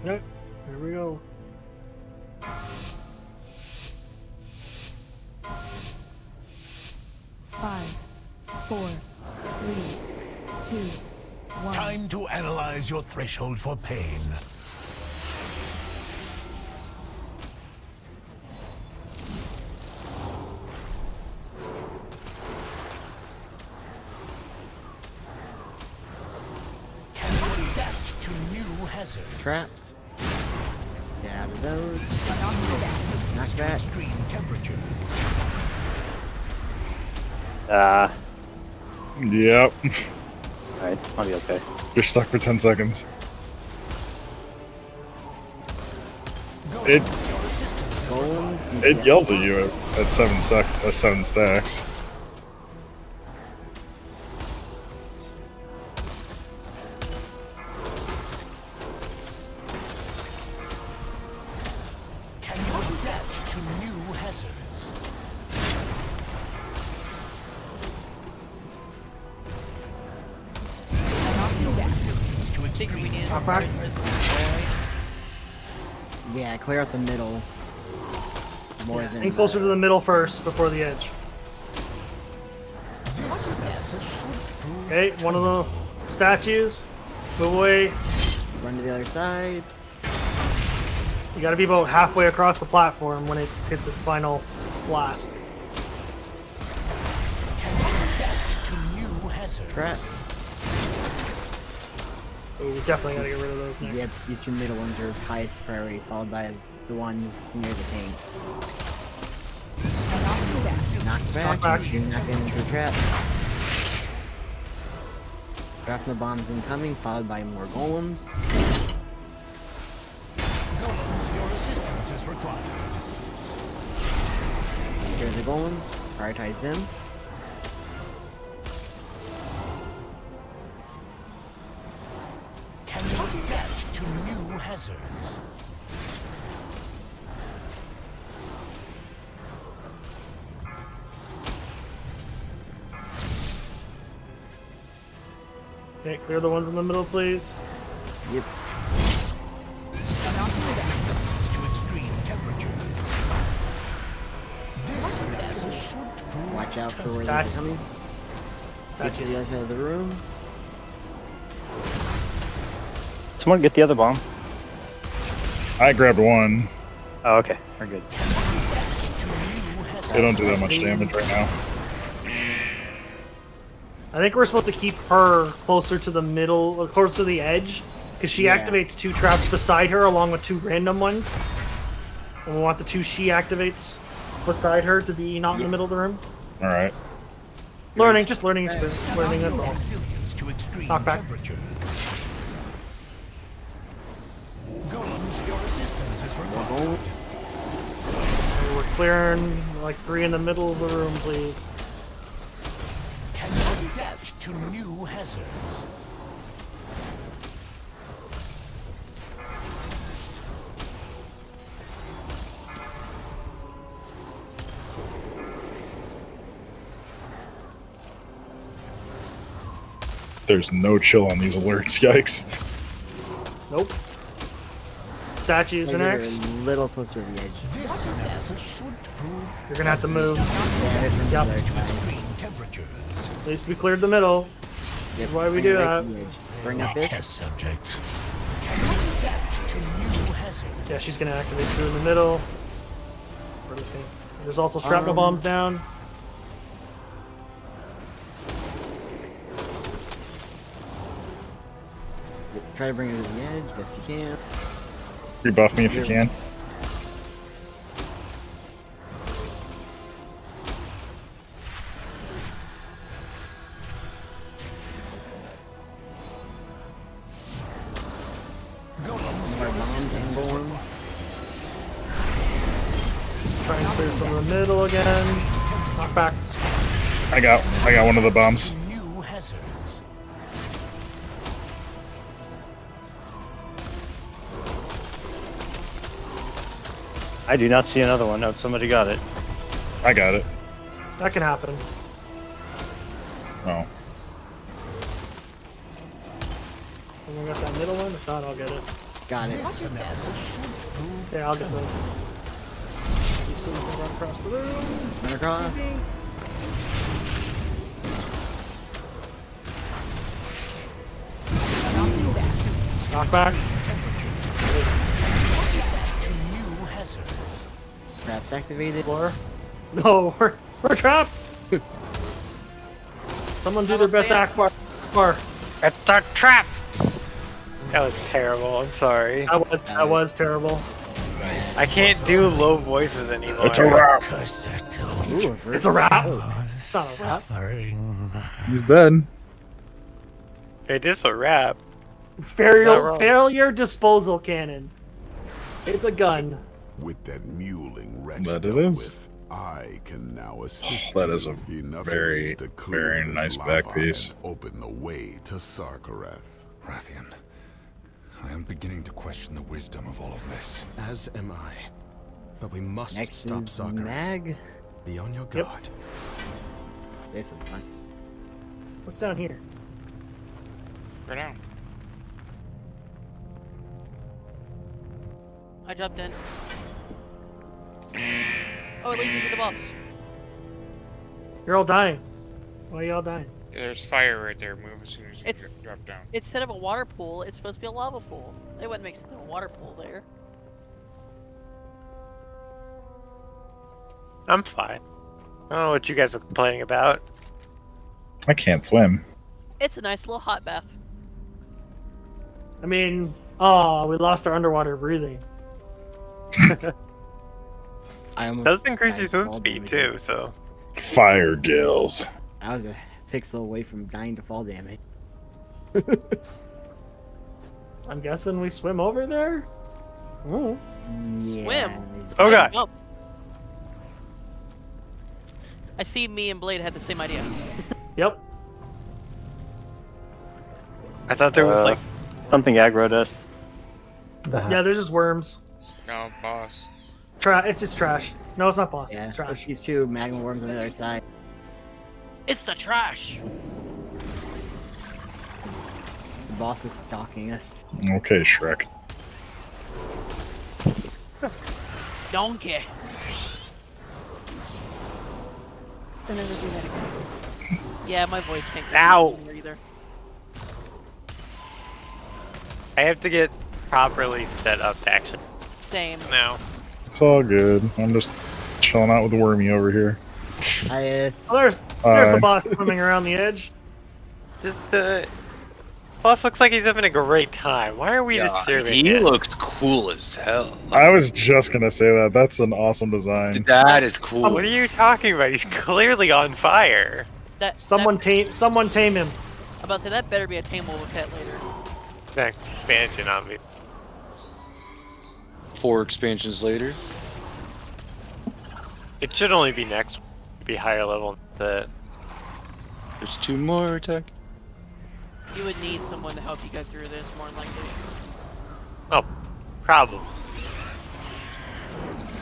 Yep, here we go. Five, 4, 3, 2, 1. Time to analyze your threshold for pain. Can you adapt to new hazards? Traps. Get out of those. Knock back. Extreme temperatures. Yep. Alright, I'll be okay. You're stuck for 10 seconds. It yells at you at 7 stacks. Can you adapt to new hazards? Talk back. Yeah, clear out the middle. More than Think closer to the middle first before the edge. Okay, one of the statues. Move away. Run to the other side. You gotta be about halfway across the platform when it hits its final blast. Traps. Oh, we definitely gotta get rid of those next. Yep, these two middle ones are highest priority, followed by the ones near the tanks. Knock back, you're not getting into a trap. Dropping the bombs incoming, followed by more golems. Your assistance is required. Here's the golems, prioritize them. Can you adapt to new hazards? Okay, clear the ones in the middle, please. Yep. To extreme temperatures. Watch out for where they're coming. Get to the other side of the room. Someone get the other bomb. I grabbed one. Oh, okay. We're good. They don't do that much damage right now. I think we're supposed to keep her closer to the middle, or closer to the edge, Because she Yeah. activates 2 traps beside her along with 2 random ones. And we want the 2 she activates beside her to be not in the middle of the room. All right. Learning, just learning experience. Learning, that's all. Resilience to extreme Knock back. temperatures. Golems, your assistance is required. We're clearing like 3 in the middle of the room, please. Cannot adapt to new hazards. There's no chill on these alerts, yikes. Nope. Statues Like, and they're X. a little closer to the edge. This analysis should prove You're gonna have to move. Yeah, this one's Yep. there, to fine. extreme temperatures. At least we cleared the middle. Yep, That's why we bring do it right that. to the edge. Bring up this. Test subject. Cannot adapt to new hazards. Yeah, she's gonna activate 2 in the middle. We're just gonna... There's also shrapnel bombs down. Try to bring it to the edge, best you can. Rebuff me if you can. More bombs and bombs. Try and clear some of the middle again. Knock back. I got one of the bombs. New hazards. I do not see another one. No, somebody got it. I got it. That can happen. Oh. Someone got that middle one? If not, I'll get it. Got it. This analysis should prove Yeah, I'll get the. So we can run across the room. Run across. Knock back. to new hazards. Traps activated. Floor. No, we're trapped. Someone do their best Akbar. It's a trap! That was terrible, I'm sorry. That was terrible. I can't do low voices anymore. It's a wrap. Ooh, It's a wrap. It's not a wrap. He's dead. It is a wrap. Not wrong. Failure disposal cannon. It's a gun. With that muling Rex That it dealt is. with, I can now assist That is a you enough very, at least to clear very this nice lava back piece. and open the way to Sarkareth. Rathian, I am beginning to question the wisdom of all of this. As am I. But we must Next stop is Sarkareth. Mag. Be on your Yep. guard. This is fun. What's down here? Go down. I jumped in. Oh, it leads me to the boss. You're all dying. Why are you all dying? Yeah, there's fire right there. Move as soon as you It's drop down. instead of a water pool, it's supposed to be a lava pool. It wouldn't make sense to have a water pool there. I'm fine. I don't know what you guys are complaining about. I can't swim. It's a nice little hot bath. I mean, oh, we lost our underwater breathing. I almost Does increase died your of swim fall speed damage. too, so. Fire gills. I was a pixel away from dying to fall damage. I'm guessing we swim over there? Ooh. Yeah, Swim. Oh god. Jump. I see me and Blade had the same idea. Yep. I thought there was like. Something aggroed us. Yeah, there's just worms. No, boss. It's just trash. No, it's not boss. Yeah, It's trash. there's these 2 magma worms on the other side. It's the trash. The boss is stalking us. Okay, Shrek. Donkey. Don't ever do that again. Yeah, my voice can't go Ow. anymore either. I have to get properly set up to actually. Same. No. It's all good. I'm just chilling out with Wormy over here. I Oh, there's the Hi. boss swimming around the edge. Just Boss looks like he's having a great time. Why are we Yeah, disturbing he him? looks cool as hell. I was just gonna say that. That's an awesome design. That is cool. What are you talking about? He's clearly on fire. Someone tame him. I'm about to say that better be a tameable pet later. Next expansion, obviously. 4 expansions later. It should only be next. Be higher level than that. There's 2 more attack. You would need someone to help you get through this, more than likely. Oh, problem.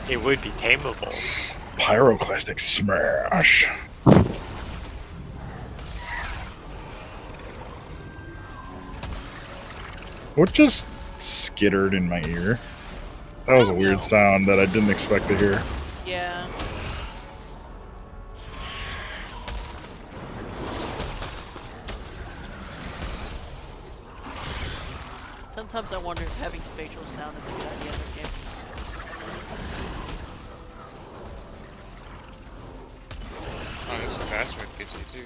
It would be tameable. Pyroclastic smash. What just skittered in my ear? That was a weird sound that I didn't expect to hear. Yeah. Sometimes I wonder if having spatial sound is a good idea in this game. Oh, there's a password gets you too.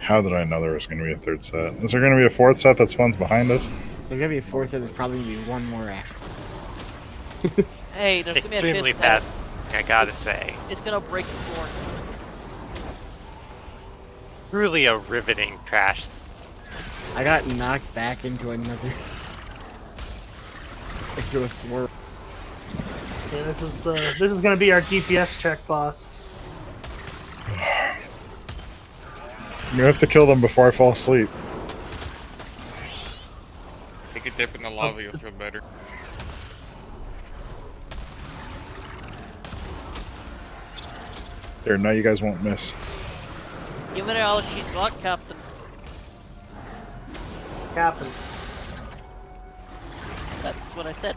How did I know there was going to be a third set? Is there going to be a fourth set that spawns behind us? There's gonna be a fourth set. There's probably gonna be one more after. Hey, there's gonna be a Extremely fifth set. fast, I gotta say. It's gonna break the floor. Truly a riveting crash. I got knocked back into another. Into a swirl. Yeah, this is gonna be our DPS check, boss. You have to kill them before I fall asleep. Take a dip in the lava, you'll feel better. There, now you guys won't miss. Give it all she's got, Captain. Captain. That's what I said.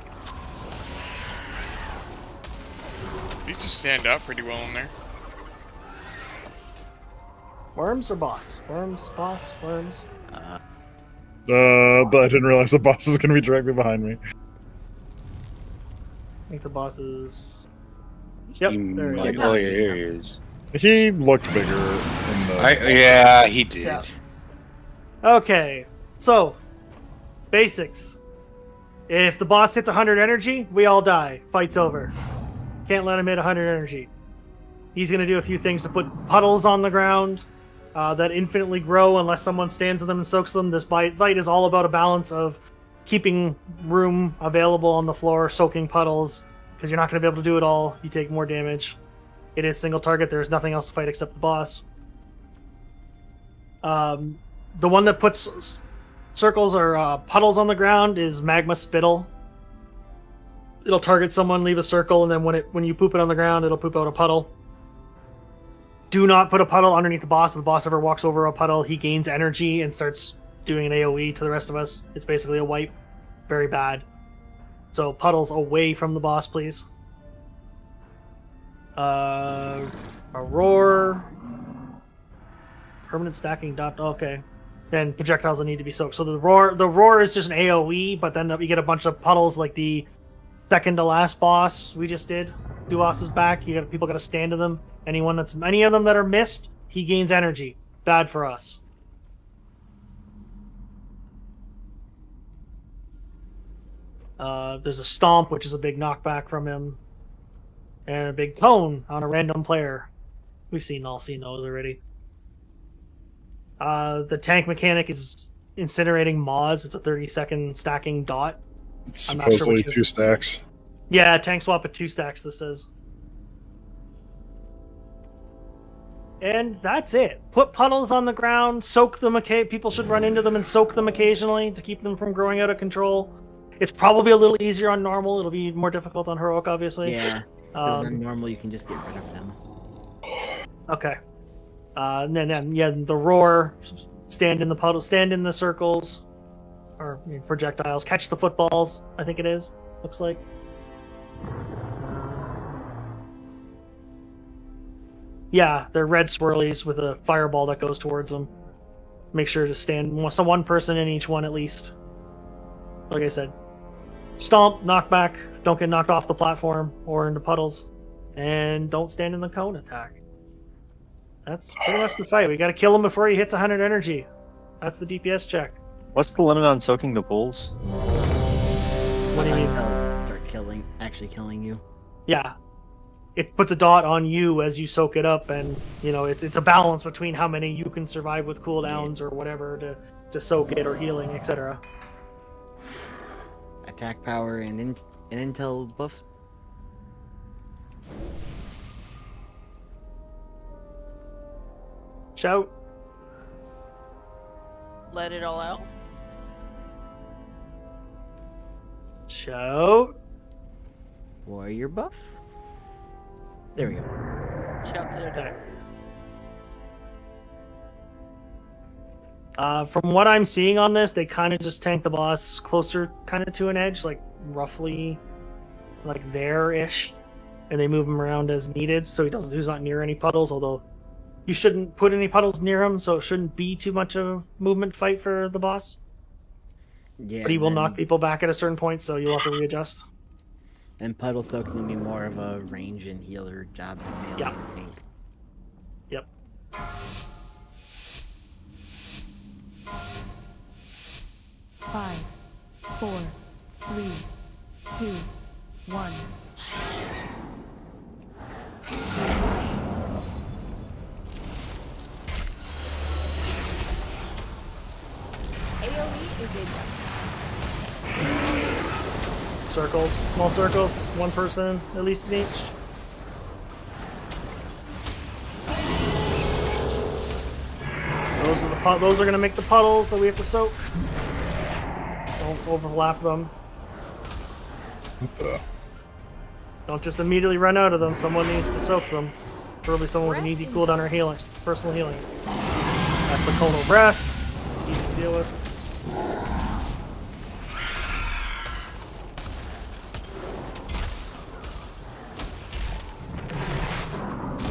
These just stand up pretty well in there. Worms or boss? Worms, boss, worms. But I didn't realize the boss is going to be directly behind me. I think the boss is. Yep, there he is. Oh yeah, here he is. He looked bigger in the. Yeah, he did. Yeah. Okay, so basics. If the boss hits 100 energy, we all die. Fight's over. Can't let him hit 100 energy. He's gonna do a few things to put puddles on the ground that infinitely grow unless someone stands in them and soaks them. This fight is all about a balance of keeping room available on the floor, soaking puddles, because you're not going to be able to do it all. You take more damage. It is single target. There's nothing else to fight except the boss. The one that puts circles or puddles on the ground is Magma Spittle. It'll target someone, leave a circle, and then when you poop it on the ground, it'll poop out a puddle. Do not put a puddle underneath the boss. If the boss ever walks over a puddle, he gains energy and starts doing an AoE to the rest of us. It's basically a wipe. Very bad. So puddles away from the boss, please. A roar. Permanent stacking dot. Okay. Then projectiles will need to be soaked. So the roar is just an AoE, but then you get a bunch of puddles like the second to last boss we just did. 2 bosses back. People got to stand to them. Any of them that are missed, he gains energy. Bad for us. There's a stomp, which is a big knockback from him, and a big tone on a random player. We've all seen those already. The tank mechanic is incinerating Moz. It's a 30-second stacking dot. It's supposedly 2 stacks. Yeah, tank swap at 2 stacks. This is. And that's it. Put puddles on the ground, soak them. People should run into them and soak them occasionally to keep them from growing out of control. It's probably a little easier on normal. It'll be more difficult on heroic, obviously. Yeah. On normal, you can just get rid of them. Okay. And then the roar. Stand in the puddle. Stand in the circles, or projectiles. Catch the footballs. I think it is. Looks like. Yeah, they're red swirlies with a fireball that goes towards them. Make sure to stand one person in each one at least. Like I said, stomp, knock back, don't get knocked off the platform or into puddles, and don't stand in the cone attack. That's pretty much the fight. We got to kill him before he hits 100 energy. That's the DPS check. What's the limit on soaking the pools? What do you mean? Until it starts actually killing you. Yeah. It puts a dot on you as you soak it up, and it's a balance between how many you can survive with cooldowns or whatever to soak it or healing, etc. Attack power and intel buffs. Shout. Let it all out. Shout. Warrior buff. There we go. Shout to their attack. From what I'm seeing on this, they kind of just tank the boss closer kind of to an edge, like roughly like there-ish, and they move him around as needed, so he's not near any puddles, although you shouldn't put any puddles near him, so it shouldn't be too much of a movement fight for the boss. Yeah, but he will knock people back at a certain point, so you'll have to readjust. And puddle soaking will be more of a range and healer job than melee, Yeah. I think. Yep. Five, 4, 3, 2, 1. AoE is in. Circles, small circles, one person at least in each. Those are gonna make the puddles that we have to soak. Don't overlap them. Don't just immediately run out of them. Someone needs to soak them. Probably someone with an easy cooldown or healing, personal healing. That's the conal breath. Easy to deal with.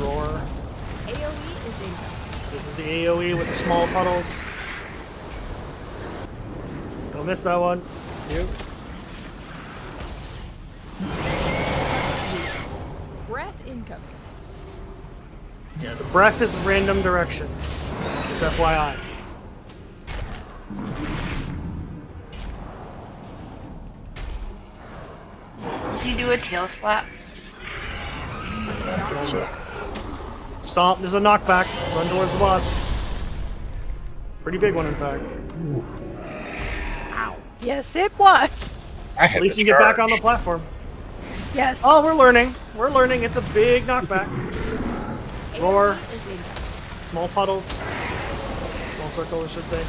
Roar. AoE is in. This is the AoE with the small puddles. Don't miss that one. You. Breath incoming. Yeah, the breath is random direction. Just FYI. Does he do a tail slap? Stomp, there's a knockback. Run towards the boss. Pretty big one, in fact. Ow. Yes, it was. At least you get back on the platform. Yes. Oh, we're learning. We're learning. It's a big knockback. Roar. Small puddles. Small circle, I should say.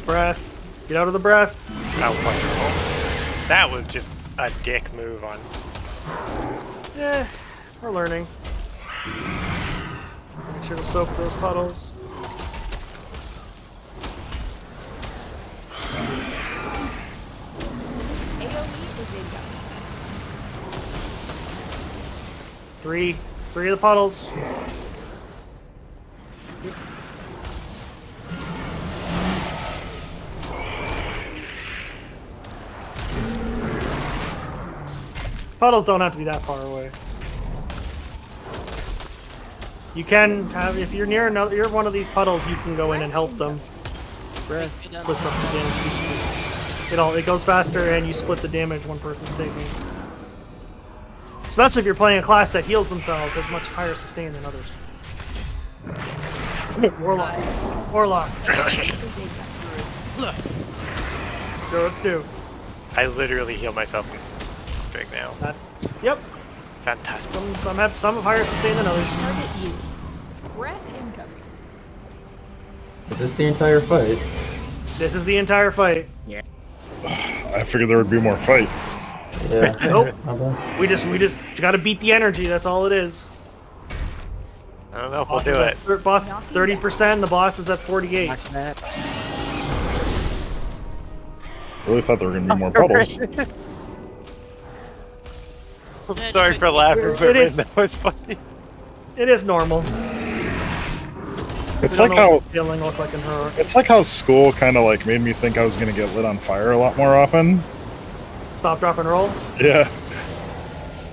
Breath. Get out of the breath. Oh, wonderful. That was just a dick move on. Yeah, we're learning. Make sure to soak those puddles. Three of the puddles. Puddles don't have to be that far away. You can have, if you're near another, you're one of these puddles, you can go in and help them. Splits up the damage. It goes faster, and you split the damage one person's taking. Especially if you're playing a class that heals themselves, has much higher sustain than others. Warlock. Warlock. So let's do. I literally heal myself right now. Yep. Fantastic. Some have higher sustain than others. Target you. Breath incoming. Is this the entire fight? This is the entire fight. Yeah. I figured there would be more fight. Yeah. Nope. We just gotta beat the energy. That's all it is. I don't know if we'll do it. Boss 30%. The boss is at 48. Really thought there were gonna be more puddles. Sorry for laughing, but It is. that was funny. It is normal. It's We like don't know how what the scaling look like in heroic. it's like how school kind of like made me think I was gonna get lit on fire a lot more often. Stop, drop, and roll. Yeah.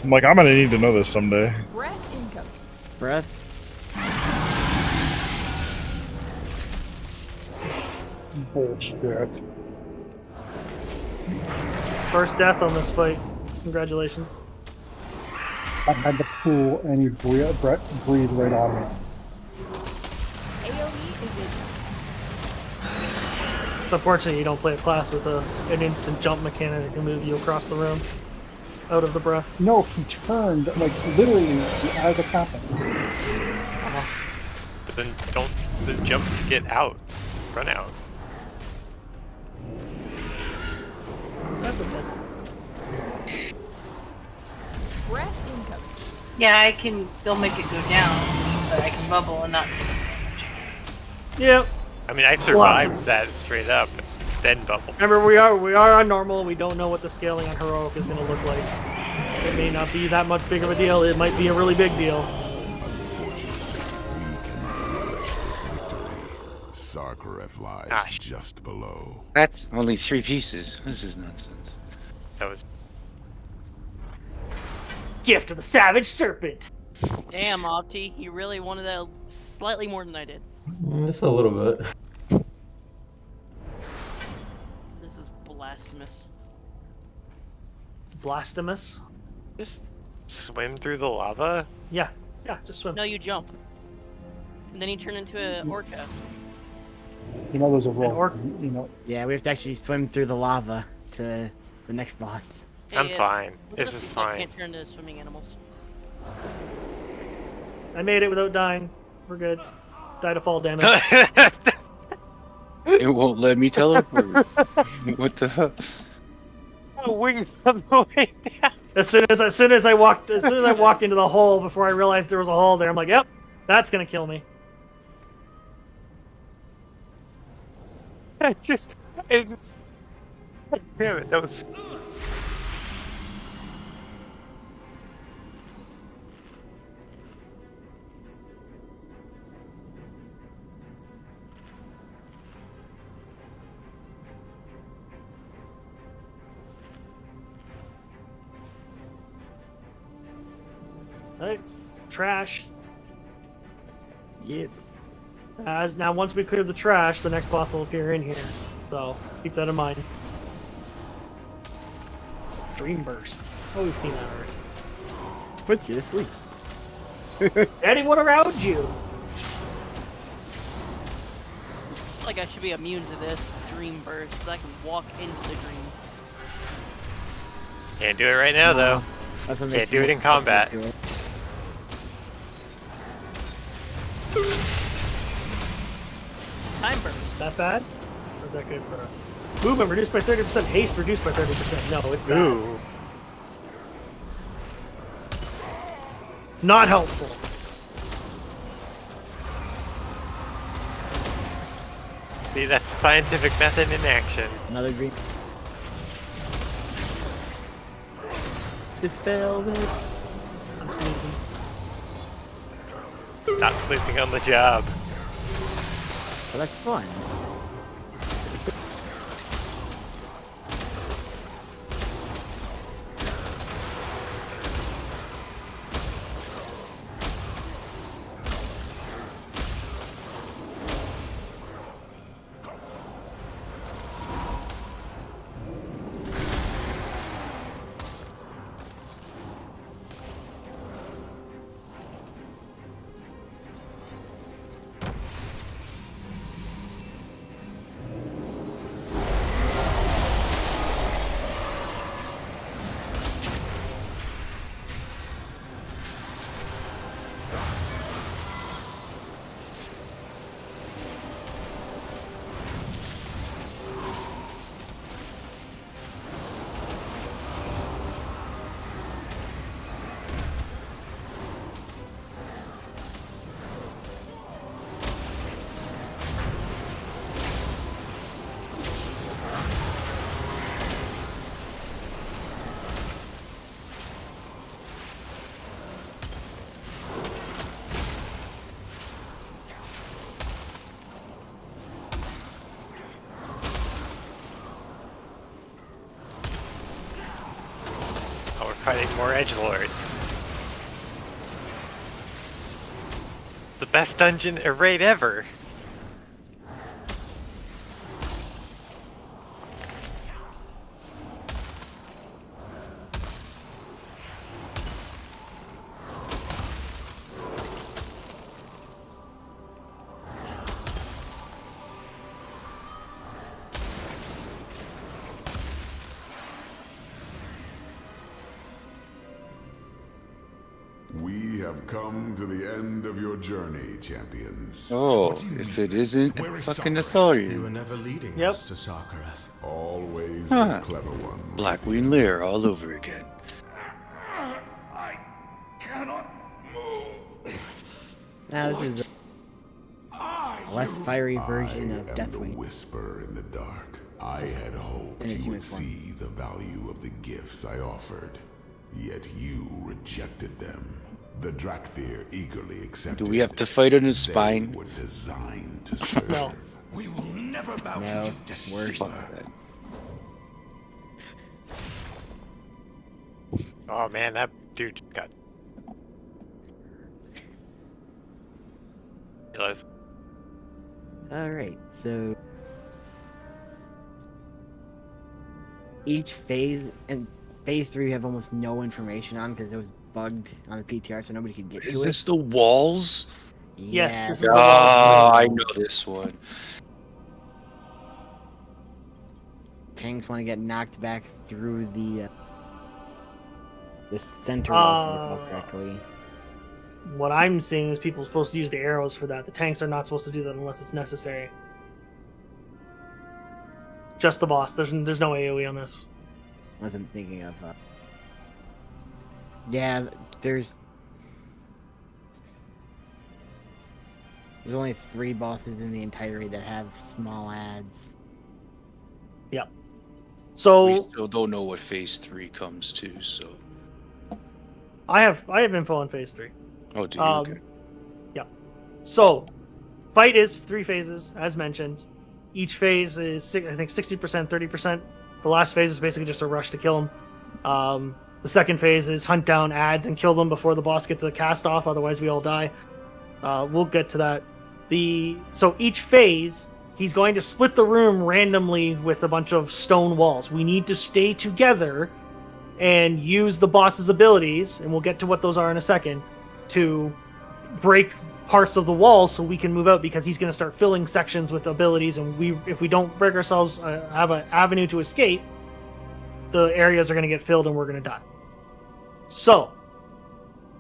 I'm like, I'm gonna need to know this someday. Breath incoming. Breath. Bullshit. First death on this fight. Congratulations. I had the pool and you breathed right on me. AoE is incoming. It's unfortunate you don't play a class with an instant jump mechanic that can move you across the room out of the breath. No, he turned, like, literally as it happened. Then don't jump to get out. Run out. That's okay. Breath incoming. Yeah, I can still make it go down, but I can bubble and not. Yep. I mean, I survived that straight up, then bubble. Remember, we are on normal. We don't know what the scaling on heroic is going to look like. It may not be that much big of a deal. It might be a really big deal. Sarkareth lies just below. That's only 3 pieces. This is nonsense. That was Gift of the Savage Serpent. Damn, Opti, you really wanted that slightly more than I did. Just a little bit. This is blasphemous. Blasphemous. just swim through the lava. Yeah, just swim. No, you jump. And then you turn into an orca. You know there's a role. You know. Yeah, we have to actually swim through the lava to the next boss. I'm fine. This is people fine. Can't turn into swimming animals. I made it without dying. We're good. Die to fall damage. It won't let me teleport. What the hell? Wings on the way down. As soon as I walked into the hole before I realized there was a hole there, I'm like, yep, that's gonna kill me. Damn it, that was. Alright, trash. Yep. As now, once we clear the trash, the next boss will appear in here. So keep that in mind. Dream burst. Oh, we've seen that already. Puts you to sleep. Anyone around you? I feel like I should be immune to this dream burst, because I can walk into the dream. Can't do it right now, though. That's what Can't makes do it in combat. Time burst. Is that bad? Or is that good for us? Movement reduced by 30%. Haste reduced by 30%. No, it's bad. Ooh. Not helpful. See, that's scientific method in action. Another green. Dispel it. I'm sneezing. Stop sleeping on the job. Well, that's fun. fighting more edgelords. The best dungeon raid ever. We have come to the end of your journey, champions. Oh, if it isn't a fucking authority. You were never leading Yep. us to Sarkareth. Always Huh. the clever one. Blackwing Lair all over again. I cannot move. Now this is a less fiery version of The Deathwing. whisper in the dark. I had hoped in its you would human form. see the value of the gifts I offered, yet you rejected them. The Drakthir eagerly accepted. Do we have to fight on his They spine? were designed to serve. No. We will never bow to No, you, worse. deceiver. Oh man, that dude just got. Realize. Alright, so each phase, and phase 3 we have almost no information on because it was bugged on the PTR, so nobody could get Is to this it. the walls? Yes, this is the Ah, walls. I know this one. Tanks want to get knocked back through the center wall, if I recall correctly. What I'm seeing is people are supposed to use the arrows for that. The tanks are not supposed to do that unless it's necessary. Just the boss. There's no AoE on this. Wasn't thinking of. Yeah, there's only 3 bosses in the entirety that have small adds. Yep. We So still don't know what phase 3 comes to, so. I have info on phase 3. Oh, do you? Okay. Yeah. So, fight is 3 phases, as mentioned. Each phase is, I think, 60%, 30%. The last phase is basically just a rush to kill them. The second phase is hunt down adds and kill them before the boss gets a cast off, otherwise we all die. We'll get to that. So each phase, he's going to split the room randomly with a bunch of stone walls. We need to stay together and use the boss's abilities, and we'll get to what those are in a second, to break parts of the wall so we can move out, because he's going to start filling sections with abilities, and if we don't break ourselves have an avenue to escape, the areas are going to get filled and we're going to die. So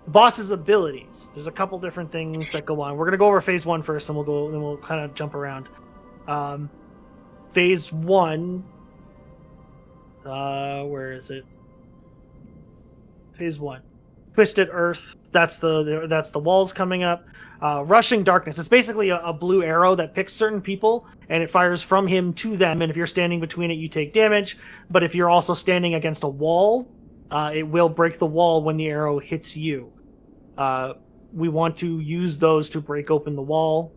the boss's abilities, there's a couple different things that go on. We're going to go over phase 1 first, and then we'll kind of jump around. Phase 1, where is it? Phase 1, Twisted Earth. That's the walls coming up. Rushing Darkness. It's basically a blue arrow that picks certain people, and it fires from him to them. And if you're standing between it, you take damage. But if you're also standing against a wall, it will break the wall when the arrow hits you. We want to use those to break open the wall.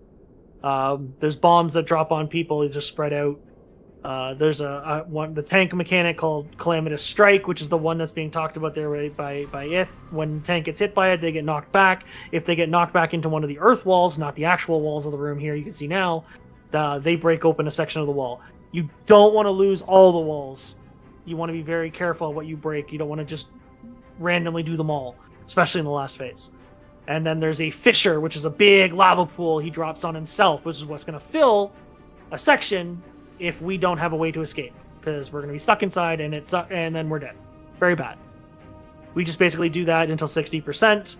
There's bombs that drop on people. They just spread out. There's the tank mechanic called Calamitous Strike, which is the one that's being talked about there by Ith. When the tank gets hit by it, they get knocked back. If they get knocked back into one of the earth walls, not the actual walls of the room here, you can see now, they break open a section of the wall. You don't want to lose all the walls. You want to be very careful what you break. You don't want to just randomly do them all, especially in the last phase. And then there's a fissure, which is a big lava pool he drops on himself, which is what's going to fill a section if we don't have a way to escape, because we're going to be stuck inside and then we're dead. Very bad. We just basically do that until 60%,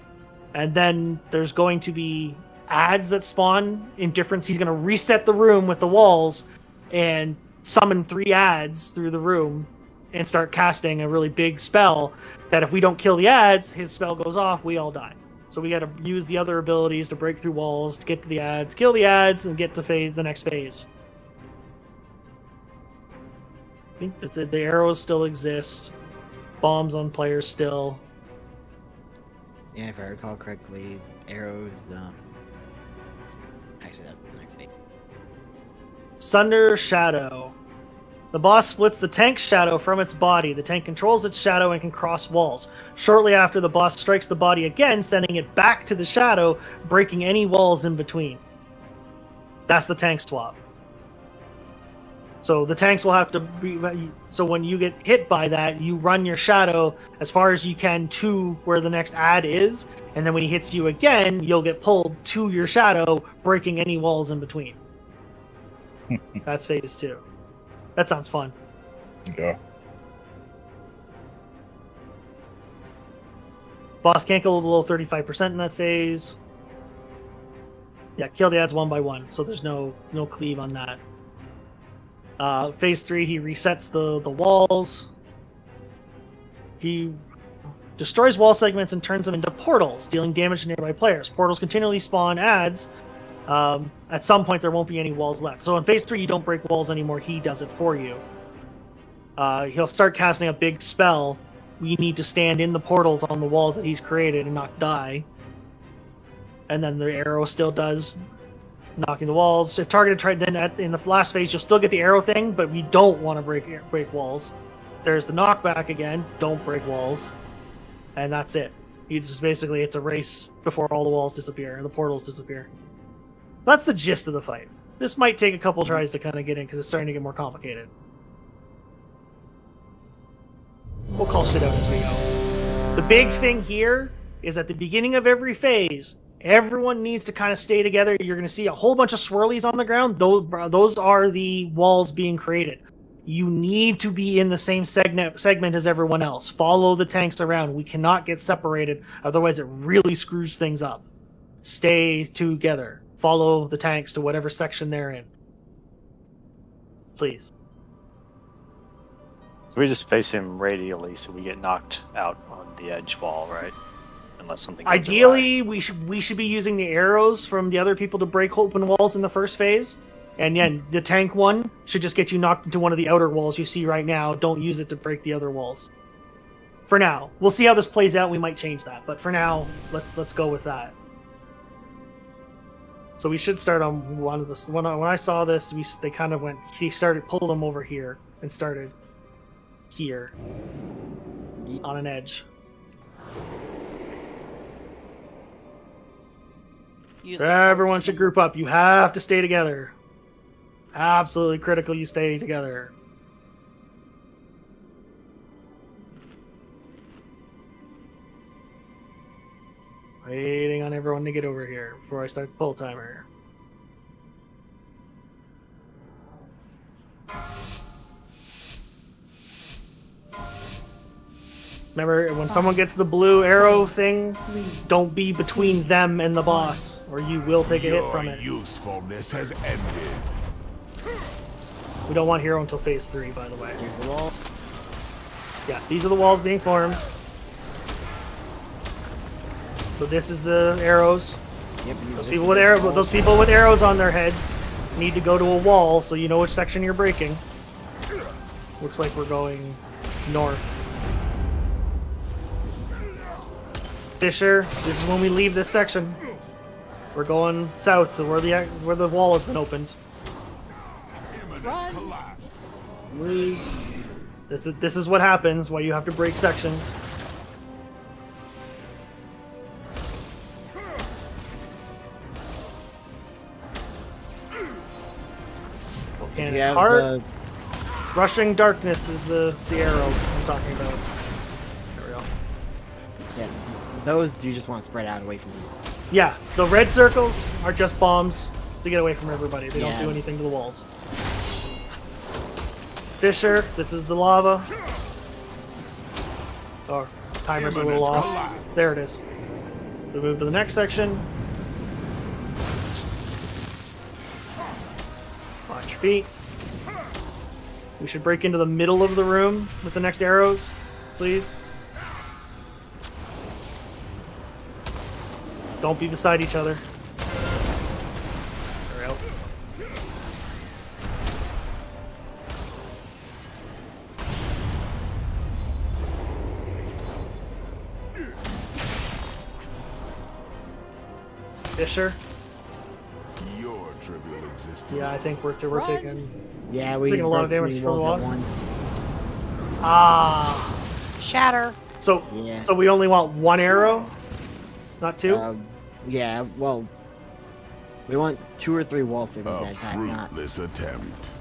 and then there's going to be adds that spawn in different. He's going to reset the room with the walls and summon 3 adds through the room and start casting a really big spell that if we don't kill the adds, his spell goes off, we all die. So we got to use the other abilities to break through walls, to get to the adds, kill the adds, and get to the next phase. I think that's it. The arrows still exist. Bombs on players still. Yeah, if I recall correctly, arrows. Actually, that's the next phase. Sunder Shadow. The boss splits the tank's shadow from its body. The tank controls its shadow and can cross walls. Shortly after, the boss strikes the body again, sending it back to the shadow, breaking any walls in between. That's the tank swap. So the tanks will have to be... So when you get hit by that, you run your shadow as far as you can to where the next ad is, and then when he hits you again, you'll get pulled to your shadow, breaking any walls in between. That's phase 2. That sounds fun. Yeah. Boss can't go below 35% in that phase. Yeah, kill the ads one by one, so there's no cleave on that. Phase 3, he resets the walls. He destroys wall segments and turns them into portals, dealing damage to nearby players. Portals continually spawn ads. At some point, there won't be any walls left. So in Phase 3, you don't break walls anymore. He does it for you. He'll start casting a big spell. We need to stand in the portals on the walls that he's created and not die. And then the arrow still does knocking the walls. If targeted, then in the last phase, you'll still get the arrow thing, but we don't want to break walls. There's the knockback again. Don't break walls. And that's it. You just basically, it's a race before all the walls disappear and the portals disappear. That's the gist of the fight. This might take a couple tries to kind of get in because it's starting to get more complicated. We'll call shit out as we go. The big thing here is at the beginning of every phase, everyone needs to kind of stay together. You're going to see a whole bunch of swirlies on the ground. Those are the walls being created. You need to be in the same segment as everyone else. Follow the tanks around. We cannot get separated, otherwise it really screws things up. Stay together. Follow the tanks to whatever section they're in. Please. So we just face him radially, so we get knocked out on the edge wall, right? Unless something. Ideally, we should be using the arrows from the other people to break open walls in the first phase. And yeah, the tank one should just get you knocked into one of the outer walls you see right now. Don't use it to break the other walls. For now, we'll see how this plays out. We might change that, but for now, let's go with that. So we should start on one of the. When I saw this, they kind of went. He pulled them over here and started here on an edge. So everyone should group up. You have to stay together. Absolutely critical you stay together. Waiting on everyone to get over here before I start the pull timer. Remember, when someone gets the blue arrow thing, don't be between them and the boss, or you will take a hit from it. Your usefulness has ended. We don't want hero until phase 3, by the way. Here's the wall. Yeah, these are the walls being formed. So this is the arrows. Yep, those people with arrows on their heads need to go to a wall so you know which section you're breaking. Looks like we're going north. Fisher, this is when we leave this section. We're going south to where the wall has been opened. This is what happens while you have to break sections. And heart, rushing darkness is the arrow I'm talking about. There we go. Yeah, those you just want to spread out away from you. Yeah, the red circles are just bombs to get away from everybody. They don't do anything to the walls. Fisher, this is the lava. Oh, timer's a little off. There it is. So we move to the next section. Watch your feet. We should break into the middle of the room with the next arrows, please. Don't be beside each other. There we go. Fisher. Your trivial existence. Yeah, I think we're taking. Yeah, we taking a lot of broke damage three from the walls at loss. once. Ah. Shatter. So Yeah. so we only want one arrow, not two. Yeah, well, we want 2 or 3 wall signals A at a time, not. fruitless attempt.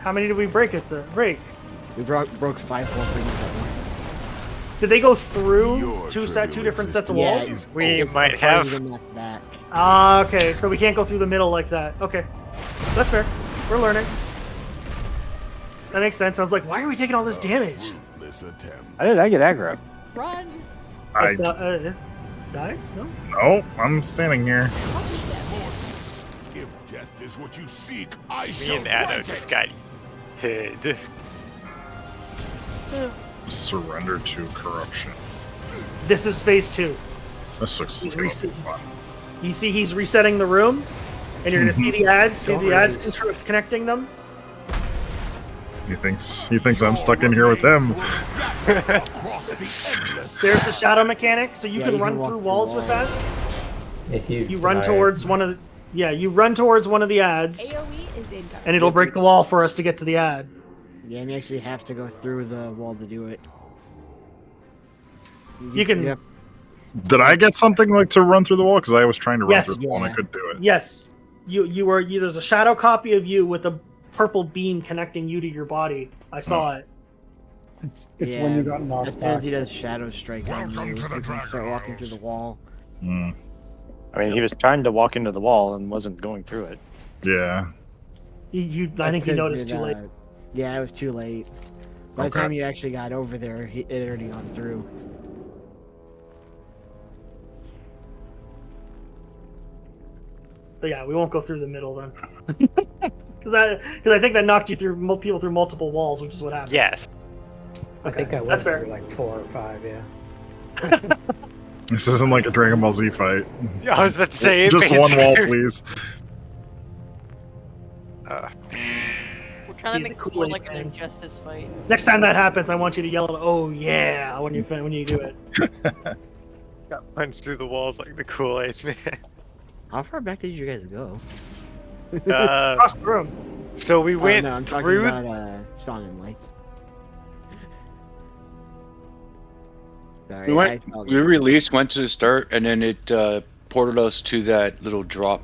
How many did we break at the break? We broke 5 wall signals at once. Did they go through Your two trivial different sets of Yeah, walls? We it's might harder have. to knock back. Ah, okay. So we can't go through the middle like that. Okay, that's fair. We're learning. That makes sense. I was like, why are we taking all this damage? Fruitless attempt. How did I get aggro? Run. I Die? No. no, I'm standing here. If death is what you seek, I Me shall and Addo grant just it. got hit. Surrender to corruption. This is phase 2. This looks He's gonna be reset- fun. You see, he's resetting the room, and you're gonna see the ads. See the ads connecting them. He thinks I'm stuck in here with him. There's the shadow mechanic, so you Yeah, can you can run walk through through walls with that. If You run towards one of the. Yeah, you run towards one of the ads, AoE is incoming. and it'll break the wall for us to get to the ad. Yeah, and you actually have to go through the wall to do it. You can. Yep. Did I get something like to run through the wall? Because I was trying to run Yes. through the wall and I Yeah. couldn't do it. Yes, there's a shadow copy of you with a purple beam connecting you to your body. I saw it. It's when you got As knocked soon as back. he does shadow strike on you, Welcome to the you can start walking through the wall. Mm, I mean, he was trying to walk into the wall and wasn't going through it. yeah. I think you noticed too late. Yeah, it was too late. By the Okay. time you actually got over there, it had already gone through. But yeah, we won't go through the middle then. Because I think that knocked you through people through multiple walls, which is what happened. Yes. I think I that's went fair. through like 4 or 5, yeah. This isn't like a Dragon Ball Z fight. I was about to say Just one wall, please. We're trying to Be make the this more Kool-Aid like an man. injustice fight. Next time that happens, I want you to yell, "Oh yeah!" when you do it. Got punched through the walls like the Kool-Aid man. How far back did you guys go? Across the room. So we went no, I'm talking through. about Sean and Mike. Sorry, We went. I felt We released, went to the start, and then it ported us to that little drop.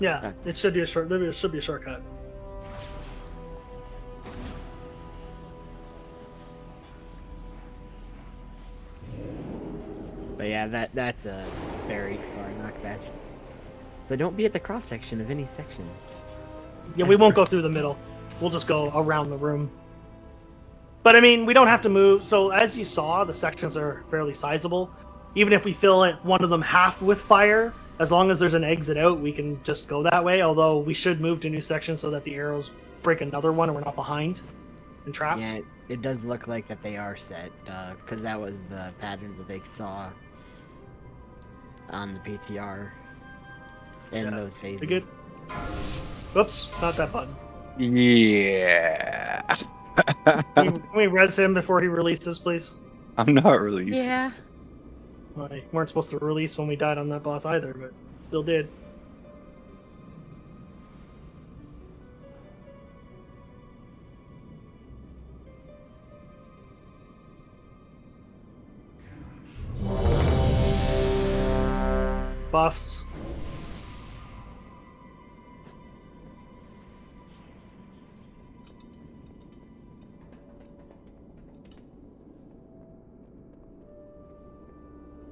Yeah, it should be a short. It should be a shortcut. But yeah, that's a very far knockback. But don't be at the cross section of any sections. Yeah, we won't go through the middle. We'll just go around the room. But I mean, we don't have to move. So as you saw, the sections are fairly sizable. Even if we fill it, one of them half with fire, as long as there's an exit out, we can just go that way. Although we should move to new sections so that the arrows break another one and we're not behind and trapped. Yeah, it does look like that they are set, because that was the pattern that they saw on the PTR in those phases. We good? Whoops, not that button. Yeah. Can we res him before he releases, please? I'm not releasing. Yeah. Well, we weren't supposed to release when we died on that boss either, but still did. Buffs.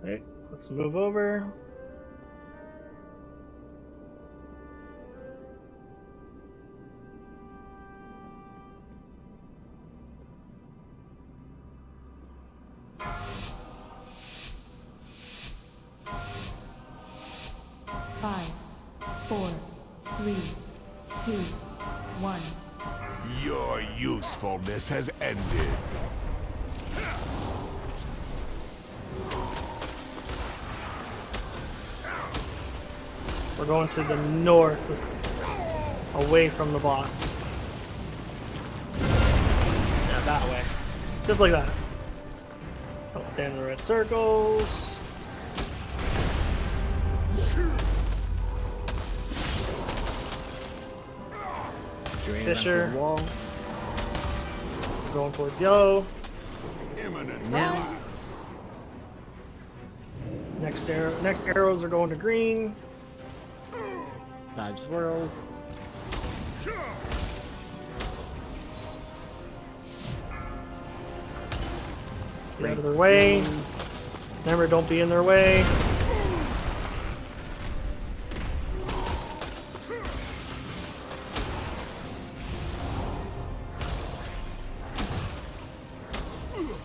Okay, let's move over. Five, 4, 3, 2, 1. Your usefulness has ended. We're going to the north, away from the boss. Yeah, that way. Just like that. Don't stand in the red circles. ready to run Fisher. through the wall. Going towards yellow. Now. Next arrows are going to green. Dodge swirl. Get out of their way. Remember, don't be in their way.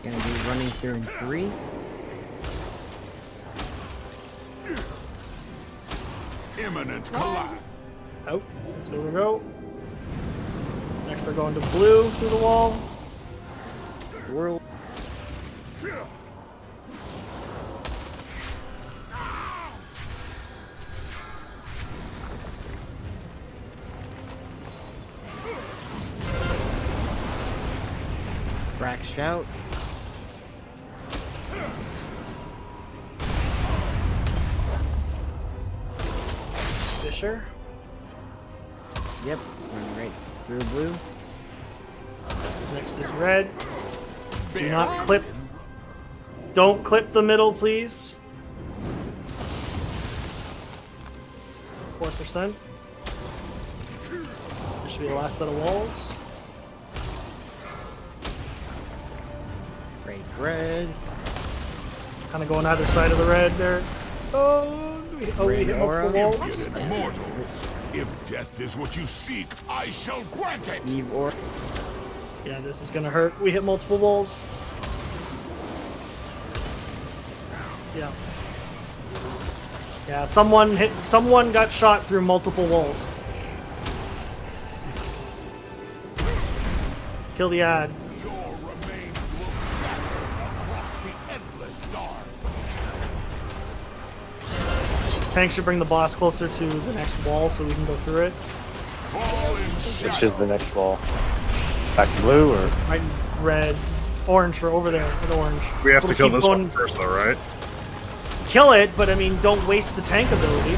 Gonna be running through in 3. Imminent collapse. Oh, let's go. Next, we're going to blue through the wall. Swirl. Crack shout. Fisher. Yep, running right through blue. Next is red. Do not clip. Don't clip the middle, please. 4%. This should be the last set of walls. Break red. Kind of going either side of the red there. Oh, we hit multiple walls. Mortals, if death is what you seek, I shall grant it. Yeah, this is gonna hurt. We hit multiple walls. Yeah. Yeah, someone got shot through multiple walls. Kill the ad. Your remains will scatter across the endless dark. Tank should bring the boss closer to the next wall so we can go through it. Which is the next wall? Back to blue or? Right, red, orange for over there. With orange. We have We'll to kill keep this going- one first, though, right? Kill it, but I mean, don't waste the tank ability.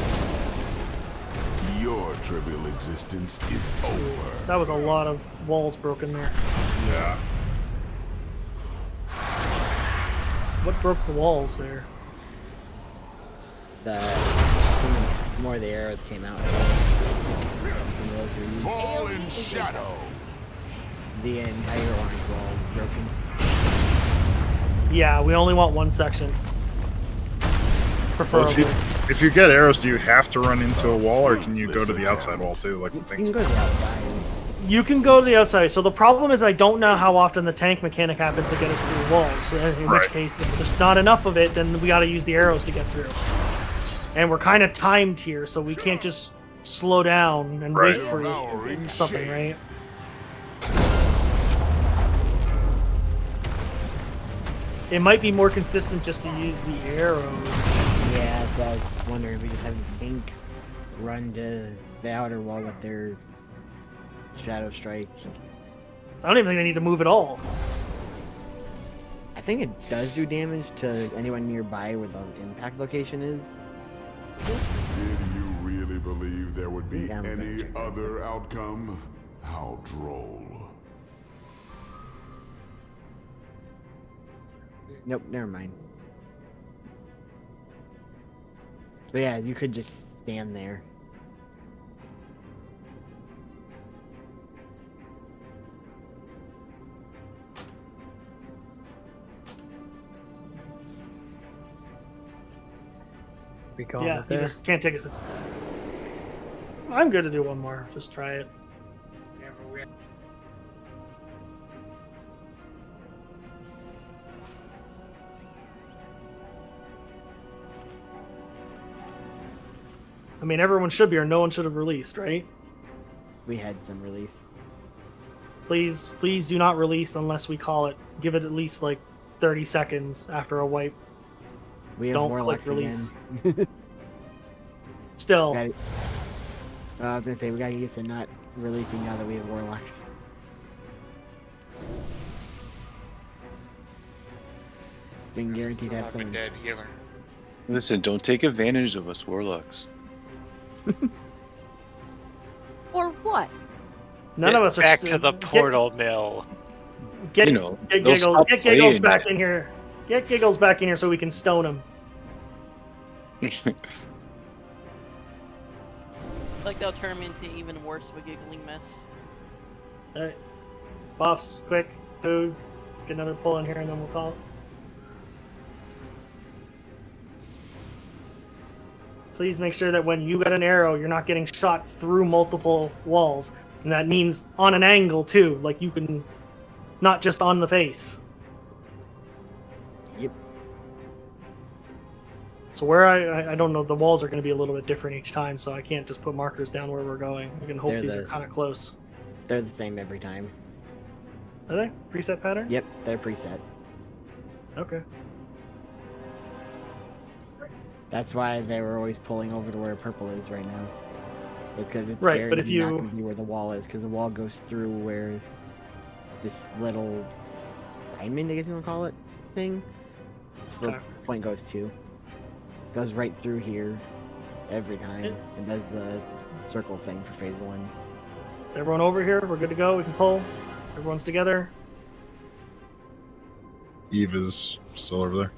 Your trivial existence is over. That was a lot of walls broken there. Yeah. What broke the walls there? Some more of the arrows came out. Fall in shadow. The entire orange wall was broken. Yeah, we only want one section. Well, Preferably. if you get arrows, do you have to run into a wall, or can you go to the outside wall too, like the things? You can go to the outside. You can go to the outside. So the problem is I don't know how often the tank mechanic happens to get us through walls. So in which case, if there's not enough of it, then we got to use the arrows to get through. And we're kind of timed here, so we can't just slow down and wait for something, right? It might be more consistent just to use the arrows. Yeah, so I was wondering if we just have the tank run to the outer wall with their shadow strike. I don't even think they need to move at all. I think it does do damage to anyone nearby where the impact location is. Did you really believe there would be any other outcome? How droll. Nope, never mind. But yeah, you could just stand there. Yeah, you just can't take a second. I'm good to do one more. Just try it. I mean, everyone should be, or no one should have released, right? We had some release. Please do not release unless we call it. Give it at least like 30 seconds after a wipe. We have Don't Warlocks click release. again. Still. I was gonna say, we gotta get used to not releasing now that we have Warlocks. Been guaranteed to have I'm a some. dead healer. Listen, don't take advantage of us warlocks. Or what? None of us are back to the portal mill. Get, You know, get they'll Giggles, stop get Giggles playing. back in here. Get Giggles back in here so we can stone him. It's like they'll turn him into even worse of a giggling mess. Alright. Buffs, quick, food. Get another pull in here and then we'll call it. Please make sure that when you get an arrow, you're not getting shot through multiple walls. And that means on an angle too, like you can, not just on the face. Yep. So where I don't know, the walls are going to be a little bit different each time, so I can't just put markers down where we're going. We can hope these are kind of close. They're the same every time. Are they? Preset pattern? Yep, they're preset. Okay. That's why they were always pulling over to where purple is right now. It's because it's right, but if not you going to be where the wall is, because the wall goes through where this little diamond, I guess you want to call it, thing. This little point goes to. Goes right through here every time and does the circle thing for phase 1. Everyone over here, we're good to go. We can pull. Everyone's together. Eve is still over there.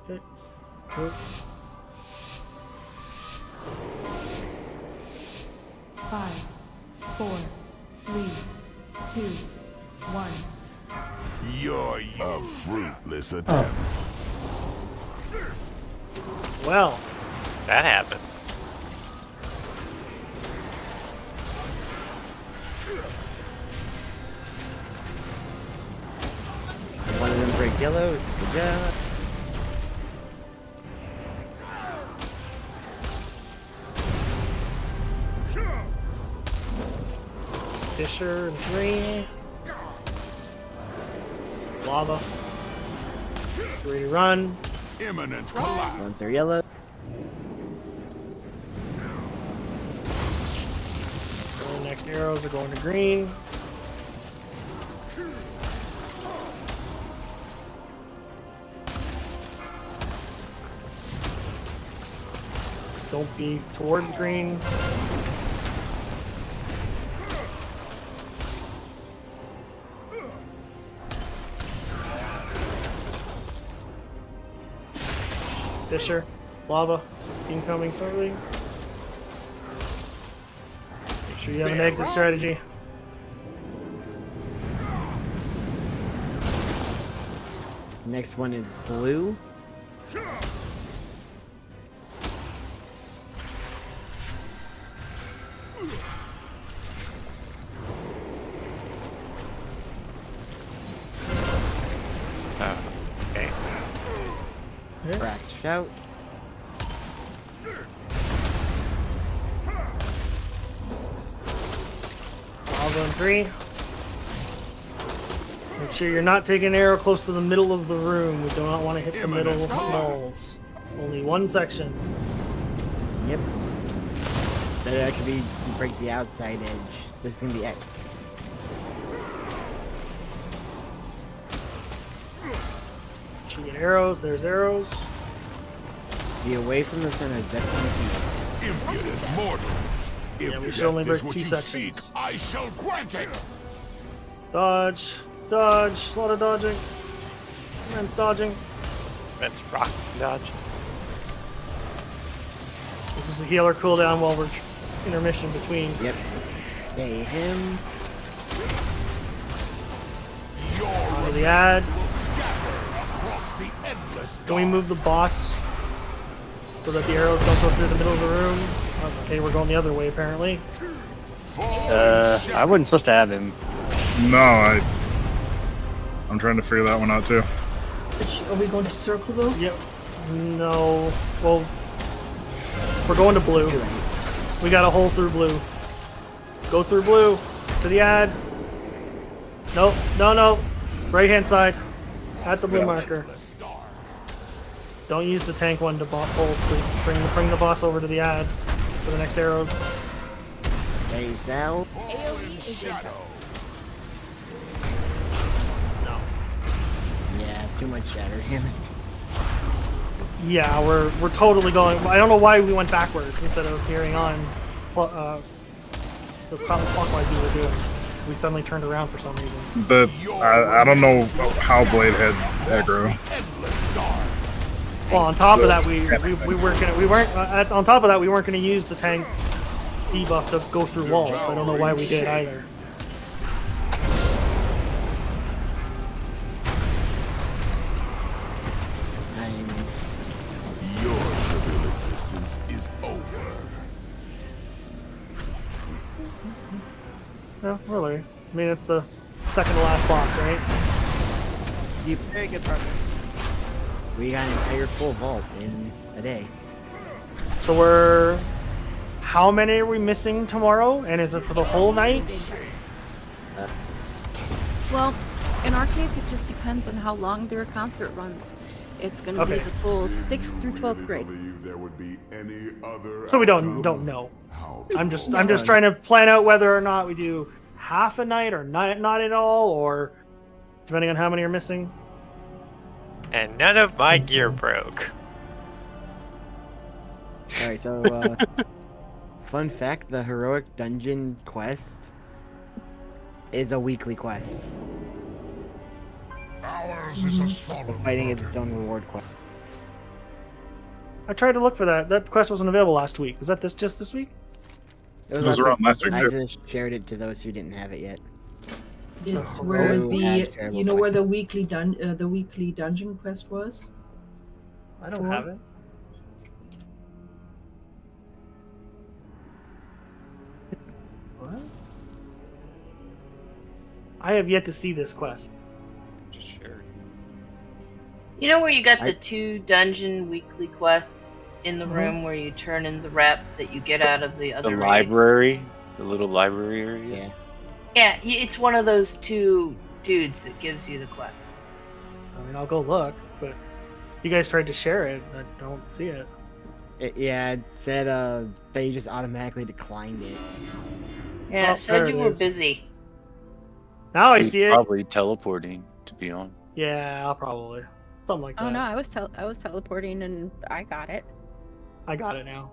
Okay. Cool. 5, 4, 3, 2, 1. You're a fruitless attempt. Well, that happened. One of them break yellow. Good job. Fisher and 3. Lava. Ready to run. Imminent collapse. Once they're yellow. The next arrows are going to green. Don't be towards green. Fisher, lava, incoming shortly. Make sure you have an exit strategy. Next one is blue. Okay. Cracked shout. I'll go in 3. Make sure you're not taking an arrow close to the middle of the room. We do not want to hit the middle walls. Only one section. Yep. That actually break the outside edge. This is gonna be X. Should get arrows. There's arrows. Be away from the center as best as you can. Impudent mortals. Yeah, we should only break 2 sections. Seek, I shall grant it. Dodge. Dodge. A lot of dodging. Man's dodging. That's rock dodge. This is a healer cooldown while we're intermission between. Yep. Okay, him. Onto the ad. Can we move the boss so that the arrows don't go through the middle of the room? Okay, we're going the other way apparently. I wasn't supposed to have him. No, I'm trying to figure that one out too. Are we going to circle though? Yep. No. Well, we're going to blue. We got a hole through blue. Go through blue. To the ad. Nope. No. Right hand side. At the blue marker. Don't use the tank one to bot holes, please. Bring the boss over to the ad for the next arrows. Phase out. AoE is incoming. No. Yeah, too much shatter damage. Yeah, we're totally going. I don't know why we went backwards instead of carrying on the clockwise we were doing. We suddenly turned around for some reason. I don't know how Blade had aggro. Well, on top of that, we weren't gonna use the tank debuff to go through walls. I don't know why we did either. Your trivial existence is over. Yeah, really. I mean, it's the second to last boss, right? Very good progress. We got an entire full vault in a day. So we're... How many are we missing tomorrow? And is it for the whole night? Well, in our case, it just depends on how long their concert runs. It's going to be the full 6th through 12th grade. So we don't know. I'm just trying to plan out whether or not we do half a night or not at all, or depending on how many are missing. And none of my gear broke. Alright, so, fun fact, the Heroic Dungeon quest is a weekly quest. Ours is a solemn Fighting is its own reward quest. I tried to look for that. That quest wasn't available last week. Was that just this week? It was around last week, I too. just shared it to those who didn't have it yet. It's where Oh, you know where the weekly dungeon quest was? I don't have it. What? I have yet to see this quest. Just share it. You know where you got the 2 dungeon weekly quests in the Mhm. room where you turn in the rep that you get out of the other The raid? library, the little library area. Yeah, it's one of those 2 dudes that gives you the quest. I mean, I'll go look, but you guys tried to share it. I don't see it. Yeah, it said they just automatically declined it. Yeah, Oh, it said there you it were is. busy. Now I He's see it. Probably teleporting to be on. Yeah, I'll probably something like that. Oh no, I was teleporting and I got it. I got it now.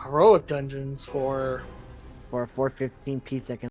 Heroic dungeons for 415p second.